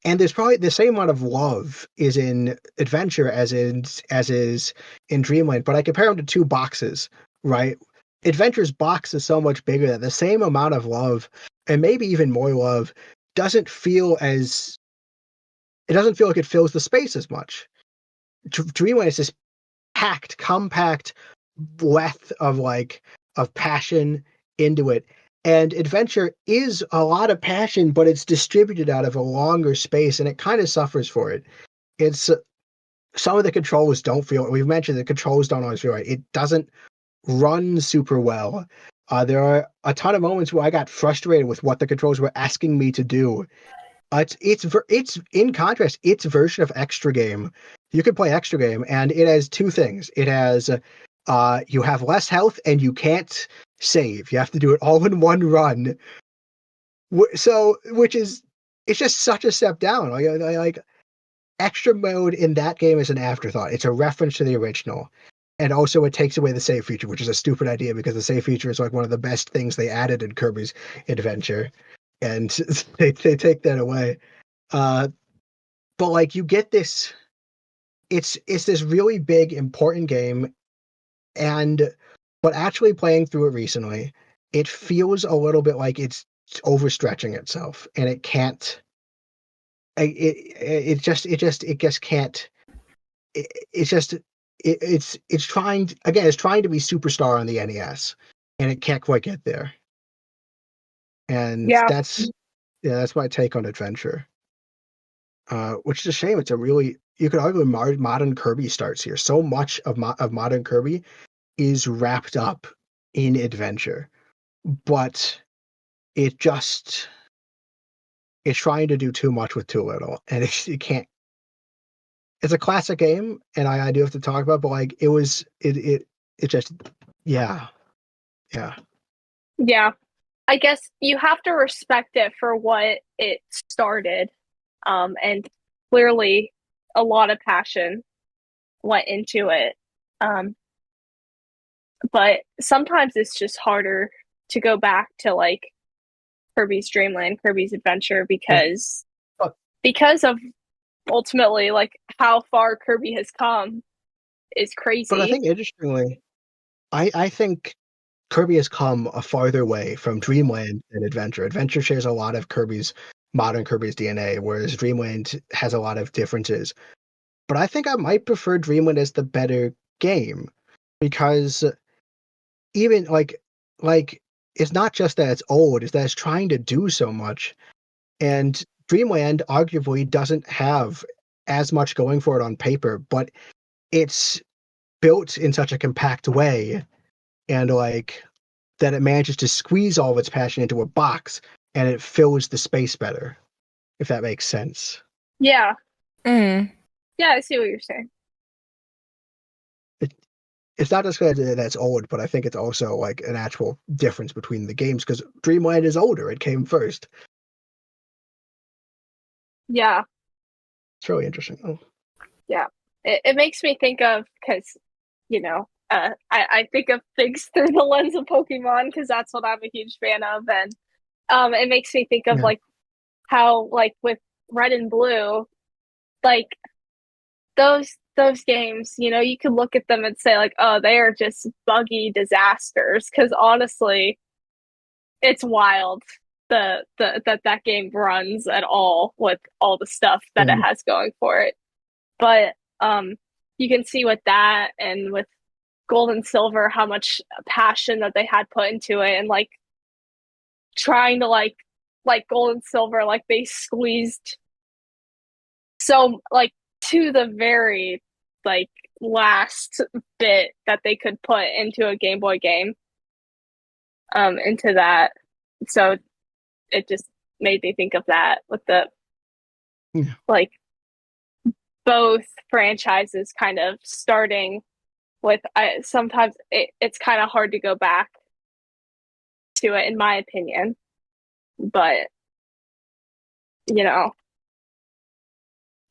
and there's probably the same amount of love is in Adventure as is in Dreamland, but I compare them to 2 boxes, right? Adventure's box is so much bigger that the same amount of love, and maybe even more love, doesn't feel like it fills the space as much. Dreamland is this compact breadth of passion into it. And Adventure is a lot of passion, but it's distributed out of a longer space, and it kind of suffers for it. It's some of the controls don't feel. We've mentioned the controls don't always feel right. It doesn't run super well. There are a ton of moments where I got frustrated with what the controls were asking me to do. It's in contrast, its version of Extra Game. You can play Extra Game, and it has 2 things. It has you have less health, and you can't save. You have to do it all in one run. It's just such a step down. Like extra mode in that game is an afterthought. It's a reference to the original. And also it takes away the save feature, which is a stupid idea because the save feature is one of the best things they added in Kirby's Adventure. And they take that away. But you get this, it's this really big, important game, but actually playing through it recently, it feels a little bit like it's overstretching itself, and it can't. It just can't. It's trying to be Superstar on the NES, and it can't quite get there. And that's my take on Adventure. Which is a shame. It's you could argue modern Kirby starts here. So much of modern Kirby is wrapped up in Adventure, but it's trying to do too much with too little, and it can't. It's a classic game, and I do have to talk about, but it just, yeah. Yeah. Yeah. I guess you have to respect it for what it started. And clearly a lot of passion went into it. But sometimes it's just harder to go back to like Kirby's Dream Land, Kirby's Adventure because of ultimately like how far Kirby has come is crazy. But I think interestingly, I think Kirby has come a farther way from Dreamland than Adventure. Adventure shares a lot of modern Kirby's DNA, whereas Dreamland has a lot of differences. But I think I might prefer Dreamland as the better game because even like it's not just that it's old, it's that it's trying to do so much. And Dreamland arguably doesn't have as much going for it on paper, but it's built in such a compact way and like that it manages to squeeze all of its passion into a box and it fills the space better, if that makes sense. Yeah. Mm. Yeah, I see what you're saying. It's not just that it's old, but I think it's also like an actual difference between the games because Dreamland is older. It came first. Yeah. It's really interesting. Oh. Yeah. It makes me think of, because, you know, I think of things through the lens of Pokemon because that's what I'm a huge fan of. And it makes me think of like how like with Red and Blue, like those games, you know, you could look at them and say like, oh, they are just buggy disasters. Because honestly, it's wild that game runs at all with all the stuff that it has going for it. But you can see with that and with Gold and Silver how much passion that they had put into it, and like trying to like Gold and Silver, like they squeezed so like to the very like last bit that they could put into a Game Boy game into that. So it just made me think of that with the like both franchises kind of starting with sometimes it's kind of hard to go back to it in my opinion, but you know,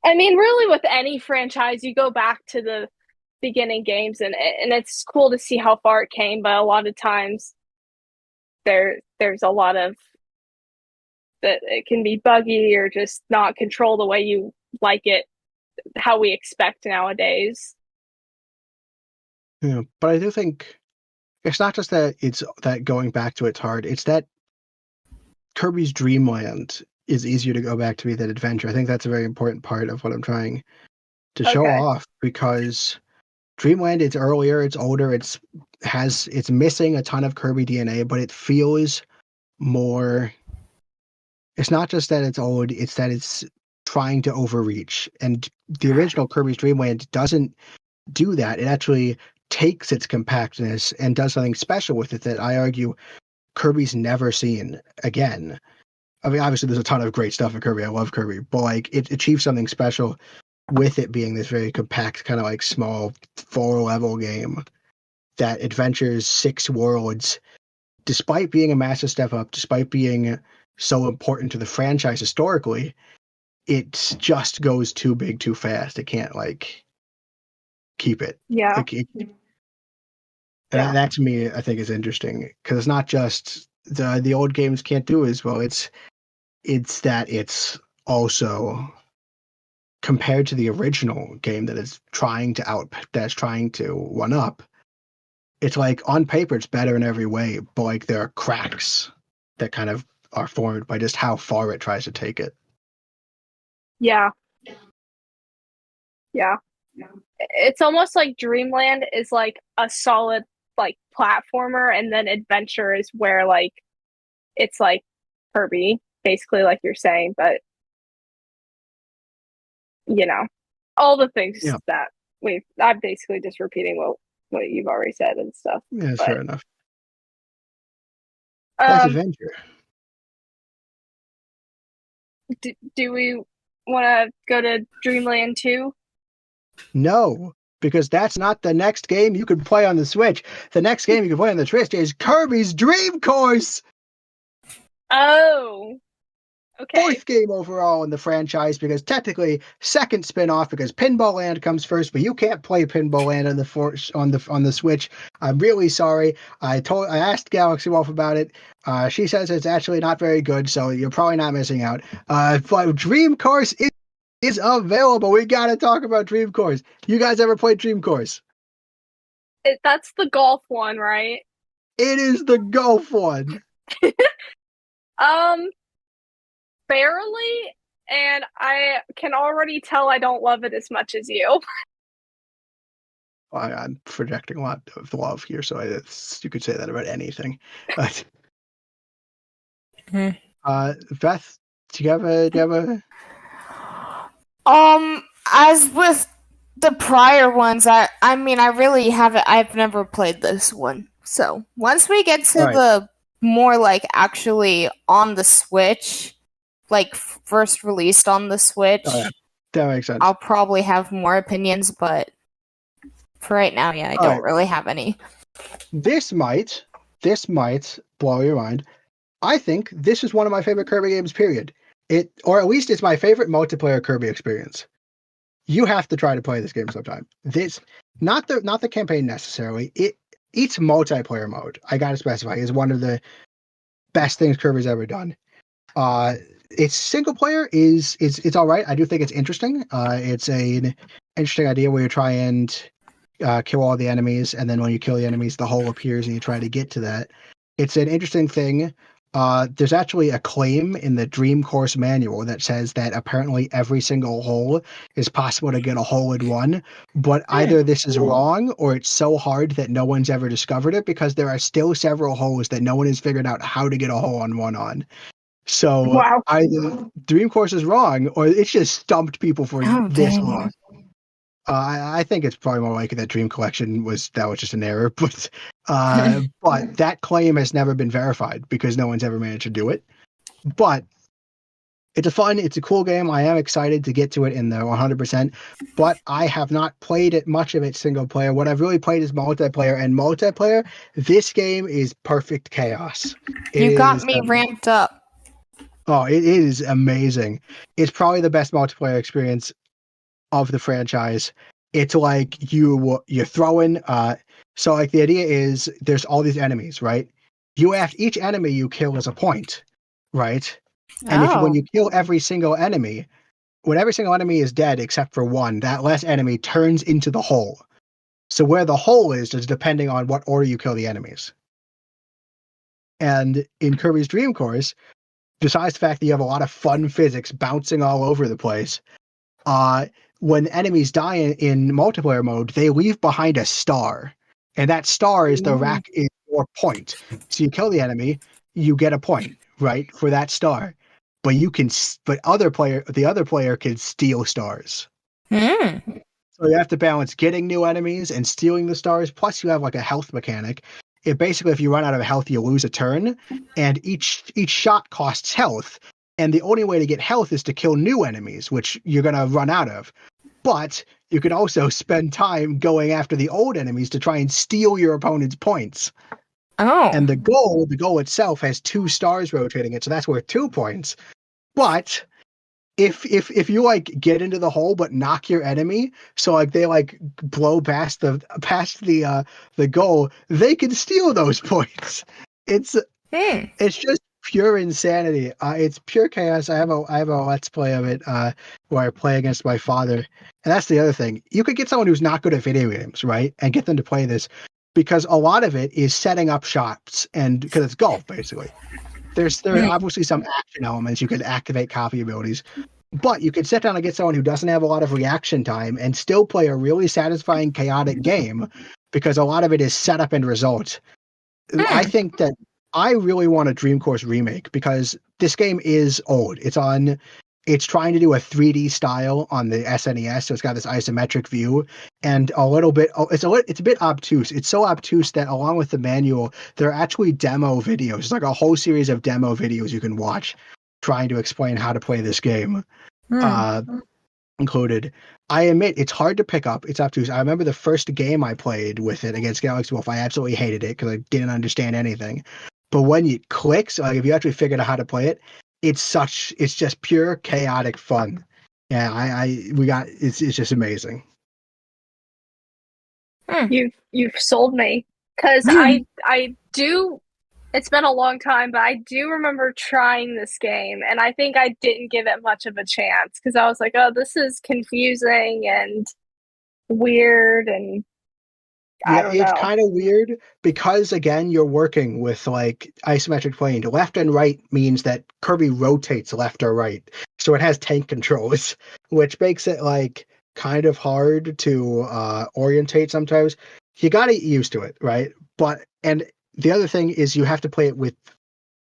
I mean really with any franchise you go back to the beginning games and it's cool to see how far it came, but a lot of times there's a lot of that it can be buggy or just not control the way you like it, how we expect nowadays. Yeah, but I do think it's not just that it's that going back to it's hard. It's that Kirby's Dream Land is easier to go back to than Adventure. I think that's a very important part of what I'm trying to show off because Dreamland is earlier, it's older, it's missing a ton of Kirby DNA, but it feels more. It's not just that it's old; it's that it's trying to overreach. And the original Kirby's Dream Land doesn't do that. It actually takes its compactness and does something special with it that I argue Kirby's never seen again. I mean, obviously, there's a ton of great stuff in Kirby. I love Kirby, but like it achieves something special with it being this very compact, kind of like small 4-level game that adventures 6 worlds, despite being a massive step up, despite being so important to the franchise historically, it just goes too big too fast. It can't like keep it. Yeah. And that to me, I think is interesting because it's not just the old games can't do as well. It's that it's also compared to the original game that's trying to one up. It's like on paper it's better in every way, but like there are cracks that kind of are formed by just how far it tries to take it. Yeah. It's almost like Dreamland is like a solid like platformer, and then Adventure is where like it's like Kirby, basically, like you're saying, but you know, all the things that I'm basically just repeating what you've already said and stuff. Yeah, that's fair enough. That's Adventure. Do we want to go to Dreamland 2? No, because that's not the next game you can play on the Switch. The next game you can play on the Switch is Kirby's Dream Course. Oh, okay. 4th game overall in the franchise, because technically 2nd spin-off, because Pinball Land comes first, but you can't play Pinball Land on the Switch. I'm really sorry. I asked Galaxy Wolf about it. She says it's actually not very good, so you're probably not missing out. But Dream Course is available. We gotta talk about Dream Course. You guys ever played Dream Course? That's the golf one, right? It is the golf one. Barely, and I can already tell I don't love it as much as you. I'm projecting a lot of love here, so you could say that about anything. But, Beth, do you have a? As with the prior ones, I mean, I really haven't. I've never played this one. So once we get to the more like actually on the Switch, like first released on the Switch, that makes sense. I'll probably have more opinions, but for right now, I don't really have any. This might blow your mind. I think this is one of my favorite Kirby games, period. Or at least it's my favorite multiplayer Kirby experience. You have to try to play this game sometime. This, not the campaign necessarily. Its multiplayer mode, I gotta specify, is one of the best things Kirby's ever done. Its single player is all right. I do think it's interesting. It's an interesting idea where you try and kill all the enemies, and then when you kill the enemies, the hole appears, and you try to get to that. It's an interesting thing. There's actually a claim in the Dream Course manual that says that apparently every single hole is possible to get a hole in one, but either this is wrong or it's so hard that no one's ever discovered it, because there are still several holes that no one has figured out how to get a hole on one on. So either Dream Course is wrong or it's just stumped people for this long. I think it's probably more likely that Dream Collection was just an error, but that claim has never been verified because no one's ever managed to do it. But it's a cool game. I am excited to get to it in the 100%, but I have not played much of it single player. What I've really played is multiplayer, and multiplayer, this game is perfect chaos. You got me ramped up. Oh, it is amazing. It's probably the best multiplayer experience of the franchise. It's like you're throwing so like the idea is there's all these enemies, right? Each enemy you kill is a point, right? And when you kill every single enemy, when every single enemy is dead except for one, that last enemy turns into the hole. So where the hole is depending on what order you kill the enemies. And in Kirby's Dream Course, besides the fact that you have a lot of fun physics bouncing all over the place, when enemies die in multiplayer mode, they leave behind a star, and that star is is your point. So you kill the enemy, you get a point, right, for that star. But the other player can steal stars. So you have to balance getting new enemies and stealing the stars. Plus, you have like a health mechanic. Basically, if you run out of health, you lose a turn, and each shot costs health. And the only way to get health is to kill new enemies, which you're going to run out of. But you can also spend time going after the old enemies to try and steal your opponent's points. Oh. And the goal itself has 2 stars rotating it, so that's worth 2 points. But if you like get into the hole but knock your enemy, so like they like blow past the goal, they can steal those points. It's just pure insanity. It's pure chaos. I have a let's play of it where I play against my father, and that's the other thing. You could get someone who's not good at video games, right, and get them to play this, because a lot of it is setting up shots, and because it's golf basically. There are obviously some action elements. You could activate copy abilities, but you could sit down and get someone who doesn't have a lot of reaction time and still play a really satisfying, chaotic game, because a lot of it is setup and result. I think that I really want a Dream Course remake, because this game is old. It's trying to do a 3D style on the SNES, so it's got this isometric view, and it's a bit obtuse. It's so obtuse that along with the manual, there are actually demo videos. It's like a whole series of demo videos you can watch trying to explain how to play this game. included. I admit it's hard to pick up. It's obtuse. I remember the first game I played with it against Galaxy Wolf. I absolutely hated it because I didn't understand anything. But when it clicks, like if you actually figured out how to play it, it's just pure chaotic fun. Yeah, it's just amazing. You've sold me, because I do. It's been a long time, but I do remember trying this game, and I think I didn't give it much of a chance because I was like, "Oh, this is confusing and weird," and I don't know. It's kind of weird because again, you're working with like isometric plane. Left and right means that Kirby rotates left or right, so it has tank controls, which makes it like kind of hard to orientate sometimes. You got to get used to it, right? And the other thing is you have to play it with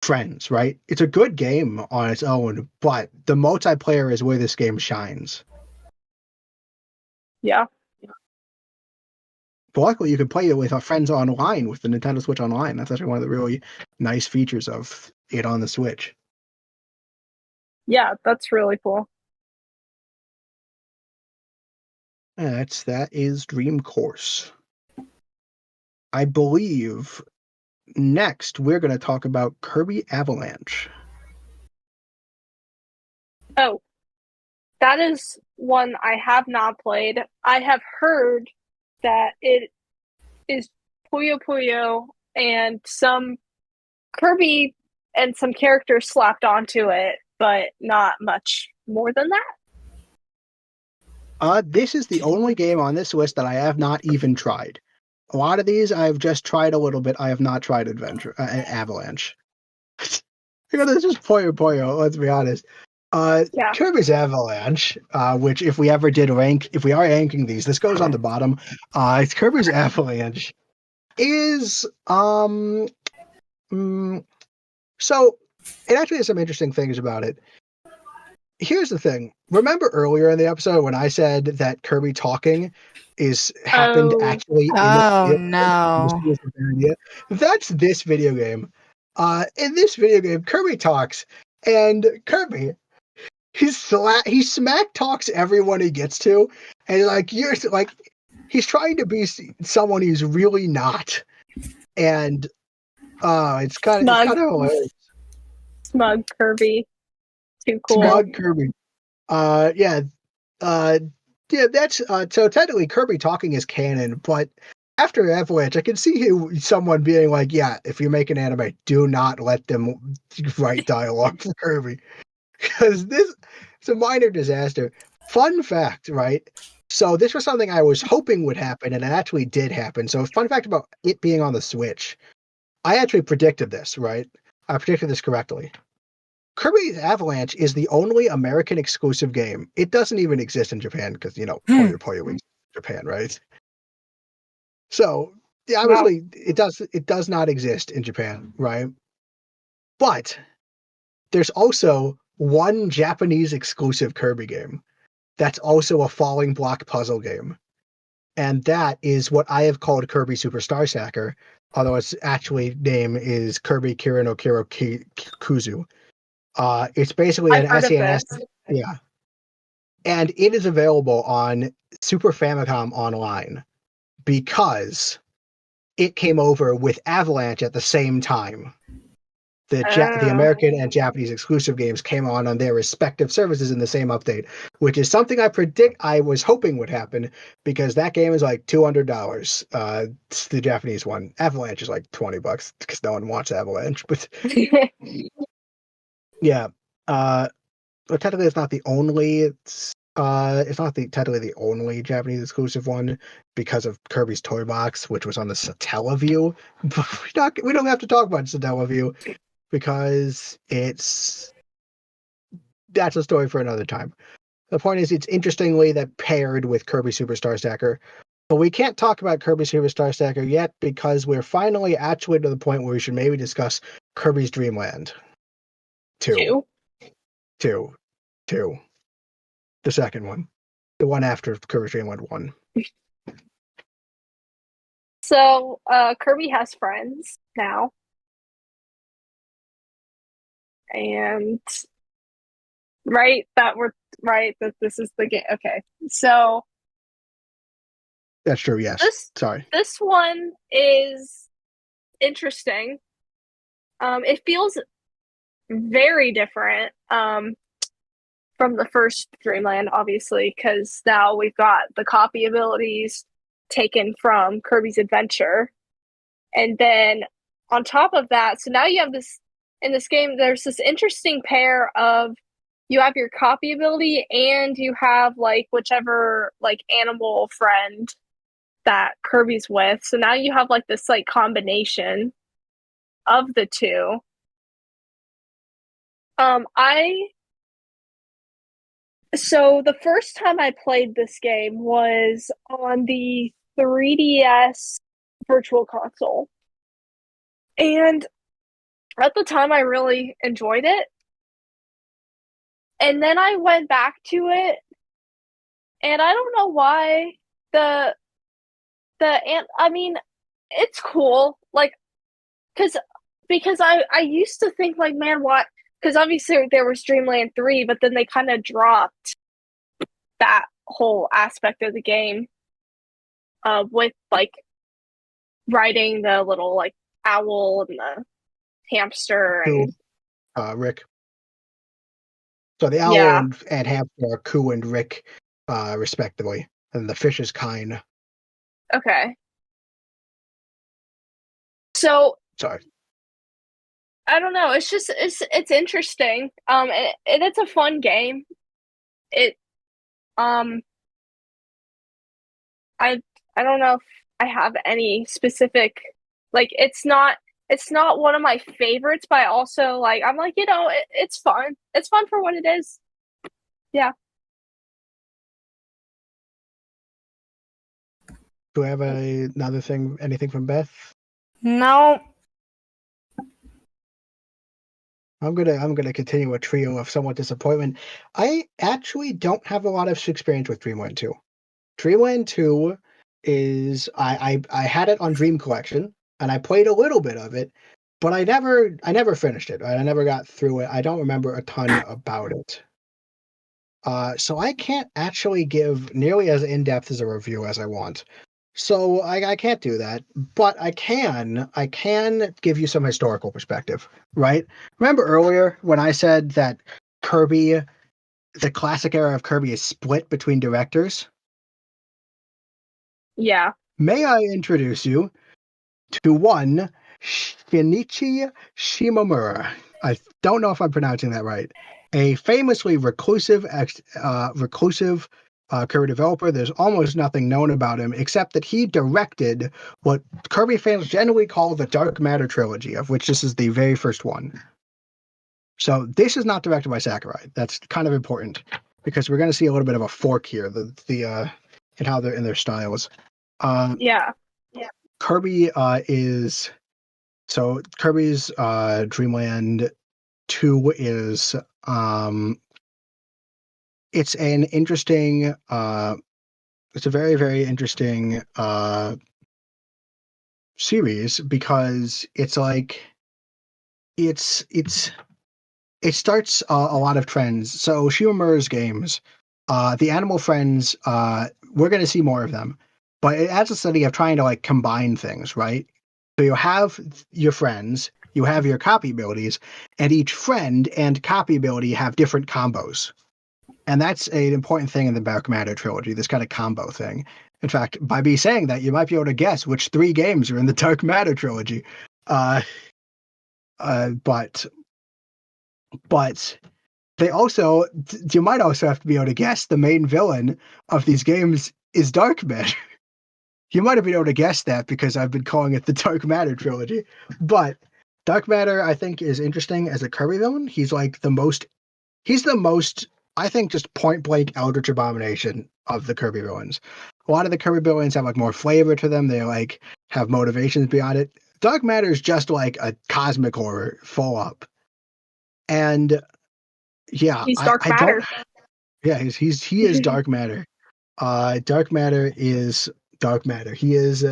friends, right? It's a good game on its own, but the multiplayer is where this game shines. Yeah. But luckily, you can play it with our friends online with the Nintendo Switch Online. That's actually one of the really nice features of it on the Switch. Yeah, that's really cool. That is Dream Course. I believe next we're going to talk about Kirby Avalanche. Oh, that is one I have not played. I have heard that it is Puyo Puyo and some Kirby and some characters slapped onto it, but not much more than that. This is the only game on this list that I have not even tried. A lot of these I've just tried a little bit. I have not tried Avalanche. This is Puyo Puyo, let's be honest. Yeah. Kirby's Avalanche, which if we ever did if we are ranking these, this goes on the bottom. It's Kirby's Avalanche is so it actually has some interesting things about it. Here's the thing. Remember earlier in the episode when I said that Kirby talking happened actually in no. That's this video game. In this video game, Kirby talks, and Kirby he smack talks everyone he gets to, and like he's trying to be someone he's really not, and it's kind of hilarious. Smug Kirby, too cool. Smug Kirby, yeah, that's so technically Kirby talking is canon, but after Avalanche, I can see someone being like, yeah, if you make an anime, do not let them write dialogue for Kirby. Because it's a minor disaster. Fun fact, right? So this was something I was hoping would happen, and it actually did happen. So fun fact about it being on the Switch. I actually predicted this, right? I predicted this correctly. Kirby's Avalanche is the only American exclusive game. It doesn't even exist in Japan because, Puyo Puyo in Japan, right? So obviously it does not exist in Japan, right? But there's also one Japanese exclusive Kirby game that's also a falling block puzzle game. And that is what I have called Kirby Superstar Sacker, although its actually name is Kirby Kira no Kiro Kuzu. It's basically an SNES. Yeah. And it is available on Super Famicom Online because it came over with Avalanche at the same time. The American and Japanese exclusive games came on their respective services in the same update, which is something I was hoping would happen because that game is like $200. It's the Japanese one. Avalanche is like $20 because no one wants Avalanche. But yeah, but technically it's not the only. It's not technically the only Japanese exclusive one because of Kirby's Toy Box, which was on the Satellaview. But we don't have to talk about Satellaview because that's a story for another time. The point is, it's interestingly that paired with Kirby Superstar Stacker. But we can't talk about Kirby Superstar Stacker yet because we're finally actually to the point where we should maybe discuss Kirby's Dream Land 2. The second one. The one after Kirby's Dream Land 1. So, Kirby has friends now. And Right? That this is the game. Okay. So that's true, yes. Sorry. This one is interesting. It feels very different from the first Dreamland, obviously, because now we've got the copy abilities taken from Kirby's Adventure. And then on top of that, so now you have this, in this game, there's this interesting pair of, you have your copy ability and you have like whichever like animal friend that Kirby's with. So now you have like this like combination of the two. So the first time I played this game was on the 3DS Virtual Console. And at the time I really enjoyed it. And then I went back to it and I don't know why I mean, it's cool. Like because I used to think like, man, what? Because obviously there was Dreamland 3, but then they kind of dropped that whole aspect of the game with like riding the little like owl and the hamster and Rick. So the owl and hamster are Koo and Rick, respectively, and the fish is Kine. Okay. So sorry. I don't know. It's just it's interesting. And it's a fun game. I don't know if I have any specific, like it's not one of my favorites, but I also like, I'm like, it's fun. It's fun for what it is. Yeah. Do I have anything from Beth? No. I'm gonna continue a trio of somewhat disappointment. I actually don't have a lot of experience with Dreamland 2. Dreamland 2 is I had it on Dream Collection and I played a little bit of it, but I never finished it. Right? I never got through it. I don't remember a ton about it. So I can't actually give nearly as in-depth as a review as I want. So I can't do that, but I can give you some historical perspective, right? Remember earlier when I said that Kirby, the classic era of Kirby is split between directors? Yeah. May I introduce you to one Shinichi Shimomura. I don't know if I'm pronouncing that right. A famously reclusive Kirby developer. There's almost nothing known about him except that he directed what Kirby fans generally call the Dark Matter trilogy, of which this is the very first one. So this is not directed by Sakurai. That's kind of important because we're going to see a little bit of a fork here, in how they're in their styles. Yeah. Kirby Kirby's Dreamland 2 is it's an interesting it's a very, very interesting series because it's like it starts a lot of trends. So Shimomura's games, the animal friends, we're going to see more of them, but it adds a study of trying to like combine things, right? So you have your friends, you have your copy abilities, and each friend and copy ability have different combos. And that's an important thing in the Dark Matter trilogy, this kind of combo thing. In fact, by me saying that, you might be able to guess which 3 games are in the Dark Matter trilogy. But they also, you might also have to be able to guess the main villain of these games is Dark Matter. You might have been able to guess that because I've been calling it the Dark Matter trilogy. But Dark Matter, I think, is interesting as a Kirby villain. He's the most, I think, just point blank Eldritch Abomination of the Kirby villains. A lot of the Kirby villains have more flavor to them. They have motivations beyond it. Dark Matter is just like a cosmic horror full up. And yeah, he's Dark Matter. He is Dark Matter. Dark Matter is Dark Matter. He is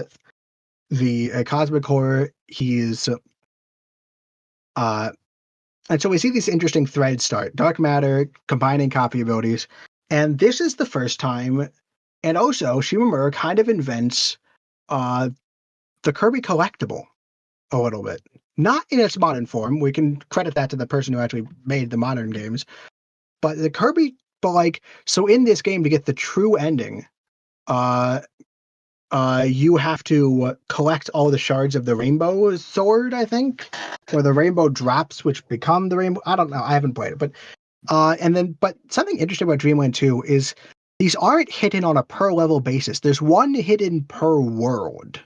the cosmic horror. He is And so we see these interesting threads start. Dark matter, combining copy abilities. And this is the first time, and also Shimamura kind of invents the Kirby collectible a little bit. Not in its modern form. We can credit that to the person who actually made the modern games. But the Kirby, so in this game, to get the true ending, you have to collect all the shards of the rainbow sword, I think, or the rainbow drops, which become the rainbow. I don't know. I haven't played it, but but something interesting about Dreamland 2 is these aren't hidden on a per level basis. There's one hidden per world,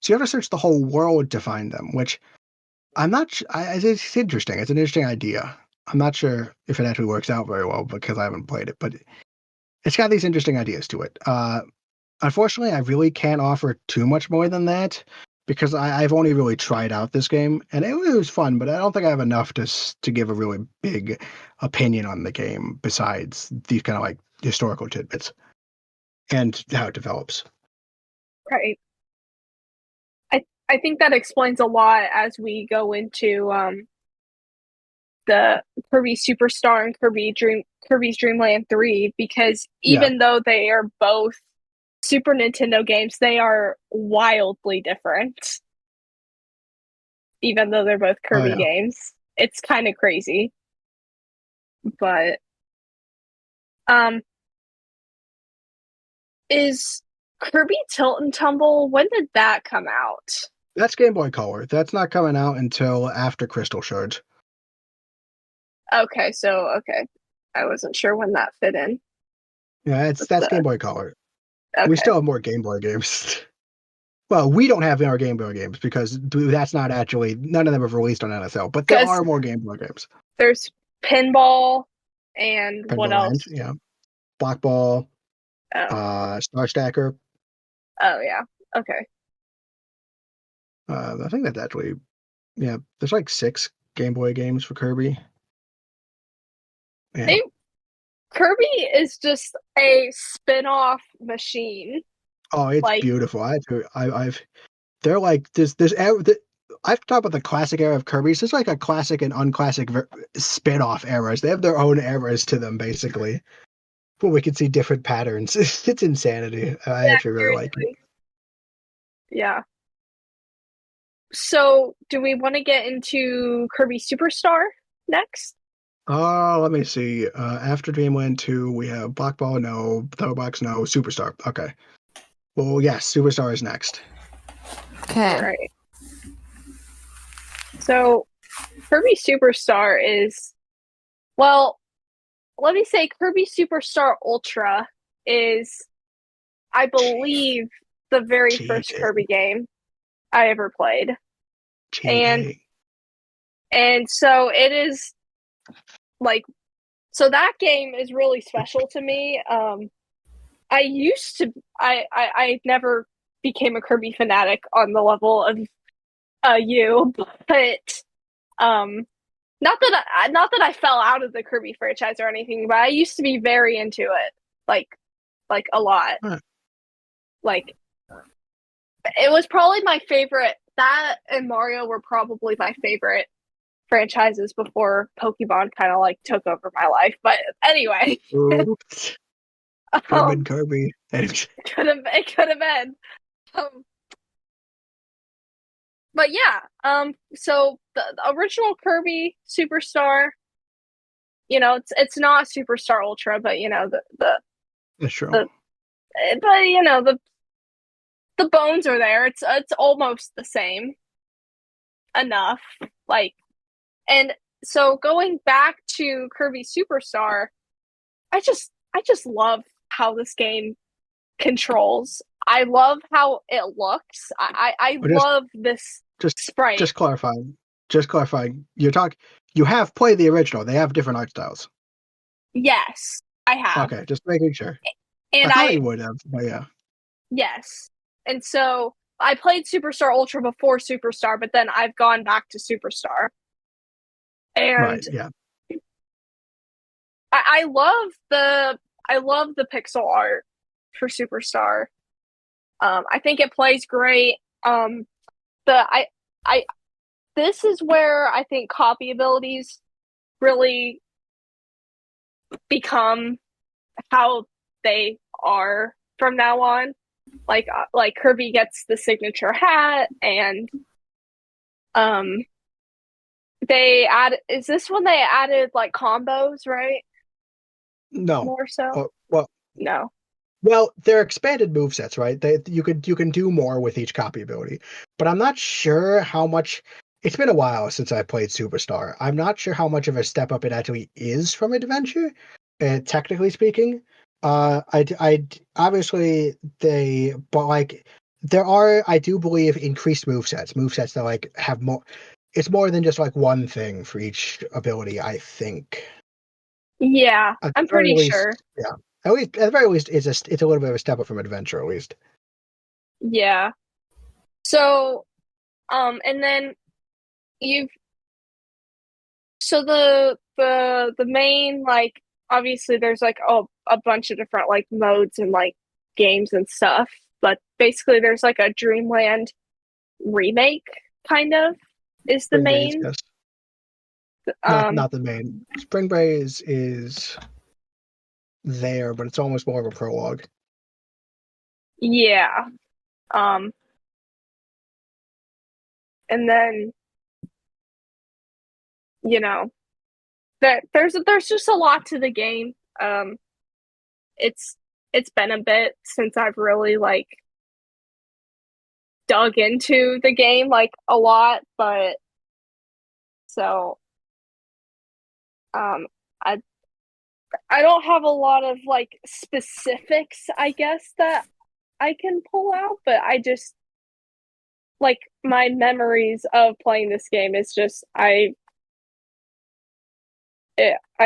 so you have to search the whole world to find them. Which I'm not. It's interesting. It's an interesting idea. I'm not sure if it actually works out very well because I haven't played it, but it's got these interesting ideas to it. Unfortunately, I really can't offer too much more than that because I've only really tried out this game, and it was fun, but I don't think I have enough to give a really big opinion on the game besides these kind of like historical tidbits and how it develops. Right. I think that explains a lot as we go into the Kirby Superstar and Kirby's Dream Land 3, because even though they are both Super Nintendo games, they are wildly different. Even though they're both Kirby games. It's kind of crazy. But is Kirby Tilt and Tumble, when did that come out? That's Game Boy Color. That's not coming out until after Crystal Shards. Okay. I wasn't sure when that fit in. Yeah, that's Game Boy Color. Okay. We still have more Game Boy games. Well, we don't have our Game Boy games because that's not actually, none of them have released on NSL, but there are more Game Boy games. There's Pinball and Pinball what else? Yeah. Block Ball, Star Stacker. Oh, yeah. Okay. I think that's actually, there's like 6 Game Boy games for Kirby. Yeah. Kirby is just a spin-off machine. Oh, it's beautiful. They're like I've talked about the classic era of Kirby's. There's like a classic and unclassic spin-off eras. They have their own eras to them, basically. But we can see different patterns. It's insanity. I actually really like it. Yeah. So, do we want to get into Kirby Superstar next? Oh, let me see. After Dreamland 2, we have Block Ball, no. Throw-Box, no. Superstar. Okay. Well, yes, Superstar is next. Okay. All right. So, Kirby Superstar is, well, let me say Kirby Superstar Ultra is, I believe, the very first Kirby game I ever played. And so it is like, so that game is really special to me. I never became a Kirby fanatic on the level of you, but not that I fell out of the Kirby franchise or anything, but I used to be very into it, like a lot. Huh. Like, it was probably my favorite. That and Mario were probably my favorite franchises before Pokemon kind of like took over my life. But anyway, Kirby. It could have been. But yeah, so the original Kirby Superstar, it's not Superstar Ultra, but That's true. but the bones are there. It's almost the same enough. And so going back to Kirby Superstar, I just love how this game controls. I love how it looks. I love this sprite. Just clarifying. You have played the original. They have different art styles. Yes, I have. Okay, just making sure. And I thought you would have, but yeah. Yes. And so I played Superstar Ultra before Superstar, but then I've gone back to Superstar. And right, yeah. I love the pixel art for Superstar. I think it plays great. This is where I think copy abilities really become how they are from now on. Like Kirby gets the signature hat, and is this when they added like combos, right? No. More so? Well, no. Well, they're expanded movesets, right? You can do more with each copy ability, but I'm not sure how much. It's been a while since I played Superstar. I'm not sure how much of a step up it actually is from Adventure, technically speaking. I obviously but like there are, I do believe, increased movesets that like have more. It's more than just like one thing for each ability, I think. Yeah, I'm pretty sure. Yeah. At the very least, it's a little bit of a step up from Adventure, at least. Yeah. So, and then the main, like, obviously there's like a bunch of different like modes and like games and stuff, but basically there's like a Dreamland remake kind of is the Spring main. Breeze, yes. Not the main. Spring Breeze is there, but it's almost more of a prologue. Yeah. And then there's just a lot to the game. It's been a bit since I've really like dug into the game like a lot, but so I don't have a lot of like specifics, I guess, that I can pull out, but I just like my memories of playing this game is just I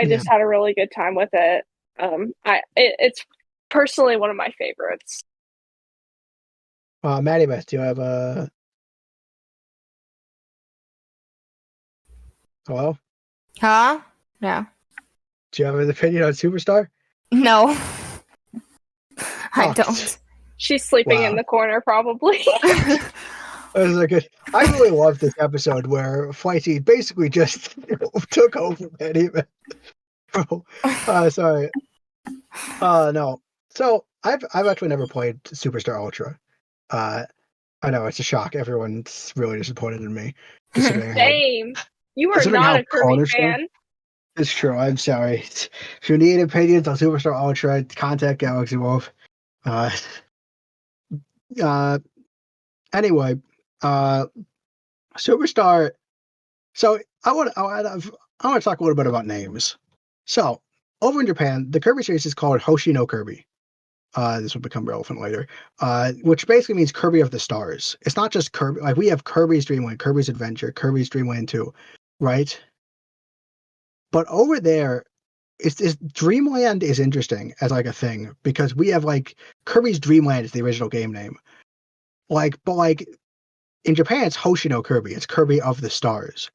just had a really good time with it. It's personally one of my favorites. Maddie, Beth, do you have a hello? Huh? No. Do you have an opinion on Superstar? No. I don't. She's sleeping in the corner, probably. I really love this episode where Flightsy basically just took over Maddie. Sorry. No. So I've actually never played Superstar Ultra. I know it's a shock. Everyone's really disappointed in me. Same. You are not a Kirby fan. It's true. I'm sorry. If you need opinions on Superstar Ultra, contact Galaxy Wolf. Anyway, Superstar. So I want to talk a little bit about names. So over in Japan, the Kirby series is called Hoshi no Kirby. This will become relevant later. Which basically means Kirby of the Stars. It's not just Kirby. Like we have Kirby's Dream Land, Kirby's Adventure, Kirby's Dream Land 2, right? But over there, Dreamland is interesting as like a thing because we have like Kirby's Dream Land is the original game name. But in Japan, it's Hoshi no Kirby. It's Kirby of the Stars.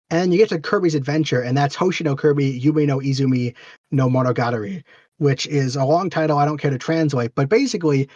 And then you get to Kirby's Adventure, and that's Hoshi no Kirby Yume no Izumi no Monogatari, which is a long title I don't care to translate. But basically,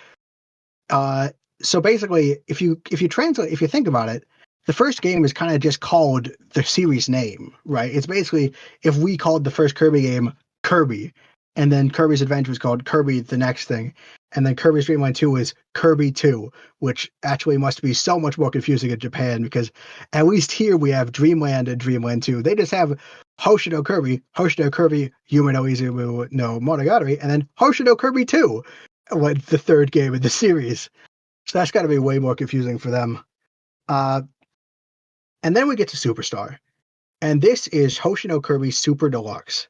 if you think about it, the first game is kind of just called the series name, right? It's basically if we called the first Kirby game Kirby, and then Kirby's Adventure was called Kirby the next thing, and then Kirby's Dream Land 2 is Kirby 2, which actually must be so much more confusing in Japan because at least here we have Dreamland and Dreamland 2. They just have Hoshi no Kirby, Yume no Izumu no Monogatari, and then Hoshi no Kirby 2, like the third game in the series. So that's got to be way more confusing for them. And then we get to Superstar. And this is Hoshi no Kirby Super Deluxe.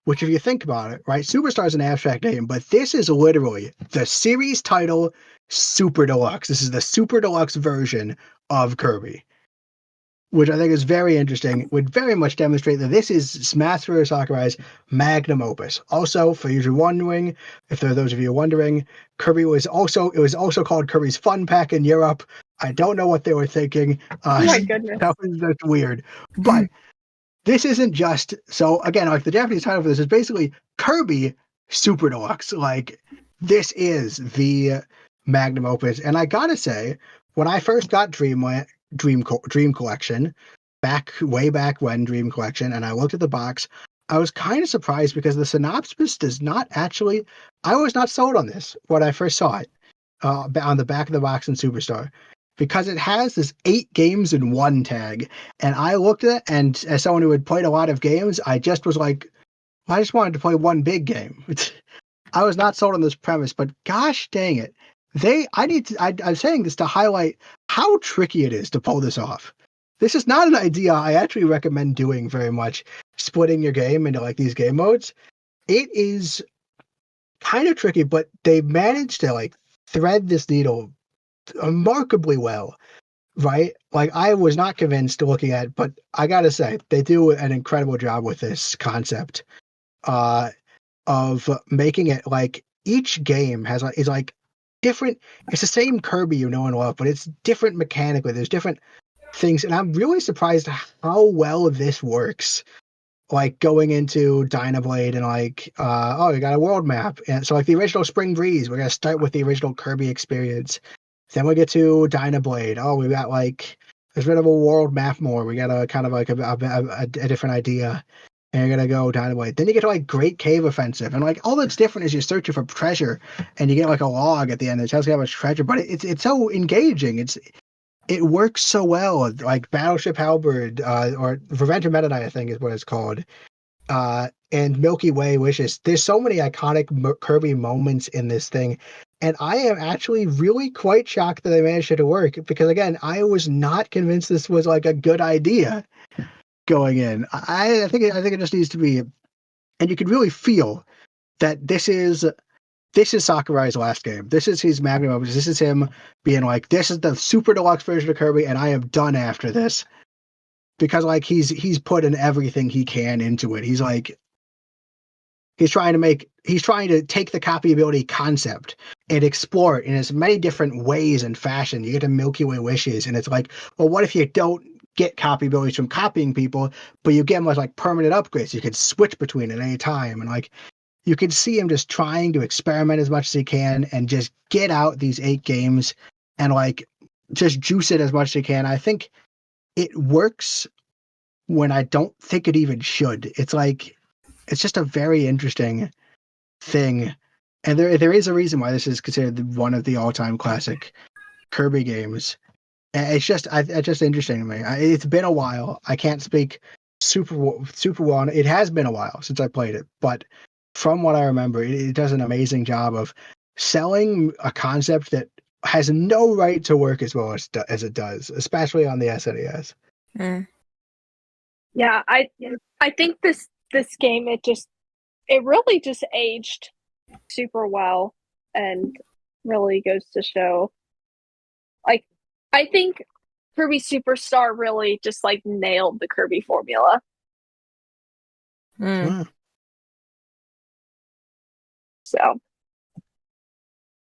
Which, if you think about it, right, Superstar is an abstract name, but this is literally the series title Super Deluxe. This is the Super Deluxe version of Kirby, which I think is very interesting. Would very much demonstrate that this is Masaru Sakurai's magnum opus. Also, for you wondering, if there are those of you wondering, Kirby was also called Kirby's Fun Pack in Europe. I don't know what they were thinking. Oh my goodness, that's weird, but. This isn't just so again, like the Japanese title for this is basically Kirby Super Deluxe. Like this is the magnum opus, and I gotta say, when I first got Dream Collection, way back when Dream Collection, and I looked at the box. I was kind of surprised because the synopsis does not actually. I was not sold on this when I first saw it on the back of the box in Superstar, because it has this 8 games in 1 tag, and I looked at it, and as someone who had played a lot of games, I just was like, I just wanted to play one big game. I was not sold on this premise, but gosh dang it. I'm saying this to highlight how tricky it is to pull this off. This is not an idea I actually recommend doing very much, splitting your game into like these game modes. It is kind of tricky, but they managed to like thread this needle remarkably well, right? Like I was not convinced looking at it, but I gotta say, they do an incredible job with this concept of making it like each game is like different. It's the same Kirby you know and love, but it's different mechanically. There's different things, and I'm really surprised how well this works. Like going into Dynablade and like, we got a world map, and so like the original Spring Breeze, we're gonna start with the original Kirby experience. Then we get to Dynablade. Oh, we got like there's a bit of a world map more. We got a kind of like a different idea. And you're gonna go Dynamite. Then you get to like Great Cave Offensive, and like all that's different is you're searching for treasure, and you get like a log at the end that tells you how much treasure. But it's so engaging. It works so well. Like Battleship Halberd or Revenge of Meta Knight, I think is what it's called. And Milky Way Wishes. There's so many iconic Kirby moments in this thing, and I am actually really quite shocked that they managed it to work. Because again, I was not convinced this was like a good idea going in. I think it just needs to be, and you can really feel that this is Sakurai's last game. This is his magnum opus. This is him being like, this is the super deluxe version of Kirby, and I am done after this. Because like he's put in everything he can into it. He's trying to take the copyability concept and explore it in as many different ways and fashion. You get to Milky Way Wishes, and it's like, well, what if you don't get copyabilities from copying people, but you get them as like permanent upgrades? You can switch between at any time, and like you can see him just trying to experiment as much as he can and just get out these 8 games and like just juice it as much as he can. I think it works when I don't think it even should. It's like it's just a very interesting thing, and there is a reason why this is considered one of the all-time classic Kirby games. It's just interesting to me. It's been a while. I can't speak super well. It has been a while since I played it, but from what I remember, it does an amazing job of selling a concept that has no right to work as well as it does, especially on the SNES. Mm. Yeah, I think this game it really just aged super well, and really goes to show. Like, I think Kirby Superstar really just like nailed the Kirby formula. Mm. So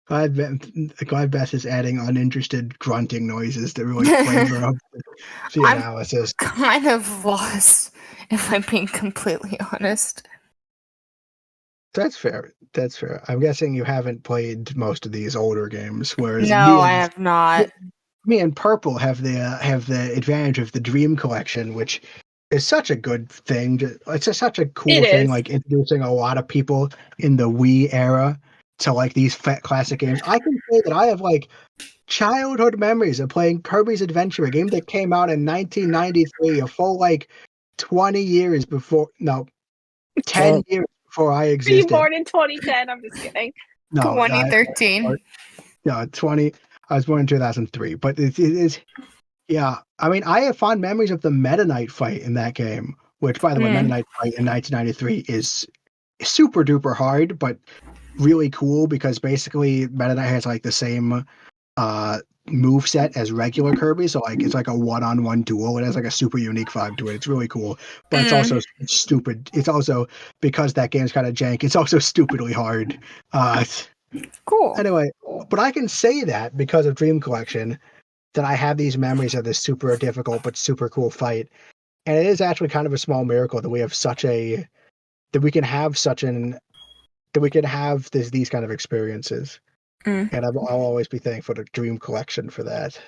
Glad Beth is adding uninterested grunting noises that really flavor up the analysis. I'm kind of lost, if I'm being completely honest. That's fair. I'm guessing you haven't played most of these older games, whereas no, I have not. Me and Purple have the advantage of the Dream Collection, which is such a good thing. It's such a cool thing, like introducing a lot of people in the Wii era to like these classic games. I can say that I have like childhood memories of playing Kirby's Adventure, a game that came out in 1993, a full like 20 years before. No, 10 years before I existed. Were you born in 2010? I'm just kidding. No, 2013. No, 20. I was born in 2003, but it is. Yeah, I mean, I have fond memories of the Meta Knight fight in that game, which, by the way, Meta Knight fight in 1993 is super duper hard, but really cool because basically Meta Knight has like the same move set as regular Kirby, so like it's like a one-on-one duel. It has like a super unique vibe to it. It's really cool, but it's also stupid. It's also, because that game's kind of jank, it's also stupidly hard. Cool. Anyway, but I can say that because of Dream Collection, that I have these memories of this super difficult but super cool fight. And it is actually kind of a small miracle that we have these kind of experiences. And I'll always be thankful to Dream Collection for that.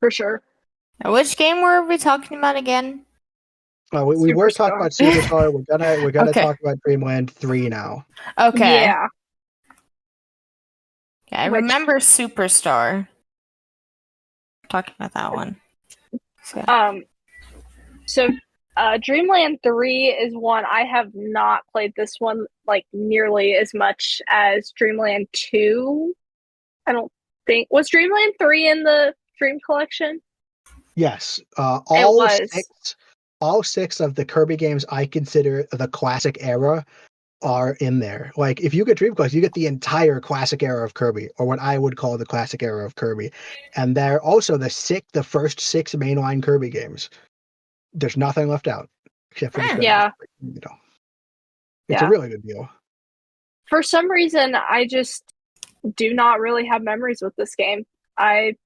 For sure. Which game were we talking about again? We were talking about Superstar. We're gonna Okay. talk about Dreamland 3 now. Okay. Yeah. I remember Superstar. Talking about that one. So Dreamland 3 is one I have not played this one like nearly as much as Dreamland 2. I don't think was Dreamland 3 in the Dream Collection? Yes. It was. All six of the Kirby games I consider the classic era are in there. Like, if you get Dream Quest, you get the entire classic era of Kirby, or what I would call the classic era of Kirby. And they're also the first six mainline Kirby games. There's nothing left out except for the Dream. Yeah. You know, it's a really good deal. For some reason, I just do not really have memories with this game. I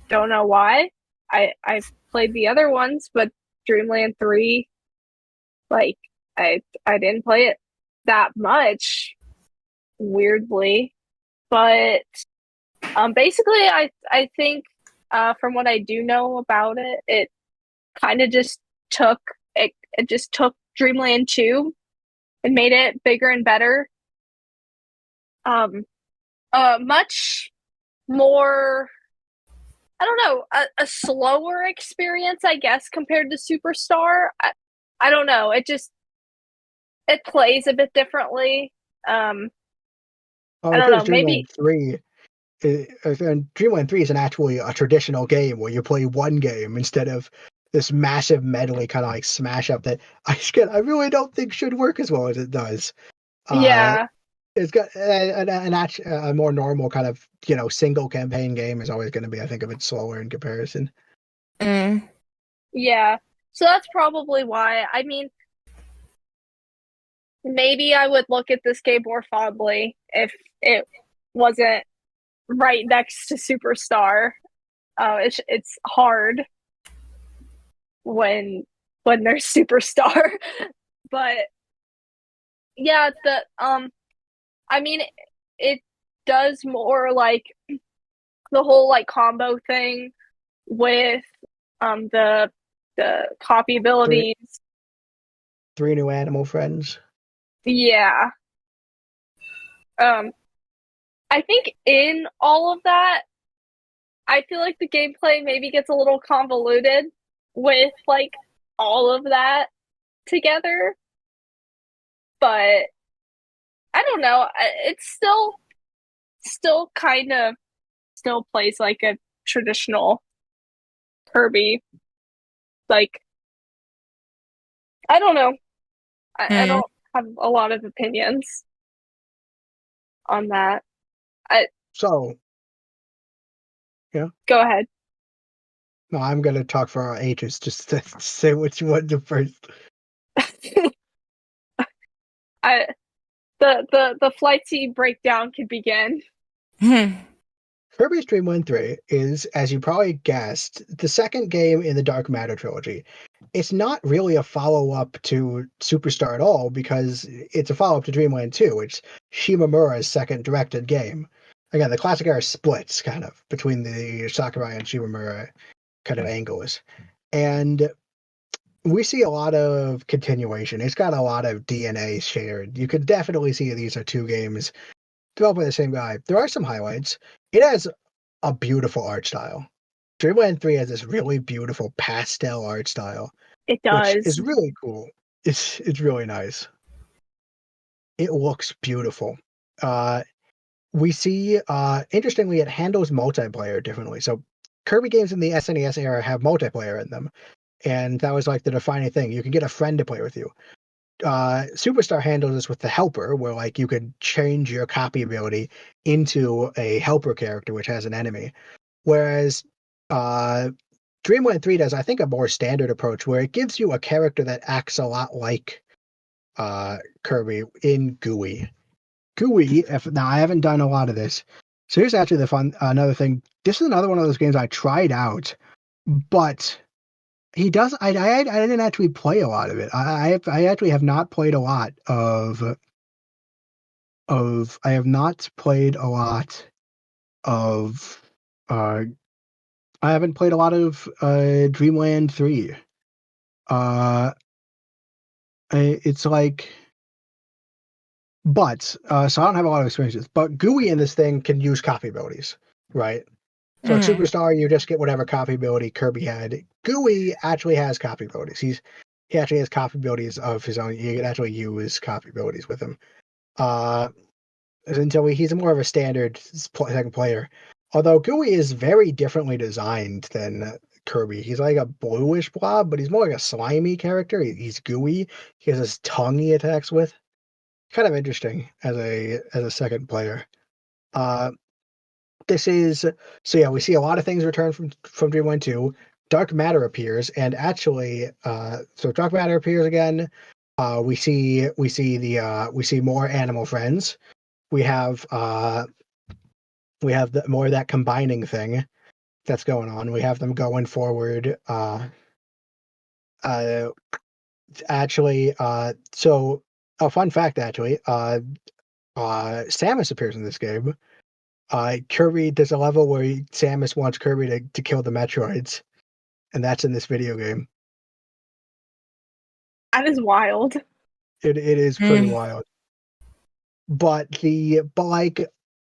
don't know why. I've played the other ones, but Dreamland 3, like I didn't play it that much, weirdly. But basically I think from what I do know about it, it kind of just took it just took Dreamland 2 and made it bigger and better. Much more, I don't know, a slower experience, I guess, compared to Superstar. I don't know. It plays a bit differently. I don't know. Maybe Dreamland 3 is actually a traditional game where you play one game instead of this massive medley kind of like smash up that I really don't think should work as well as it does. Yeah. It's got a more normal kind of, single campaign game is always going to be, I think, a bit slower in comparison. Yeah. So that's probably why. I mean, maybe I would look at this game more fondly if it wasn't right next to Superstar. It's hard when there's Superstar, but yeah, I mean, it does more like the whole like combo thing with the copy abilities. Three new animal friends. Yeah. I think in all of that, I feel like the gameplay maybe gets a little convoluted with like all of that together. But I don't know. It's still kind of still plays like a traditional Kirby. Like, I don't know. I don't have a lot of opinions on that. Yeah. Go ahead. No, I'm gonna talk for our ages. Just to say what you want to first. The Flightsy breakdown could begin. Kirby's Dream Land 3 is, as you probably guessed, the second game in the Dark Matter trilogy. It's not really a follow-up to Superstar at all, because it's a follow-up to Dreamland 2. It's Shimamura's second directed game. Again, the classic era splits, kind of, between the Sakurai and Shimamura kind of angles. And we see a lot of continuation. It's got a lot of DNA shared. You could definitely see these are two games developed by the same guy. There are some highlights. It has a beautiful art style. Dreamland 3 has this really beautiful pastel art style. It does. Which is really cool. It's really nice. It looks beautiful. We see, interestingly, it handles multiplayer differently. So Kirby games in the SNES era have multiplayer in them. And that was like the defining thing. You can get a friend to play with you. Superstar handles this with the helper, where like you could change your copy ability into a helper character which has an enemy. Whereas Dreamland 3 does, I think, a more standard approach where it gives you a character that acts a lot like Kirby in GUI. GUI, now I haven't done a lot of this. So here's actually another thing. This is another one of those games I tried out, but he does. I didn't actually play a lot of it. I actually have not played a lot of. I have not played a lot of I haven't played a lot of Dreamland 3. It's like, but so I don't have a lot of experiences. But GUI in this thing can use copy abilities, right? So at Superstar, you just get whatever copy ability Kirby had. GUI actually has copy abilities. He actually has copy abilities of his own. You can actually use copy abilities with him. Until he's more of a standard second player. Although GUI is very differently designed than Kirby. He's like a bluish blob, but he's more like a slimy character. He's gooey. He has his tongue he attacks with. Kind of interesting as a second player. This is so yeah. We see a lot of things return from Dreamland 2. Dark matter appears, and actually, so dark matter appears again. We see more animal friends. We have more of that combining thing that's going on. We have them going forward. Actually, so a fun fact actually, Samus appears in this game. Kirby, there's a level where Samus wants Kirby to kill the Metroids, and that's in this video game. That is wild. It is pretty wild. But like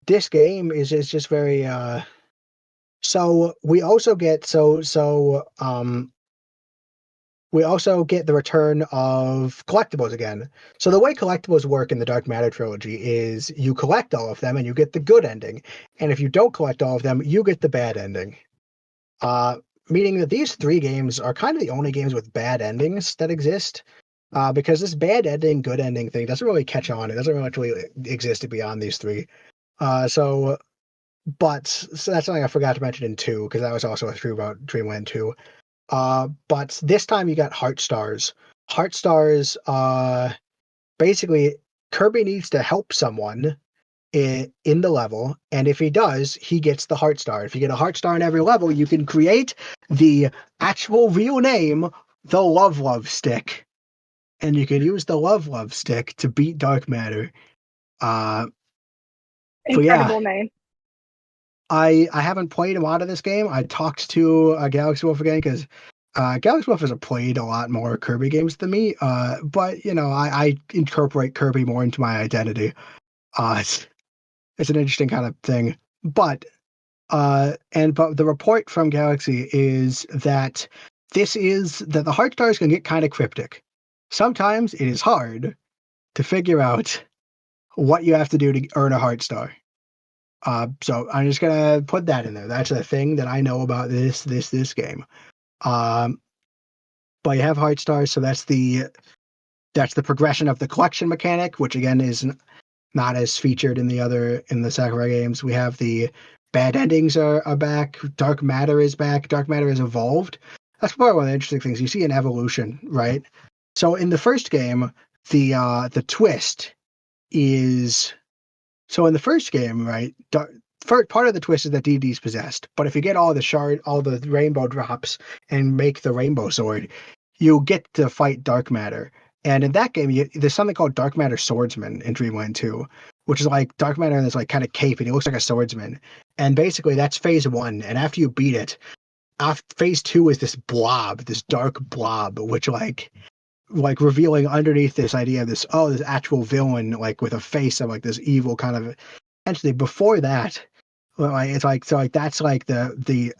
this game is just very so we also get we also get the return of collectibles again. So the way collectibles work in the Dark Matter trilogy is you collect all of them and you get the good ending. And if you don't collect all of them, you get the bad ending. Meaning that these 3 games are kind of the only games with bad endings that exist. Because this bad ending, good ending thing doesn't really catch on. It doesn't really exist beyond these 3. So that's something I forgot to mention in 2, because that was also true about Dreamland 2. But this time you got Heart Stars. Heart Stars, basically, Kirby needs to help someone in the level, and if he does, he gets the Heart Star. If you get a Heart Star in every level, you can create the actual real name, the Love Stick. And you can use the Love Stick to beat Dark Matter. Incredible name. I haven't played a lot of this game. I talked to Galaxy Wolf again because Galaxy Wolf has played a lot more Kirby games than me. But you know, I incorporate Kirby more into my identity. It's an interesting kind of thing. But the report from Galaxy is that the Heart Stars can get kind of cryptic. Sometimes it is hard to figure out what you have to do to earn a Heart Star. So I'm just gonna put that in there. That's a thing that I know about this game. But you have Heart Stars, so that's the progression of the collection mechanic, which again is not as featured in the Sakurai games. We have the bad endings are back. Dark Matter is back. Dark Matter has evolved. That's probably one of the interesting things. You see an evolution, right? So in the first game, the twist is. So in the first game, right, part of the twist is that DD's possessed. But if you get all the rainbow drops and make the rainbow sword, you get to fight Dark Matter. And in that game, there's something called Dark Matter Swordsman in Dreamland 2, which is like Dark Matter in this like kind of cape, and he looks like a swordsman. And basically, that's phase 1. And after you beat it, phase 2 is this blob, this dark blob, which like revealing underneath this idea of this actual villain, like with a face of like this evil kind of entity. Before that, it's like that's like a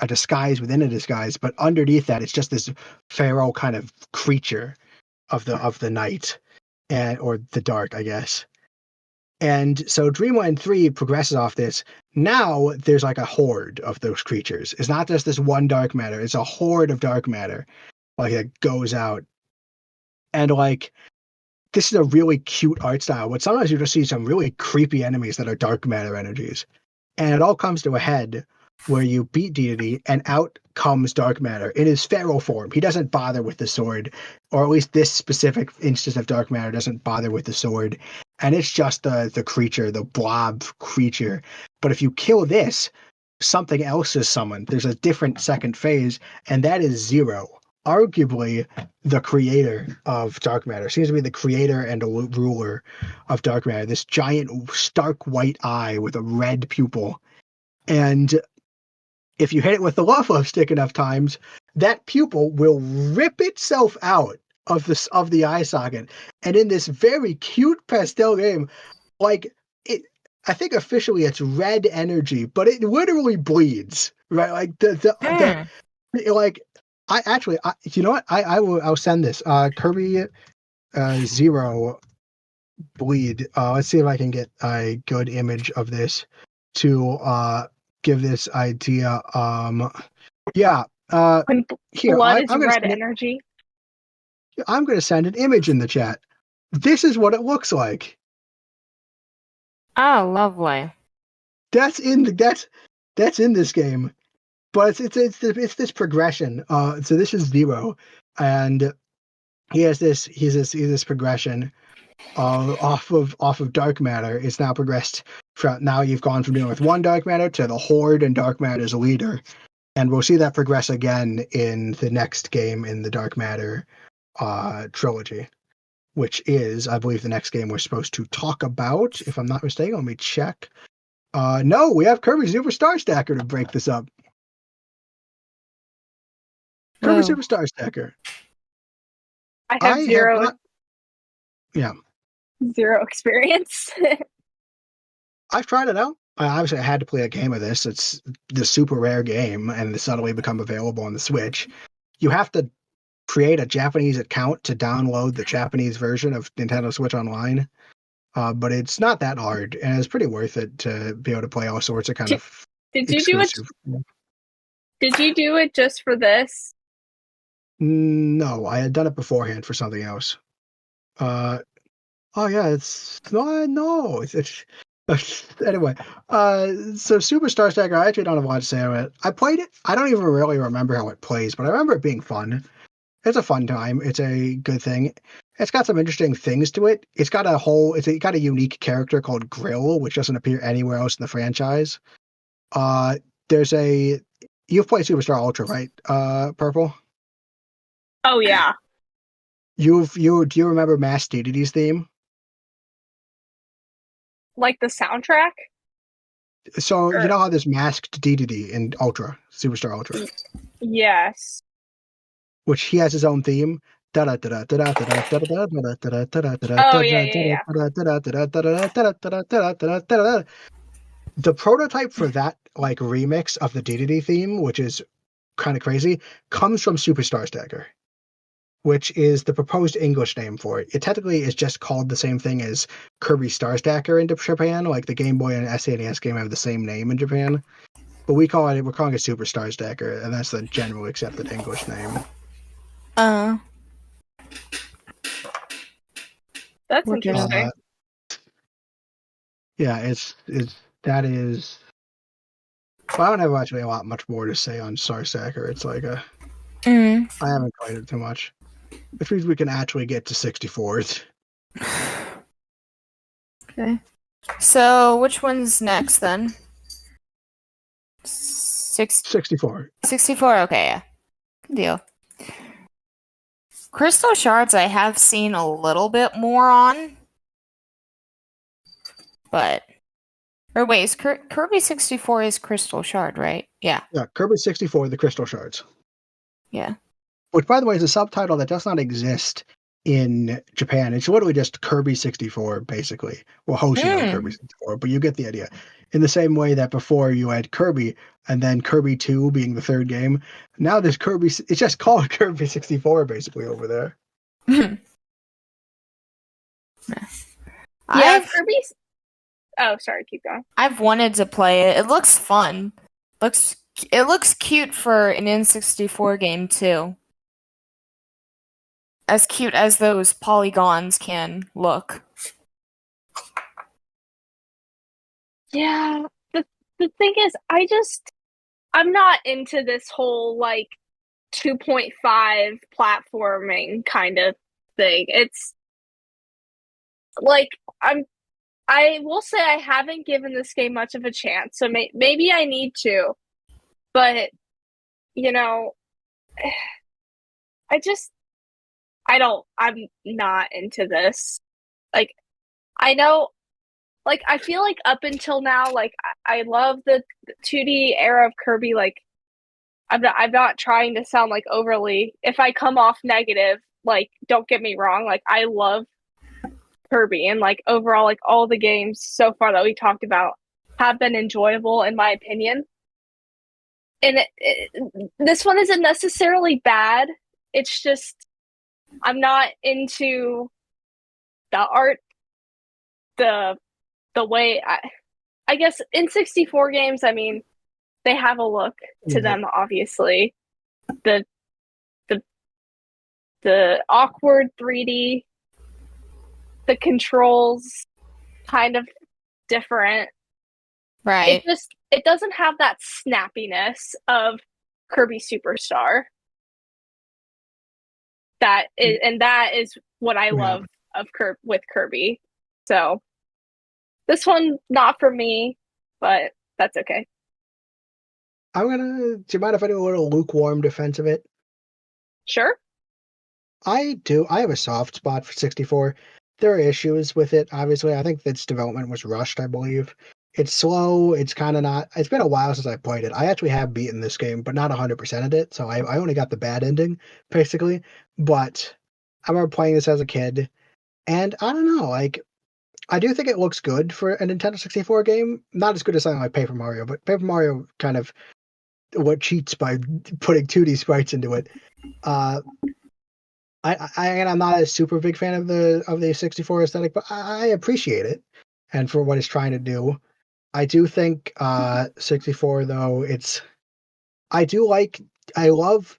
disguise within a disguise, but underneath that, it's just this feral kind of creature of the night or the dark, I guess. And so Dreamland 3 progresses off this. Now there's like a horde of those creatures. It's not just this one Dark Matter; it's a horde of Dark Matter, like that goes out. And like, this is a really cute art style, but sometimes you just see some really creepy enemies that are Dark Matter energies. And it all comes to a head where you beat Deity, and out comes Dark Matter in his feral form. He doesn't bother with the sword, or at least this specific instance of Dark Matter doesn't bother with the sword. And it's just the creature, the blob creature. But if you kill this, something else is summoned. There's a different second phase, and that is Zero. Arguably the creator of Dark Matter, seems to be the creator and ruler of Dark Matter, this giant stark white eye with a red pupil. And if you hit it with the love stick enough times, that pupil will rip itself out of the eye socket. And in this very cute pastel game, like it, I think officially it's red energy, but it literally bleeds, right? Like the like you know what? I'll send this Kirby Zero bleed. Let's see if I can get a good image of this to give this idea. Yeah. When Here, blood I'm is gonna red energy. I'm gonna send an image in the chat. This is what it looks like. Oh, lovely. That's in this game, but it's this progression. So this is Zero, and he has this progression off of dark matter. It's now progressed from, now you've gone from dealing with one dark matter to the Horde and dark matter's leader, and we'll see that progress again in the next game in the dark matter trilogy, which is, I believe, the next game we're supposed to talk about, if I'm not mistaken. Let me check. No, we have Kirby Superstar Stacker to break this up. Kirby Superstar Stacker. I have zero. Yeah. Zero experience. I've tried it out. Obviously, I had to play a game of this. It's the super rare game, and it's suddenly become available on the Switch. You have to create a Japanese account to download the Japanese version of Nintendo Switch Online. But it's not that hard, and it's pretty worth it to be able to play all sorts of kind of exclusive. Did you do it just for this? No, I had done it beforehand for something else. Oh yeah, it's anyway. So Superstar Stacker, I actually don't have a lot to say about it. I played it. I don't even really remember how it plays, but I remember it being fun. It's a fun time. It's a good thing. It's got some interesting things to it. It's got a unique character called Grill, which doesn't appear anywhere else in the franchise. You've played Superstar Ultra, right? Purple? Oh yeah. Do you remember Mass Deity's theme? Like the soundtrack? So you know how there's masked Dedede in Superstar Ultra? Yes. Which he has his own theme. Oh yeah. The prototype for that like remix of the Dedede theme, which is kind of crazy, comes from Superstar Stacker, which is the proposed English name for it. It technically is just called the same thing as Kirby Star Stacker in Japan. Like the Game Boy and SNES game have the same name in Japan, but we're calling it Superstar Stacker, and that's the generally accepted English name. That's interesting. Yeah, that is. Well, I don't have actually much more to say on Star Stacker. It's like I haven't played it too much. Which means we can actually get to 64th. Okay. So, which one's next then? 64. 64, okay, yeah. Good deal. Crystal Shards I have seen a little bit more on. But... Or wait, Kirby 64 is Crystal Shard, right? Yeah. Yeah, Kirby 64, the Crystal Shards. Yeah. Which, by the way, is a subtitle that does not exist in Japan. It's literally just Kirby 64, basically. Well, Hoshino Kirby 64, but you get the idea. In the same way that before you had Kirby, and then Kirby 2 being the third game, now there's Kirby... It's just called Kirby 64, basically, over there. Yeah, Kirby's... Oh, sorry, keep going. I've wanted to play it. It looks fun. It looks cute for an N64 game, too. As cute as those polygons can look. Yeah, the thing is, I'm not into this whole, like, 2.5 platforming kind of thing. It's, like, I will say I haven't given this game much of a chance, so maybe I need to. But, you know, I'm not into this. Like, I know, like, I feel like up until now, like, I love the 2D era of Kirby, like, I'm not trying to sound like overly. If I come off negative, like don't get me wrong, like I love Kirby and like overall, like all the games so far that we talked about have been enjoyable in my opinion. And this one isn't necessarily bad. It's just I'm not into the art, the way I guess in 64 games, I mean, they have a look to them, obviously. The the awkward 3D, the controls kind of different. Right. It doesn't have that snappiness of Kirby Superstar. That is what I love of with Kirby. So this one not for me, but that's okay. Do you mind if I do a little lukewarm defense of it? Sure. I do. I have a soft spot for 64. There are issues with it, obviously. I think its development was rushed, I believe. It's slow. It's kind of not. It's been a while since I played it. I actually have beaten this game, but not 100% of it. So I only got the bad ending, basically. But I remember playing this as a kid. And I don't know, like, I do think it looks good for a Nintendo 64 game. Not as good as something like Paper Mario, but Paper Mario kind of what cheats by putting 2D sprites into it. I'm not a super big fan of the 64 aesthetic, but I appreciate it, and for what it's trying to do. I do think 64 though I love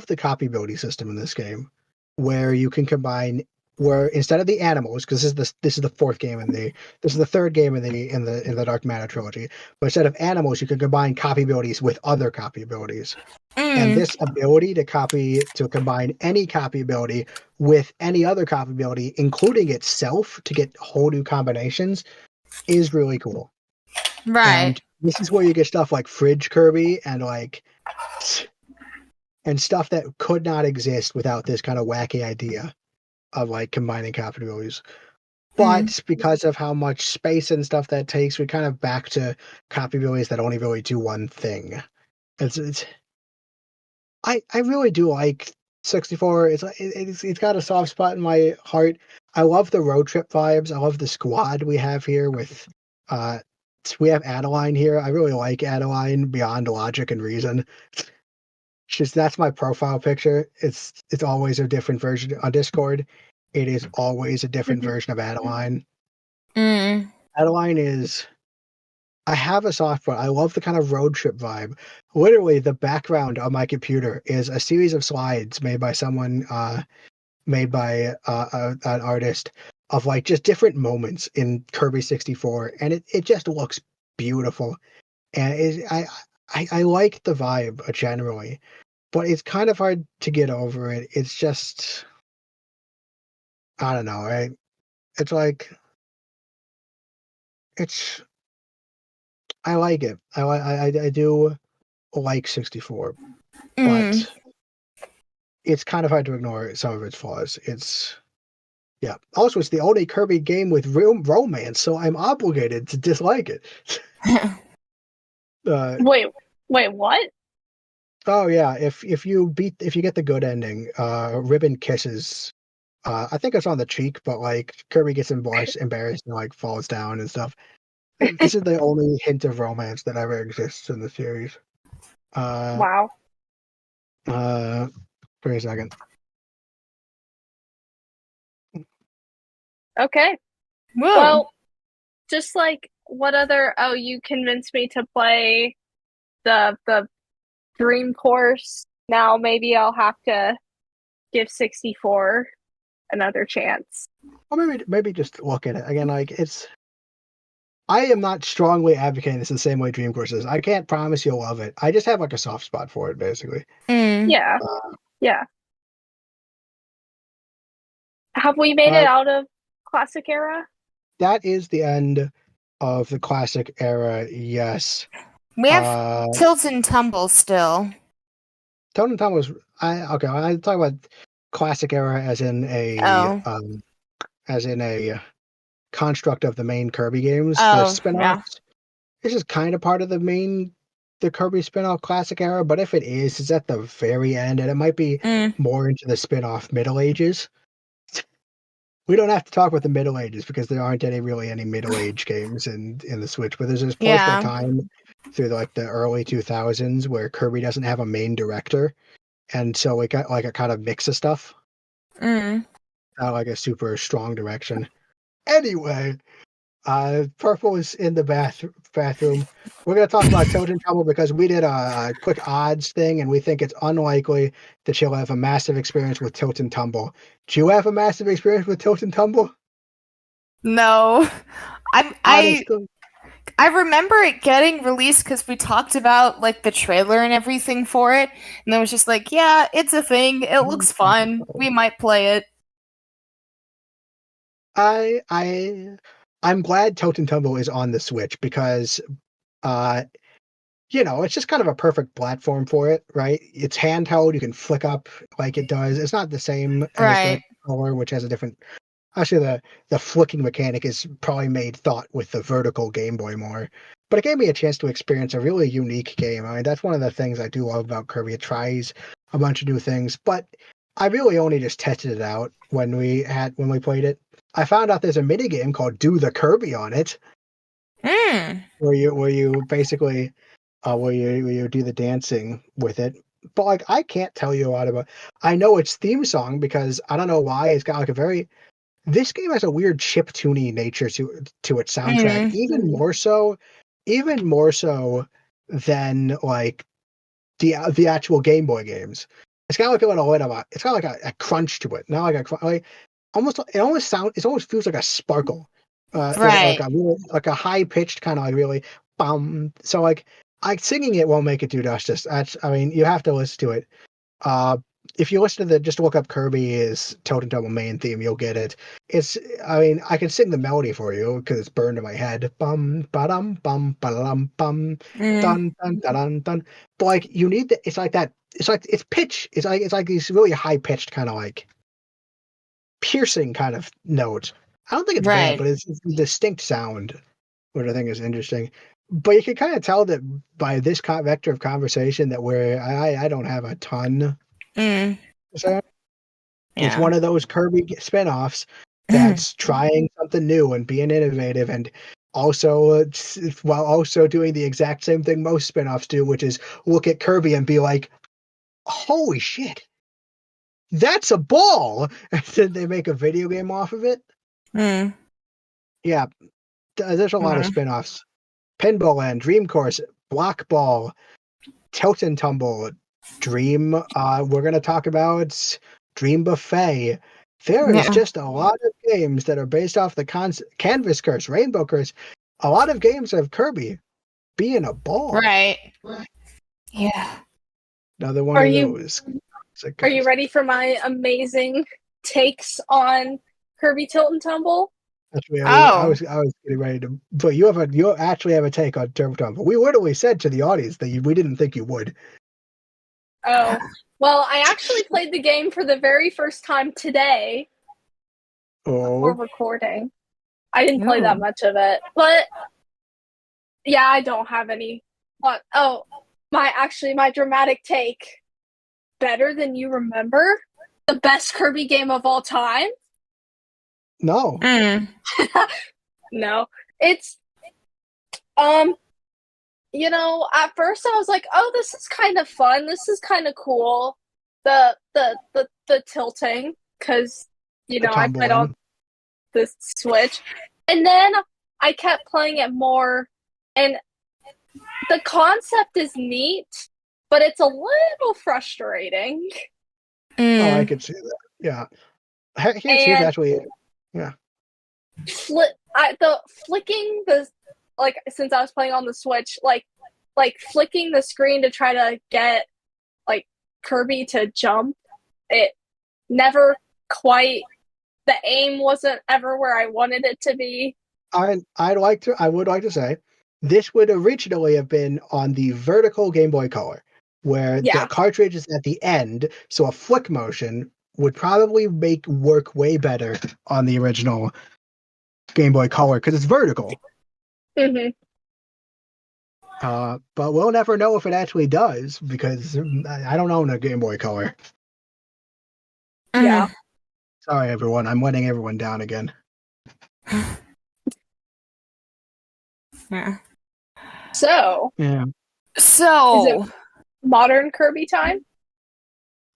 the copy building system in this game, where you can combine where instead of the animals, because this is the fourth game this is the third game in the Dark Matter trilogy, but instead of animals, you can combine copy abilities with other copy abilities. And this ability to combine any copy ability with any other copy ability, including itself, to get whole new combinations, is really cool. Right. And this is where you get stuff like Fridge Kirby and stuff that could not exist without this kind of wacky idea of like combining copy abilities. But because of how much space and stuff that takes, we're kind of back to copy abilities that only really do one thing. I really do like 64. It's got a soft spot in my heart. I love the road trip vibes. I love the squad we have here with we have Adeline here. I really like Adeline beyond logic and reason. That's my profile picture. It's always a different version on Discord. It is always a different version of Adeline. Adeline is I have a soft spot. I love the kind of road trip vibe. Literally, the background on my computer is a series of slides made by someone, made by an artist of like just different moments in Kirby 64, and it just looks beautiful. And I like the vibe generally, but it's kind of hard to get over it. It's just I don't know. Right? It's like it's. I like it. I do like 64, but it's kind of hard to ignore some of its flaws. Yeah. Also, it's the only Kirby game with real romance, so I'm obligated to dislike it. Wait, what? Oh yeah, if you get the good ending, Ribbon kisses. I think it's on the cheek, but like Kirby gets embarrassed and like falls down and stuff. This is the only hint of romance that ever exists in the series. Wow. Wait a second. Okay. Whoa. Well, just like what other? Oh, you convinced me to play the Dream Course. Now maybe I'll have to give 64 another chance. Well, maybe just look at it again. Like I am not strongly advocating this in the same way Dream Course is. I can't promise you'll love it. I just have like a soft spot for it, basically. Yeah. Yeah. Have we made it out of Classic Era? That is the end of the Classic Era, yes. We have Tilt and Tumble still. Tilt and Tumble was I talk about Classic Era as in a construct of the main Kirby games. The spin-offs. This is kind of part of the main the Kirby spin-off classic era, but if it is, it's at the very end, and it might be more into the spin-off Middle Ages. We don't have to talk about the Middle Ages because there aren't any Middle Age games in the Switch, but there's this portion of time through like the early 2000s where Kirby doesn't have a main director, and so it got like a kind of mix of stuff. Not like a super strong direction. Anyway, Purple is in the bathroom. We're going to talk about Tilt and Tumble because we did a quick odds thing, and we think it's unlikely that she'll have a massive experience with Tilt and Tumble. Do you have a massive experience with Tilt and Tumble? No. I remember it getting released because we talked about like the trailer and everything for it, and I was just like, yeah, it's a thing. It looks fun. We might play it. I'm glad Tilt and Tumble is on the Switch because it's just kind of a perfect platform for it, right? It's handheld, you can flick up like it does. It's not the same as the controller, which has a different. Actually, the flicking mechanic is probably made thought with the vertical Game Boy more. But it gave me a chance to experience a really unique game. I mean, that's one of the things I do love about Kirby. It tries a bunch of new things, but I really only just tested it out when we played it. I found out there's a mini game called Do the Kirby on it, where you basically where you do the dancing with it. But like, I can't tell you a lot about. I know its theme song because I don't know why it's got like a very. This game has a weird chiptune nature to its soundtrack, even more so than like the actual Game Boy games. It's got like a little bit of it's got like a crunch to it, not like it almost feels like a sparkle, right? Like a high pitched kind of like really bum. So like singing it won't make it do justice. I mean, you have to listen to it. If you listen to just look up Kirby's Tilt and Tumble main theme, you'll get it. I can sing the melody for you because it's burned in my head. Bum ba-dum bum ba-dum bum dun dun dun dun. But like you need it's like that. It's like it's pitch. It's like these really high pitched kind of like piercing kind of notes. I don't think it's bad, but it's a distinct sound, which I think is interesting. But you can kind of tell that by this vector of conversation that I don't have a ton. So it's one of those Kirby spinoffs that's trying something new and being innovative, and also while also doing the exact same thing most spinoffs do, which is look at Kirby and be like, "Holy shit, that's a ball!" And then they make a video game off of it. Yeah, there's a lot of spinoffs: Pinball Land, Dream Course, Block Ball, Tilt and Tumble, Dream. We're going to talk about Dream Buffet. There is just a lot of games that are based off the Canvas Curse, Rainbow Curse. A lot of games of Kirby being a ball. Right. Yeah. Another one of those. Are you ready for my amazing takes on Kirby Tilt and Tumble? Actually, I was getting ready to. But you actually have a take on Turbo Tumble. We literally said to the audience that we didn't think you would. Oh, well, I actually played the game for the very first time today before recording. I didn't play that much of it, but yeah, I don't have any. What? Oh, my dramatic take. Better than you remember? The best Kirby game of all time? No. No. It's at first I was like, oh, this is kind of fun. This is kind of cool. The tilting, because I played on the Switch. And then I kept playing it more, and the concept is neat, but it's a little frustrating. Oh, I could see that. Yeah. I can see it actually. Yeah. Flicking since I was playing on the Switch, like flicking the screen to try to get like Kirby to jump, it never quite, the aim wasn't ever where I wanted it to be. I would like to say this would originally have been on the vertical Game Boy Color, where the cartridge is at the end, so a flick motion would probably work way better on the original Game Boy Color because it's vertical. But we'll never know if it actually does because I don't own a Game Boy Color. Yeah. Sorry, everyone. I'm letting everyone down again. Yeah. So. Is it modern Kirby time?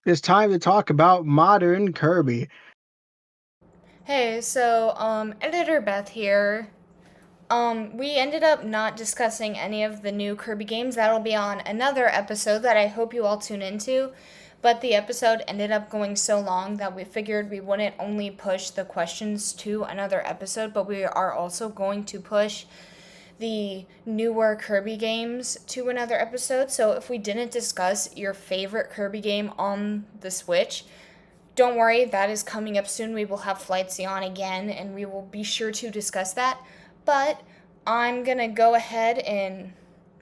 It's time to talk about modern Kirby. Hey, so editor Beth here. We ended up not discussing any of the new Kirby games. That'll be on another episode that I hope you all tune into. But the episode ended up going so long that we figured we wouldn't only push the questions to another episode, but we are also going to push the newer Kirby games to another episode. So if we didn't discuss your favorite Kirby game on the Switch, don't worry, that is coming up soon. We will have Flightsy on again, and we will be sure to discuss that. But I'm going to go ahead and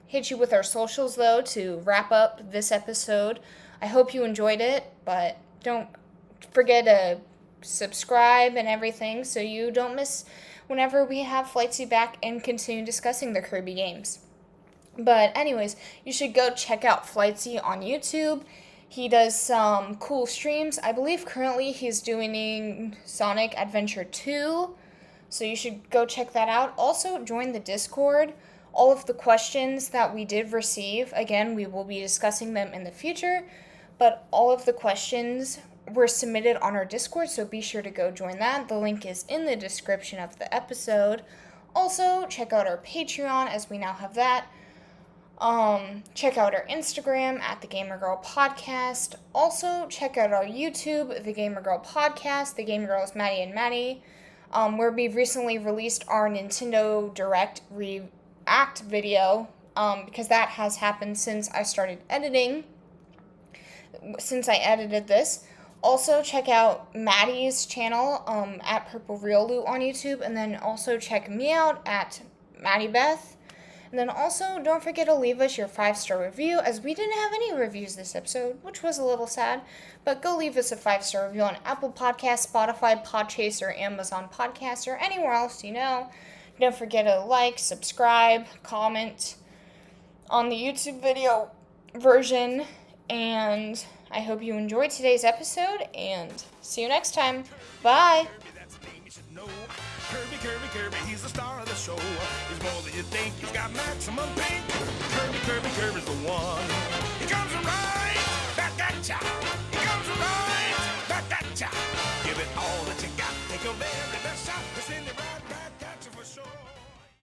hit you with our socials, though, to wrap up this episode. I hope you enjoyed it, but don't forget to subscribe and everything so you don't miss whenever we have Flightsy back and continue discussing the Kirby games. But anyways, you should go check out Flightsy on YouTube. He does some cool streams. I believe currently he's doing Sonic Adventure 2, so you should go check that out. Also, join the Discord. All of the questions that we did receive, again, we will be discussing them in the future, but all of the questions were submitted on our Discord, so be sure to go join that. The link is in the description of the episode. Also, check out our Patreon, as we now have that. Check out our Instagram at The Gamer Girl Podcast. Also, check out our YouTube, The Gamer Girl Podcast, The Gamer Girls Maddie and Maddie, where we've recently released our Nintendo Direct React video, because that has happened since I started editing, since I edited this. Also, check out Maddie's channel, at Purple Real Loot on YouTube, and then also check me out at Maddie Beth. And then also, don't forget to leave us your 5-star review, as we didn't have any reviews this episode, which was a little sad. But go leave us a 5-star review on Apple Podcasts, Spotify, Podchaser, Amazon Podcasts, or anywhere else you know. Don't forget to like, subscribe, comment on the YouTube video version. And I hope you enjoyed today's episode, and see you next time. Bye! Kirby, Kirby, Kirby, he's the star of the show. He's more than you think, he's got maximum pink. Kirby, Kirby, Kirby's the one. He comes right, back at ya. He comes right, back at ya. Give it all that you got, take a